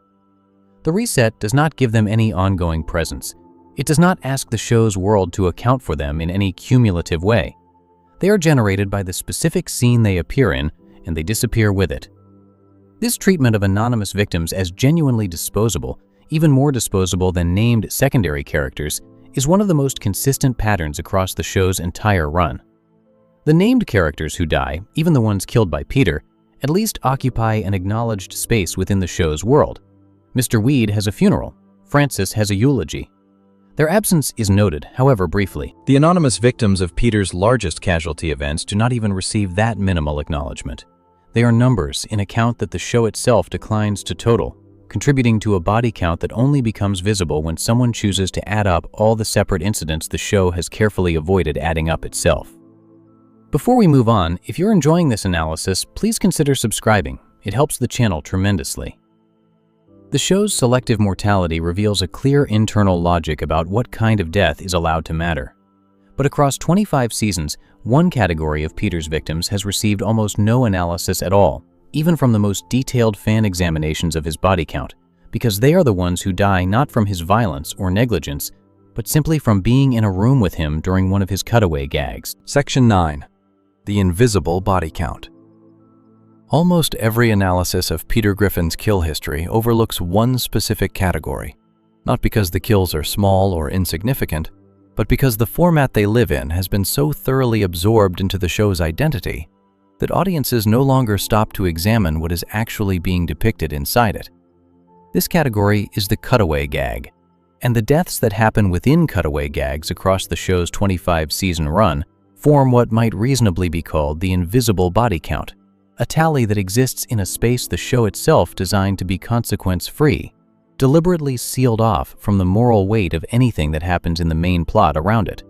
The reset does not give them any ongoing presence. It does not ask the show's world to account for them in any cumulative way. They are generated by the specific scene they appear in, and they disappear with it. This treatment of anonymous victims as genuinely disposable, even more disposable than named secondary characters, is one of the most consistent patterns across the show's entire run. The named characters who die, even the ones killed by Peter, at least occupy an acknowledged space within the show's world. Mr. Weed has a funeral. Francis has a eulogy. Their absence is noted, however briefly. The anonymous victims of Peter's largest casualty events do not even receive that minimal acknowledgement. They are numbers in a count that the show itself declines to total, contributing to a body count that only becomes visible when someone chooses to add up all the separate incidents the show has carefully avoided adding up itself. Before we move on, if you're enjoying this analysis, please consider subscribing. It helps the channel tremendously. The show's selective mortality reveals a clear internal logic about what kind of death is allowed to matter. But But across 25 seasons, one category of Peter's victims has received almost no analysis at all, even from the most detailed fan examinations of his body count, because they are the ones who die not from his violence or negligence, but simply from being in a room with him during one of his cutaway gags. Section 9. The invisible body count. Almost every analysis of Peter Griffin's kill history overlooks one specific category, not because the kills are small or insignificant, but because the format they live in has been so thoroughly absorbed into the show's identity that audiences no longer stop to examine what is actually being depicted inside it. This category is the cutaway gag, and the deaths that happen within cutaway gags across the show's 25-season run form what might reasonably be called the invisible body count, a tally that exists in a space the show itself designed to be consequence-free, deliberately sealed off from the moral weight of anything that happens in the main plot around it.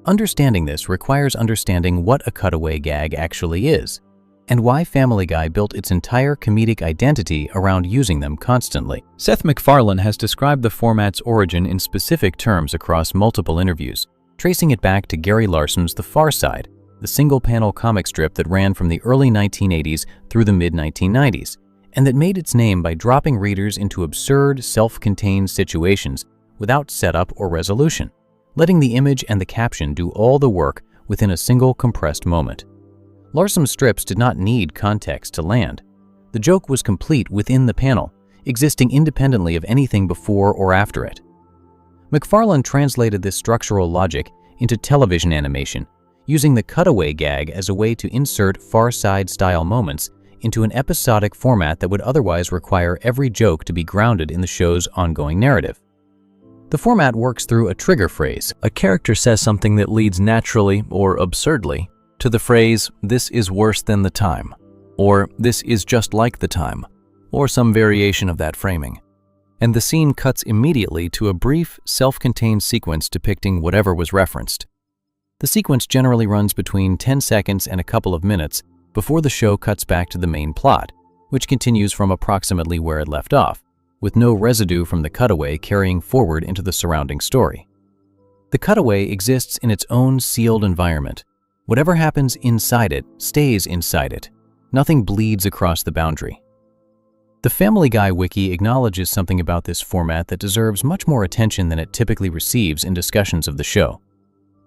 Understanding this requires understanding what a cutaway gag actually is, and why Family Guy built its entire comedic identity around using them constantly. Seth MacFarlane has described the format's origin in specific terms across multiple interviews, tracing it back to Gary Larson's The Far Side, the single-panel comic strip that ran from the early 1980s through the mid-1990s, and that made its name by dropping readers into absurd, self-contained situations without setup or resolution, letting the image and the caption do all the work within a single compressed moment. Larson's strips did not need context to land. The joke was complete within the panel, existing independently of anything before or after it. MacFarlane translated this structural logic into television animation, using the cutaway gag as a way to insert Far Side-style moments into an episodic format that would otherwise require every joke to be grounded in the show's ongoing narrative. The format works through a trigger phrase. A character says something that leads naturally or absurdly to the phrase, "This is worse than the time," or "This is just like the time," or some variation of that framing. And the scene cuts immediately to a brief, self-contained sequence depicting whatever was referenced. The sequence generally runs between 10 seconds and a couple of minutes before the show cuts back to the main plot, which continues from approximately where it left off, with no residue from the cutaway carrying forward into the surrounding story. The cutaway exists in its own sealed environment. Whatever happens inside it stays inside it. Nothing bleeds across the boundary. The Family Guy wiki acknowledges something about this format that deserves much more attention than it typically receives in discussions of the show.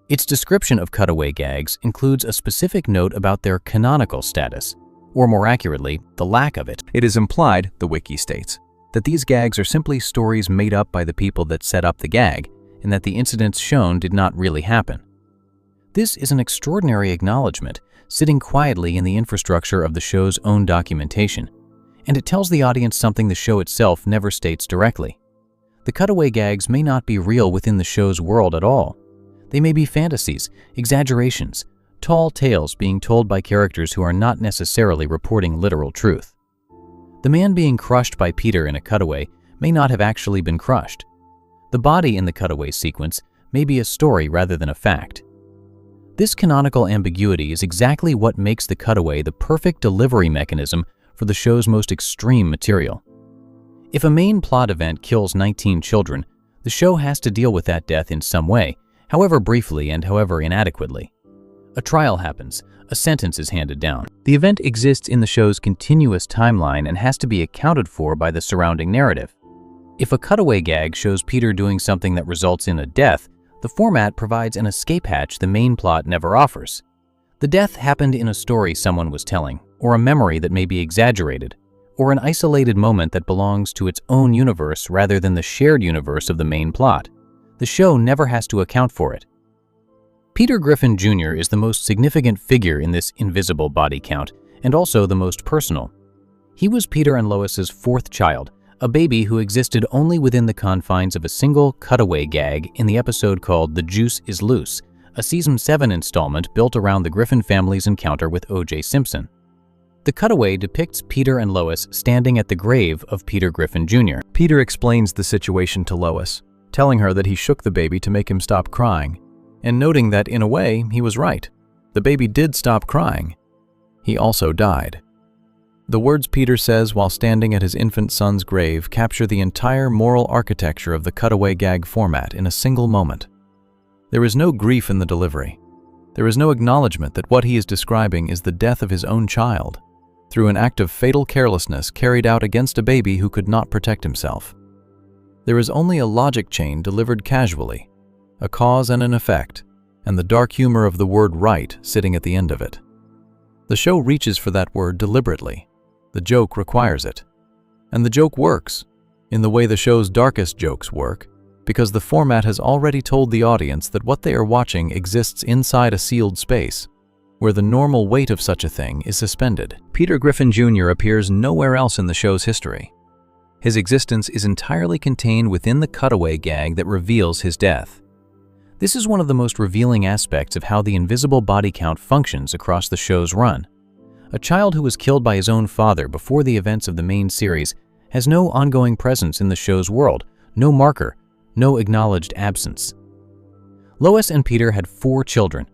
Its description of cutaway gags includes a specific note about their canonical status, or more accurately, the lack of it. It is implied, the wiki states, that these gags are simply stories made up by the people that set up the gag, and that the incidents shown did not really happen. This is an extraordinary acknowledgement, sitting quietly in the infrastructure of the show's own documentation, and it tells the audience something the show itself never states directly. The cutaway gags may not be real within the show's world at all. They may be fantasies, exaggerations, tall tales being told by characters who are not necessarily reporting literal truth. The man being crushed by Peter in a cutaway may not have actually been crushed. The body in the cutaway sequence may be a story rather than a fact. This canonical ambiguity is exactly what makes the cutaway the perfect delivery mechanism for the show's most extreme material. If a main plot event kills 19 children, the show has to deal with that death in some way, however briefly and however inadequately. A trial happens, a sentence is handed down. The event exists in the show's continuous timeline and has to be accounted for by the surrounding narrative. If a cutaway gag shows Peter doing something that results in a death, the format provides an escape hatch the main plot never offers. The death happened in a story someone was telling, or a memory that may be exaggerated, or an isolated moment that belongs to its own universe rather than the shared universe of the main plot. The show never has to account for it. Peter Griffin Jr. is the most significant figure in this invisible body count, and also the most personal. He was Peter and Lois's fourth child, a baby who existed only within the confines of a single cutaway gag in the episode called The Juice is Loose, a Season 7 installment built around the Griffin family's encounter with O.J. Simpson. The cutaway depicts Peter and Lois standing at the grave of Peter Griffin Jr. Peter explains the situation to Lois, telling her that he shook the baby to make him stop crying, and noting that, in a way, he was right. The baby did stop crying. He also died. The words Peter says while standing at his infant son's grave capture the entire moral architecture of the cutaway gag format in a single moment. There is no grief in the delivery. There is no acknowledgement that what he is describing is the death of his own child, through an act of fatal carelessness carried out against a baby who could not protect himself. There is only a logic chain delivered casually, a cause and an effect, and the dark humor of the word right sitting at the end of it. The show reaches for that word deliberately. The joke requires it. And the joke works, in the way the show's darkest jokes work, because the format has already told the audience that what they are watching exists inside a sealed space, where the normal weight of such a thing is suspended. Peter Griffin Jr. appears nowhere else in the show's history. His existence is entirely contained within the cutaway gag that reveals his death. This is one of the most revealing aspects of how the invisible body count functions across the show's run. A child who was killed by his own father before the events of the main series has no ongoing presence in the show's world, no marker, no acknowledged absence. Lois and Peter had 4 children.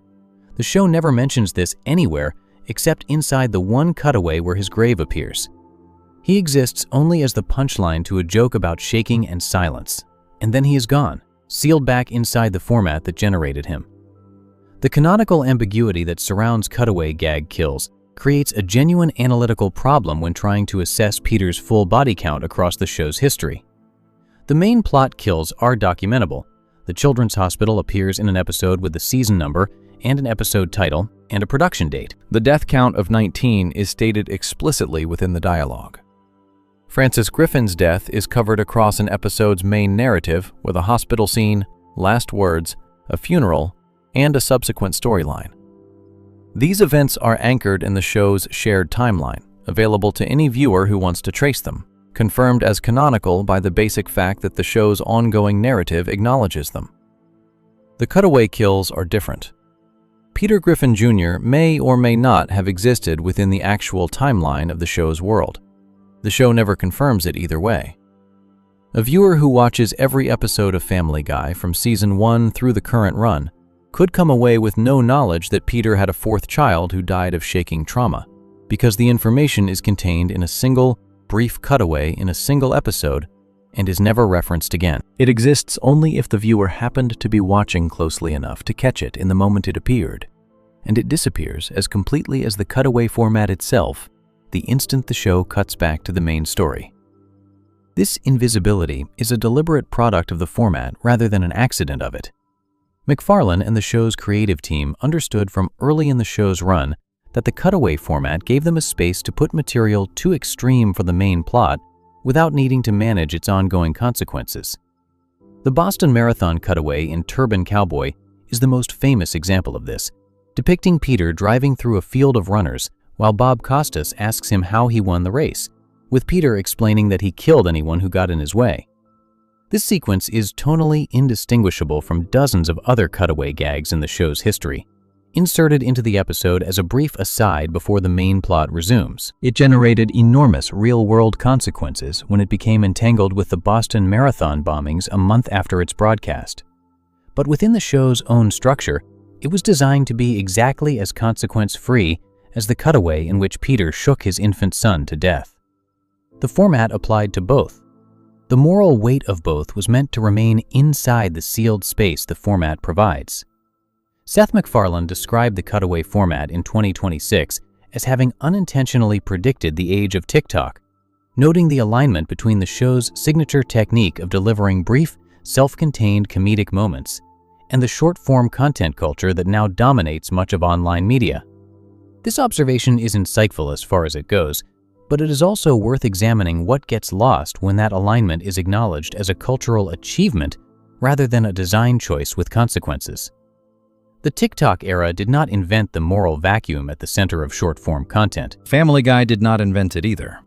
The show never mentions this anywhere except inside the one cutaway where his grave appears. He exists only as the punchline to a joke about shaking and silence, and then he is gone, sealed back inside the format that generated him. The canonical ambiguity that surrounds cutaway gag kills creates a genuine analytical problem when trying to assess Peter's full body count across the show's history. The main plot kills are documentable. The Children's Hospital appears in an episode with the season number and an episode title and a production date. The death count of 19 is stated explicitly within the dialogue. Francis Griffin's death is covered across an episode's main narrative with a hospital scene, last words, a funeral, and a subsequent storyline. These events are anchored in the show's shared timeline, available to any viewer who wants to trace them, confirmed as canonical by the basic fact that the show's ongoing narrative acknowledges them. The cutaway kills are different. Peter Griffin Jr. may or may not have existed within the actual timeline of the show's world. The show never confirms it either way. A viewer who watches every episode of Family Guy from season 1 through the current run could come away with no knowledge that Peter had a 4th child who died of shaking trauma, because the information is contained in a single, brief cutaway in a single episode and is never referenced again. It exists only if the viewer happened to be watching closely enough to catch it in the moment it appeared, and it disappears as completely as the cutaway format itself the instant the show cuts back to the main story. This invisibility is a deliberate product of the format rather than an accident of it. McFarlane and the show's creative team understood from early in the show's run that the cutaway format gave them a space to put material too extreme for the main plot without needing to manage its ongoing consequences. The Boston Marathon cutaway in Turban Cowboy is the most famous example of this, depicting Peter driving through a field of runners while Bob Costas asks him how he won the race, with Peter explaining that he killed anyone who got in his way. This sequence is tonally indistinguishable from dozens of other cutaway gags in the show's history, inserted into the episode as a brief aside before the main plot resumes. It generated enormous real-world consequences when it became entangled with the Boston Marathon bombings a month after its broadcast. But within the show's own structure, it was designed to be exactly as consequence-free as the cutaway in which Peter shook his infant son to death. The format applied to both. The moral weight of both was meant to remain inside the sealed space the format provides. Seth MacFarlane described the cutaway format in 2026 as having unintentionally predicted the age of TikTok, noting the alignment between the show's signature technique of delivering brief, self-contained comedic moments and the short-form content culture that now dominates much of online media. This observation is insightful as far as it goes, but it is also worth examining what gets lost when that alignment is acknowledged as a cultural achievement rather than a design choice with consequences. The TikTok era did not invent the moral vacuum at the center of short-form content. Family Guy did not invent it either.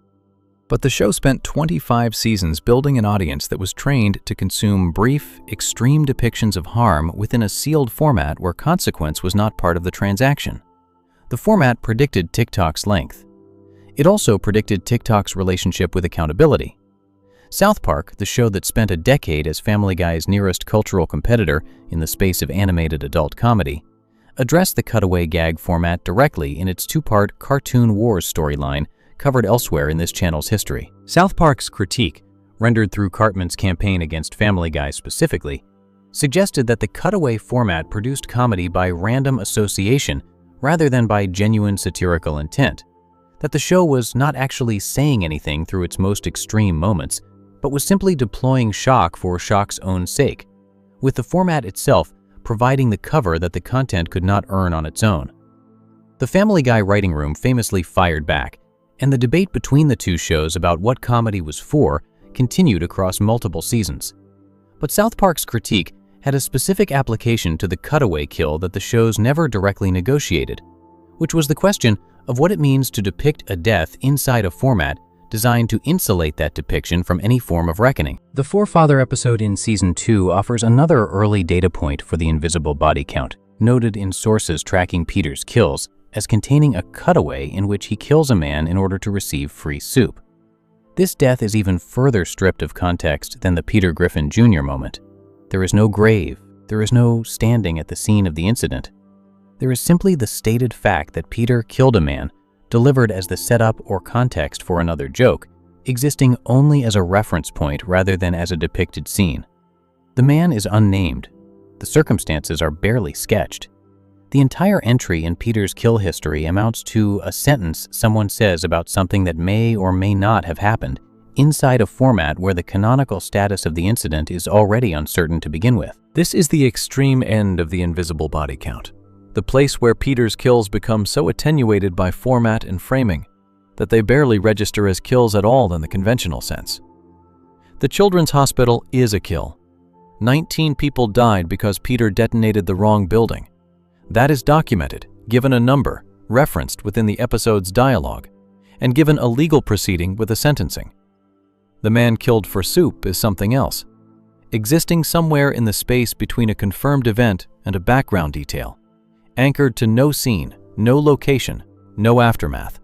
But the show spent 25 seasons building an audience that was trained to consume brief, extreme depictions of harm within a sealed format where consequence was not part of the transaction. The format predicted TikTok's length. It also predicted TikTok's relationship with accountability. South Park, the show that spent a decade as Family Guy's nearest cultural competitor in the space of animated adult comedy, addressed the cutaway gag format directly in its 2-part Cartoon Wars storyline covered elsewhere in this channel's history. South Park's critique, rendered through Cartman's campaign against Family Guy specifically, suggested that the cutaway format produced comedy by random association rather than by genuine satirical intent, that the show was not actually saying anything through its most extreme moments, but was simply deploying shock for shock's own sake, with the format itself providing the cover that the content could not earn on its own. The Family Guy writing room famously fired back, and the debate between the two shows about what comedy was for continued across multiple seasons. But South Park's critique had a specific application to the cutaway kill that the shows never directly negotiated, which was the question of what it means to depict a death inside a format designed to insulate that depiction from any form of reckoning. The Forefather episode in Season 2 offers another early data point for the invisible body count, noted in sources tracking Peter's kills as containing a cutaway in which he kills a man in order to receive free soup. This death is even further stripped of context than the Peter Griffin Jr. moment. There is no grave, there is no standing at the scene of the incident. There is simply the stated fact that Peter killed a man, delivered as the setup or context for another joke, existing only as a reference point rather than as a depicted scene. The man is unnamed. The circumstances are barely sketched. The entire entry in Peter's kill history amounts to a sentence someone says about something that may or may not have happened, inside a format where the canonical status of the incident is already uncertain to begin with. This is the extreme end of the invisible body count, the place where Peter's kills become so attenuated by format and framing that they barely register as kills at all in the conventional sense. The Children's Hospital is a kill. 19 people died because Peter detonated the wrong building. That is documented, given a number, referenced within the episode's dialogue, and given a legal proceeding with a sentencing. The man killed for soup is something else, existing somewhere in the space between a confirmed event and a background detail, anchored to no scene, no location, no aftermath.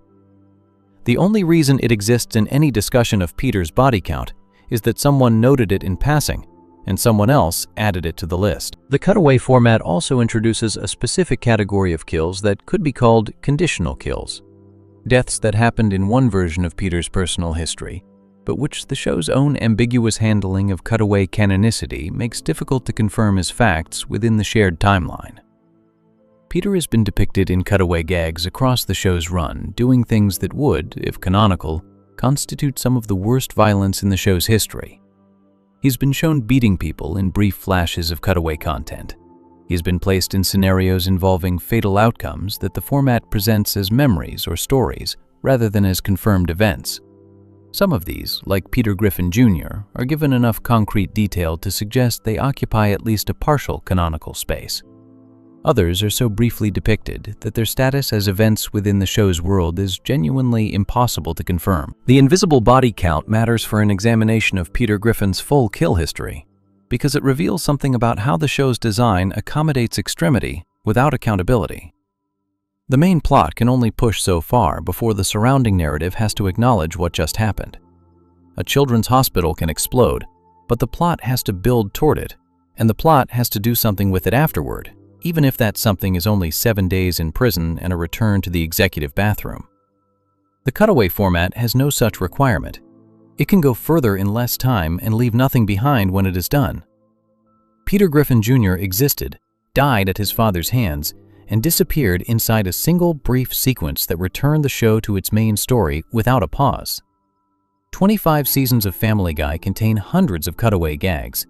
The only reason it exists in any discussion of Peter's body count is that someone noted it in passing, and someone else added it to the list. The cutaway format also introduces a specific category of kills that could be called conditional kills. Deaths that happened in one version of Peter's personal history, but which the show's own ambiguous handling of cutaway canonicity makes difficult to confirm as facts within the shared timeline. Peter has been depicted in cutaway gags across the show's run, doing things that would, if canonical, constitute some of the worst violence in the show's history. He's been shown beating people in brief flashes of cutaway content. He's been placed in scenarios involving fatal outcomes that the format presents as memories or stories, rather than as confirmed events. Some of these, like Peter Griffin Jr., are given enough concrete detail to suggest they occupy at least a partial canonical space. Others are so briefly depicted that their status as events within the show's world is genuinely impossible to confirm. The invisible body count matters for an examination of Peter Griffin's full kill history, because it reveals something about how the show's design accommodates extremity without accountability. The main plot can only push so far before the surrounding narrative has to acknowledge what just happened. A children's hospital can explode, but the plot has to build toward it, and the plot has to do something with it afterward, even if that something is only 7 days in prison and a return to the executive bathroom. The cutaway format has no such requirement. It can go further in less time and leave nothing behind when it is done. Peter Griffin Jr. existed, died at his father's hands, and disappeared inside a single brief sequence that returned the show to its main story without a pause. 25 seasons of Family Guy contain hundreds of cutaway gags.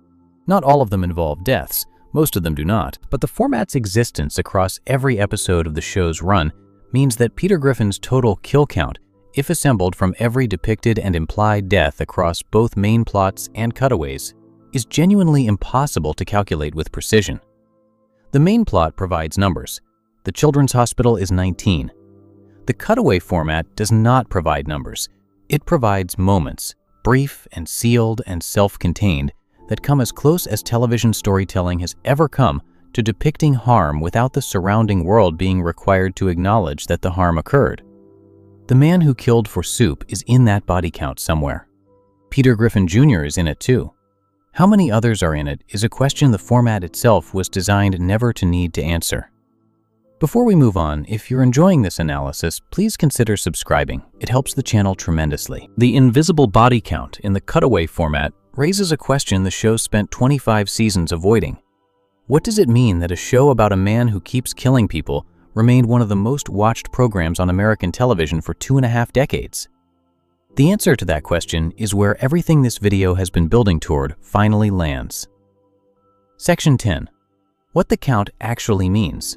Not all of them involve deaths, most of them do not, but the format's existence across every episode of the show's run means that Peter Griffin's total kill count, if assembled from every depicted and implied death across both main plots and cutaways, is genuinely impossible to calculate with precision. The main plot provides numbers. The Children's Hospital is 19. The cutaway format does not provide numbers. It provides moments, brief and sealed and self-contained, that come as close as television storytelling has ever come to depicting harm without the surrounding world being required to acknowledge that the harm occurred. The man who killed for soup is in that body count somewhere. Peter Griffin Jr. is in it too. How many others are in it is a question the format itself was designed never to need to answer. Before we move on, if you're enjoying this analysis, please consider subscribing. It helps the channel tremendously. The invisible body count in the cutaway format raises a question the show spent 25 seasons avoiding. What does it mean that a show about a man who keeps killing people remained one of the most watched programs on American television for 2.5 decades? The answer to that question is where everything this video has been building toward finally lands. Section 10. What the count actually means.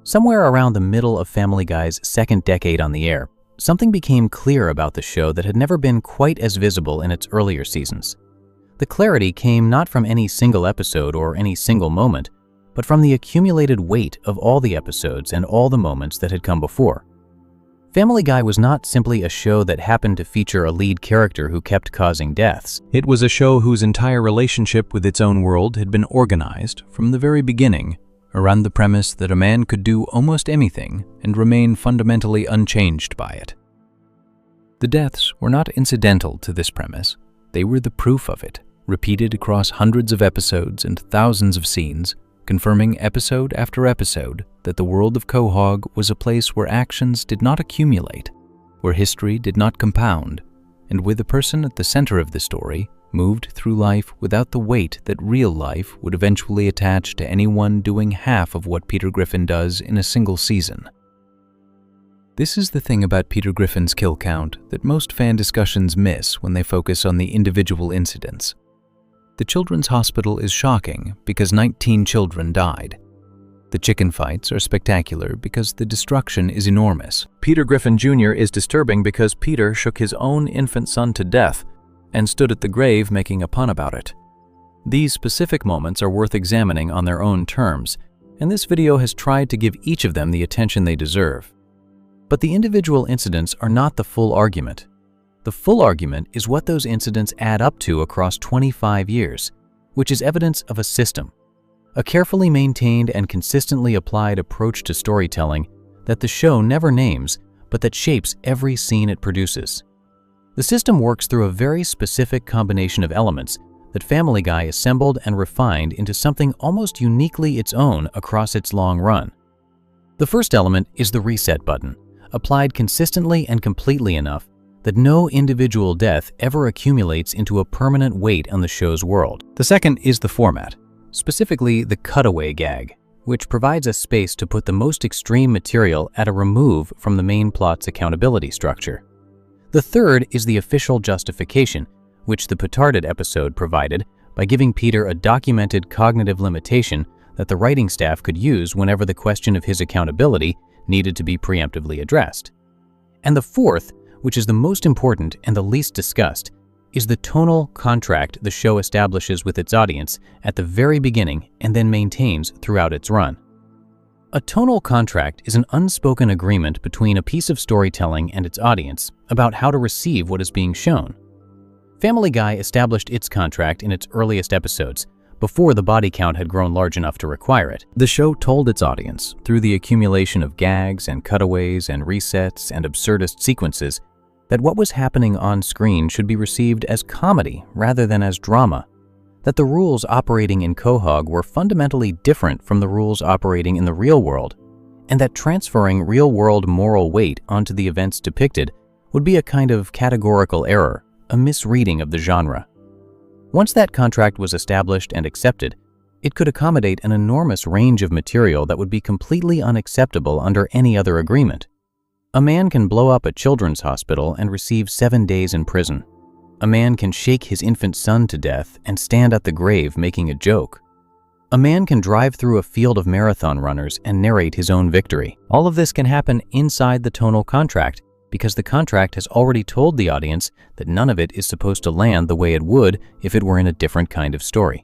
Somewhere around the middle of Family Guy's second decade on the air, something became clear about the show that had never been quite as visible in its earlier seasons. The clarity came not from any single episode or any single moment, but from the accumulated weight of all the episodes and all the moments that had come before. Family Guy was not simply a show that happened to feature a lead character who kept causing deaths. It was a show whose entire relationship with its own world had been organized from the very beginning around the premise that a man could do almost anything and remain fundamentally unchanged by it. The deaths were not incidental to this premise. They were the proof of it, repeated across hundreds of episodes and thousands of scenes, confirming episode after episode that the world of Quahog was a place where actions did not accumulate, where history did not compound, and where the person at the center of the story moved through life without the weight that real life would eventually attach to anyone doing half of what Peter Griffin does in a single season. This is the thing about Peter Griffin's kill count that most fan discussions miss when they focus on the individual incidents. The children's hospital is shocking because 19 children died. The chicken fights are spectacular because the destruction is enormous. Peter Griffin Jr. is disturbing because Peter shook his own infant son to death and stood at the grave making a pun about it. These specific moments are worth examining on their own terms, and this video has tried to give each of them the attention they deserve. But the individual incidents are not the full argument. The full argument is what those incidents add up to across 25 years, which is evidence of a system, a carefully maintained and consistently applied approach to storytelling that the show never names, but that shapes every scene it produces. The system works through a very specific combination of elements that Family Guy assembled and refined into something almost uniquely its own across its long run. The first element is the reset button, applied consistently and completely enough that no individual death ever accumulates into a permanent weight on the show's world. The second is the format, specifically the cutaway gag, which provides a space to put the most extreme material at a remove from the main plot's accountability structure. The third is the official justification, which the Petarded episode provided by giving Peter a documented cognitive limitation that the writing staff could use whenever the question of his accountability needed to be preemptively addressed. And the fourth, which is the most important and the least discussed, is the tonal contract the show establishes with its audience at the very beginning and then maintains throughout its run. A tonal contract is an unspoken agreement between a piece of storytelling and its audience about how to receive what is being shown. Family Guy established its contract in its earliest episodes, before the body count had grown large enough to require it. The show told its audience, through the accumulation of gags and cutaways and resets and absurdist sequences, that what was happening on screen should be received as comedy rather than as drama, that the rules operating in Quahog were fundamentally different from the rules operating in the real world, and that transferring real-world moral weight onto the events depicted would be a kind of categorical error, a misreading of the genre. Once that contract was established and accepted, it could accommodate an enormous range of material that would be completely unacceptable under any other agreement. A man can blow up a children's hospital and receive 7 days in prison. A man can shake his infant son to death and stand at the grave making a joke. A man can drive through a field of marathon runners and narrate his own victory. All of this can happen inside the tonal contract because the contract has already told the audience that none of it is supposed to land the way it would if it were in a different kind of story.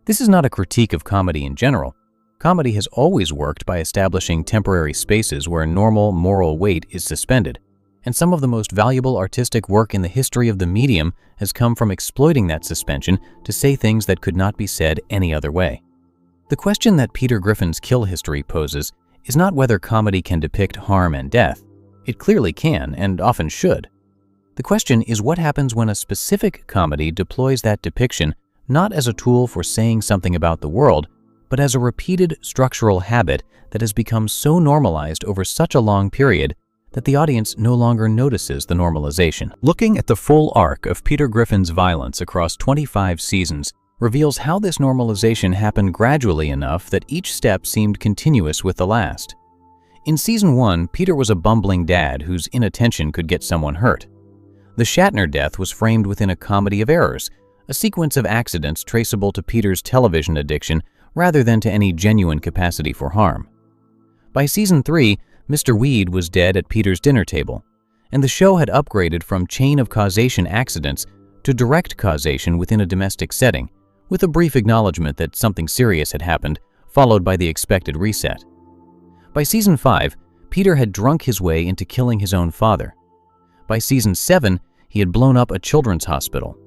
This is not a critique of comedy in general. Comedy has always worked by establishing temporary spaces where normal moral weight is suspended, and some of the most valuable artistic work in the history of the medium has come from exploiting that suspension to say things that could not be said any other way. The question that Peter Griffin's kill history poses is not whether comedy can depict harm and death. It clearly can, and often should. The question is what happens when a specific comedy deploys that depiction not as a tool for saying something about the world, but as a repeated structural habit that has become so normalized over such a long period that the audience no longer notices the normalization. Looking at the full arc of Peter Griffin's violence across 25 seasons reveals how this normalization happened gradually enough that each step seemed continuous with the last. In Season 1, Peter was a bumbling dad whose inattention could get someone hurt. The Shatner death was framed within a comedy of errors, a sequence of accidents traceable to Peter's television addiction rather than to any genuine capacity for harm. By Season 3, Mr. Weed was dead at Peter's dinner table, and the show had upgraded from chain of causation accidents to direct causation within a domestic setting, with a brief acknowledgement that something serious had happened, followed by the expected reset. By Season 5, Peter had drunk his way into killing his own father. By Season 7, he had blown up a children's hospital.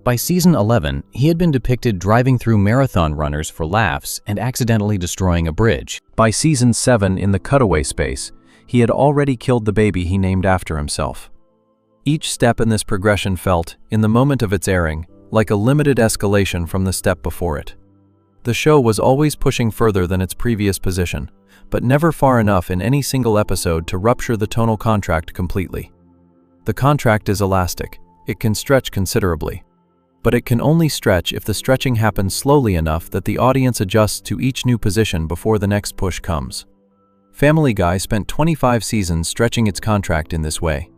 By Season 11, he had been depicted driving through marathon runners for laughs and accidentally destroying a bridge. By Season 7, in the cutaway space, he had already killed the baby he named after himself. Each step in this progression felt, in the moment of its airing, like a limited escalation from the step before it. The show was always pushing further than its previous position, but never far enough in any single episode to rupture the tonal contract completely. The contract is elastic. It can stretch considerably. But it can only stretch if the stretching happens slowly enough that the audience adjusts to each new position before the next push comes. Family Guy spent 25 seasons stretching its contract in this way,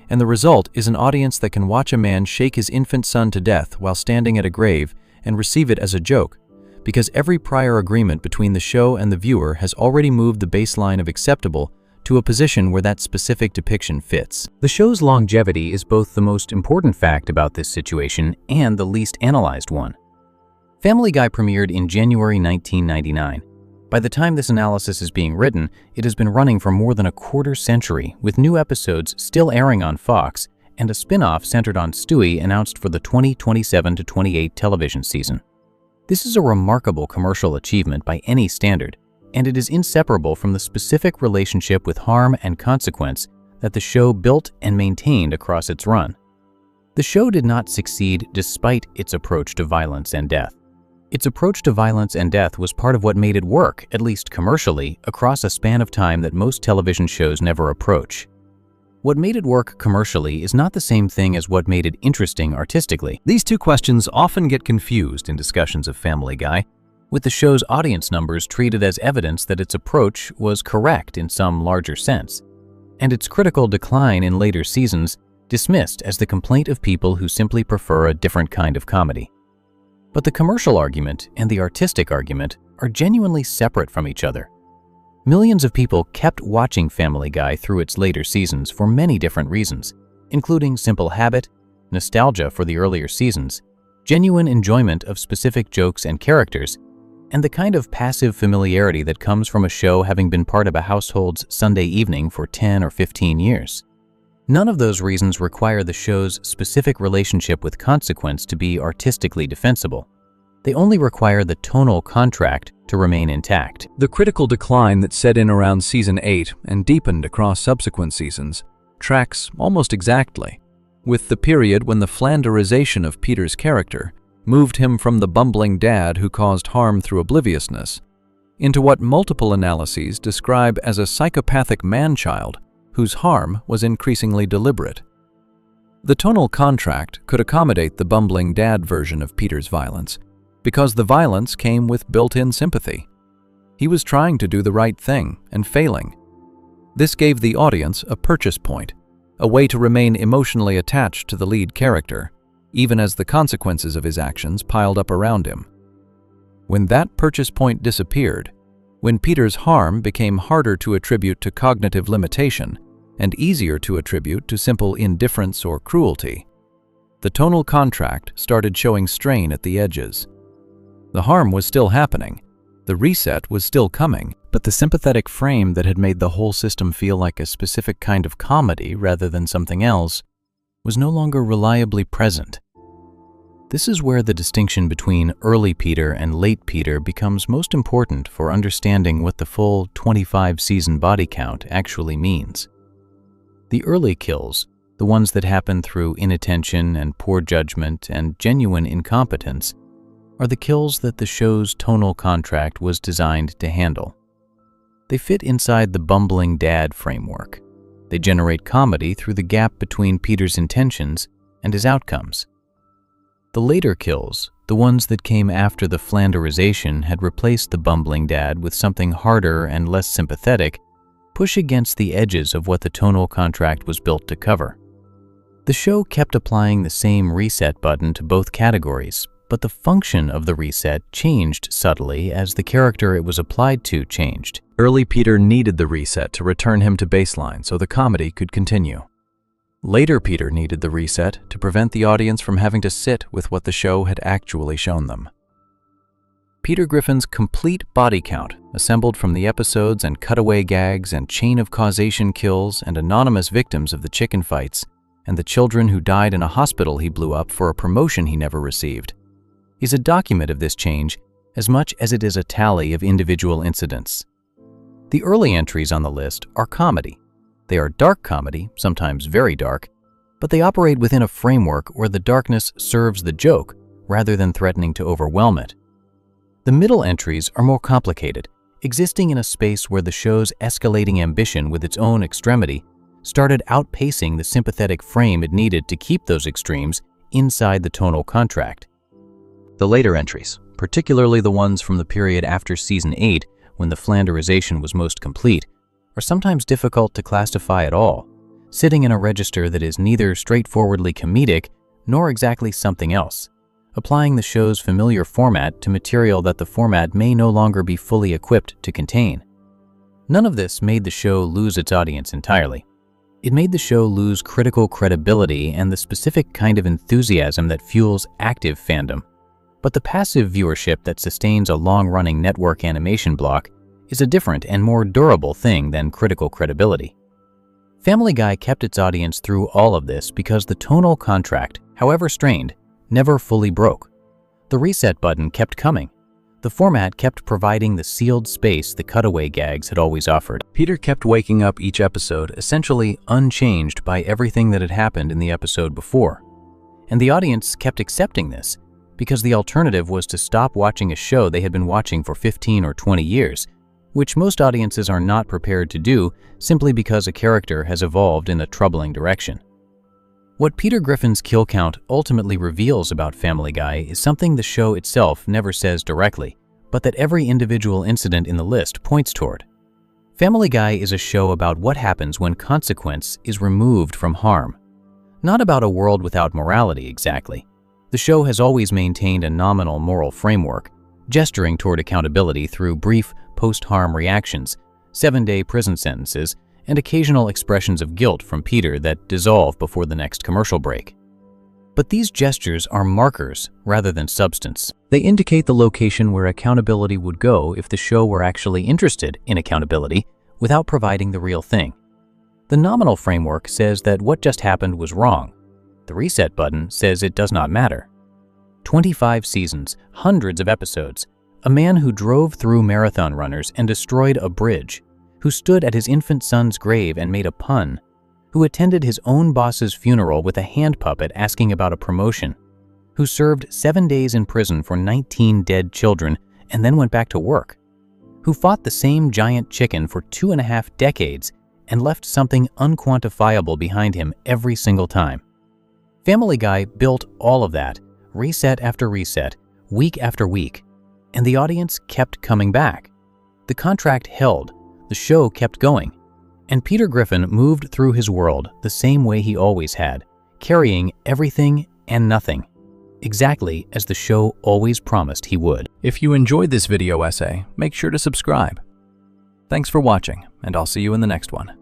and the result is an audience that can watch a man shake his infant son to death while standing at a grave and receive it as a joke, because every prior agreement between the show and the viewer has already moved the baseline of acceptable to a position where that specific depiction fits. The show's longevity is both the most important fact about this situation and the least analyzed one. Family Guy premiered in January 1999. By the time this analysis is being written, it has been running for more than a quarter century, with new episodes still airing on Fox and a spin-off centered on Stewie announced for the 2027-28 television season. This is a remarkable commercial achievement by any standard, and it is inseparable from the specific relationship with harm and consequence that the show built and maintained across its run. The show did not succeed despite its approach to violence and death. Its approach to violence and death was part of what made it work, at least commercially, across a span of time that most television shows never approach. What made it work commercially is not the same thing as what made it interesting artistically. These two questions often get confused in discussions of Family Guy, with the show's audience numbers treated as evidence that its approach was correct in some larger sense, and its critical decline in later seasons dismissed as the complaint of people who simply prefer a different kind of comedy. But the commercial argument and the artistic argument are genuinely separate from each other. Millions of people kept watching Family Guy through its later seasons for many different reasons, including simple habit, nostalgia for the earlier seasons, genuine enjoyment of specific jokes and characters, and the kind of passive familiarity that comes from a show having been part of a household's Sunday evening for 10 or 15 years. None of those reasons require the show's specific relationship with consequence to be artistically defensible. They only require the tonal contract to remain intact. The critical decline that set in around Season 8 and deepened across subsequent seasons tracks almost exactly with the period when the Flanderization of Peter's character moved him from the bumbling dad who caused harm through obliviousness into what multiple analyses describe as a psychopathic man-child whose harm was increasingly deliberate. The tonal contract could accommodate the bumbling dad version of Peter's violence because the violence came with built-in sympathy. He was trying to do the right thing and failing. This gave the audience a purchase point, a way to remain emotionally attached to the lead character, even as the consequences of his actions piled up around him. When that purchase point disappeared, when Peter's harm became harder to attribute to cognitive limitation and easier to attribute to simple indifference or cruelty, the tonal contract started showing strain at the edges. The harm was still happening, the reset was still coming, but the sympathetic frame that had made the whole system feel like a specific kind of comedy rather than something else was no longer reliably present. This is where the distinction between early Peter and late Peter becomes most important for understanding what the full 25-season body count actually means. The early kills, the ones that happen through inattention and poor judgment and genuine incompetence, are the kills that the show's tonal contract was designed to handle. They fit inside the bumbling dad framework. They generate comedy through the gap between Peter's intentions and his outcomes. The later kills, The ones that came after the Flanderization had replaced the bumbling dad with something harder and less sympathetic, push against the edges of what the tonal contract was built to cover. The show kept applying the same reset button to both categories, but the function of the reset changed subtly as the character it was applied to changed. Early Peter needed the reset to return him to baseline so the comedy could continue. Later Peter needed the reset to prevent the audience from having to sit with what the show had actually shown them. Peter Griffin's complete body count, assembled from the episodes and cutaway gags and chain of causation kills and anonymous victims of the chicken fights, and the children who died in a hospital he blew up for a promotion he never received, is a document of this change as much as it is a tally of individual incidents. The early entries on the list are comedy. They are dark comedy, sometimes very dark, but they operate within a framework where the darkness serves the joke rather than threatening to overwhelm it. The middle entries are more complicated, existing in a space where the show's escalating ambition with its own extremity started outpacing the sympathetic frame it needed to keep those extremes inside the tonal contract. The later entries, particularly the ones from the period after Season 8, when the Flanderization was most complete, are sometimes difficult to classify at all, sitting in a register that is neither straightforwardly comedic nor exactly something else, applying the show's familiar format to material that the format may no longer be fully equipped to contain. None of this made the show lose its audience entirely. It made the show lose critical credibility and the specific kind of enthusiasm that fuels active fandom. But the passive viewership that sustains a long-running network animation block is a different and more durable thing than critical credibility. Family Guy kept its audience through all of this because the tonal contract, however strained, never fully broke. The reset button kept coming. The format kept providing the sealed space the cutaway gags had always offered. Peter kept waking up each episode essentially unchanged by everything that had happened in the episode before. And the audience kept accepting this because the alternative was to stop watching a show they had been watching for 15 or 20 years, which most audiences are not prepared to do simply because a character has evolved in a troubling direction. What Peter Griffin's kill count ultimately reveals about Family Guy is something the show itself never says directly, but that every individual incident in the list points toward. Family Guy is a show about what happens when consequence is removed from harm. Not about a world without morality exactly. The show has always maintained a nominal moral framework, gesturing toward accountability through brief post-harm reactions, 7-day prison sentences, and occasional expressions of guilt from Peter that dissolve before the next commercial break. But these gestures are markers rather than substance. They indicate the location where accountability would go if the show were actually interested in accountability without providing the real thing. The nominal framework says that what just happened was wrong. The reset button says it does not matter. 25 seasons, hundreds of episodes, a man who drove through marathon runners and destroyed a bridge, who stood at his infant son's grave and made a pun, who attended his own boss's funeral with a hand puppet asking about a promotion, who served 7 days in prison for 19 dead children and then went back to work, who fought the same giant chicken for 2.5 decades and left something unquantifiable behind him every single time. Family Guy built all of that, reset after reset, week after week, and the audience kept coming back. The contract held, the show kept going, and Peter Griffin moved through his world the same way he always had, carrying everything and nothing, exactly as the show always promised he would. If you enjoyed this video essay, make sure to subscribe. Thanks for watching, and I'll see you in the next one.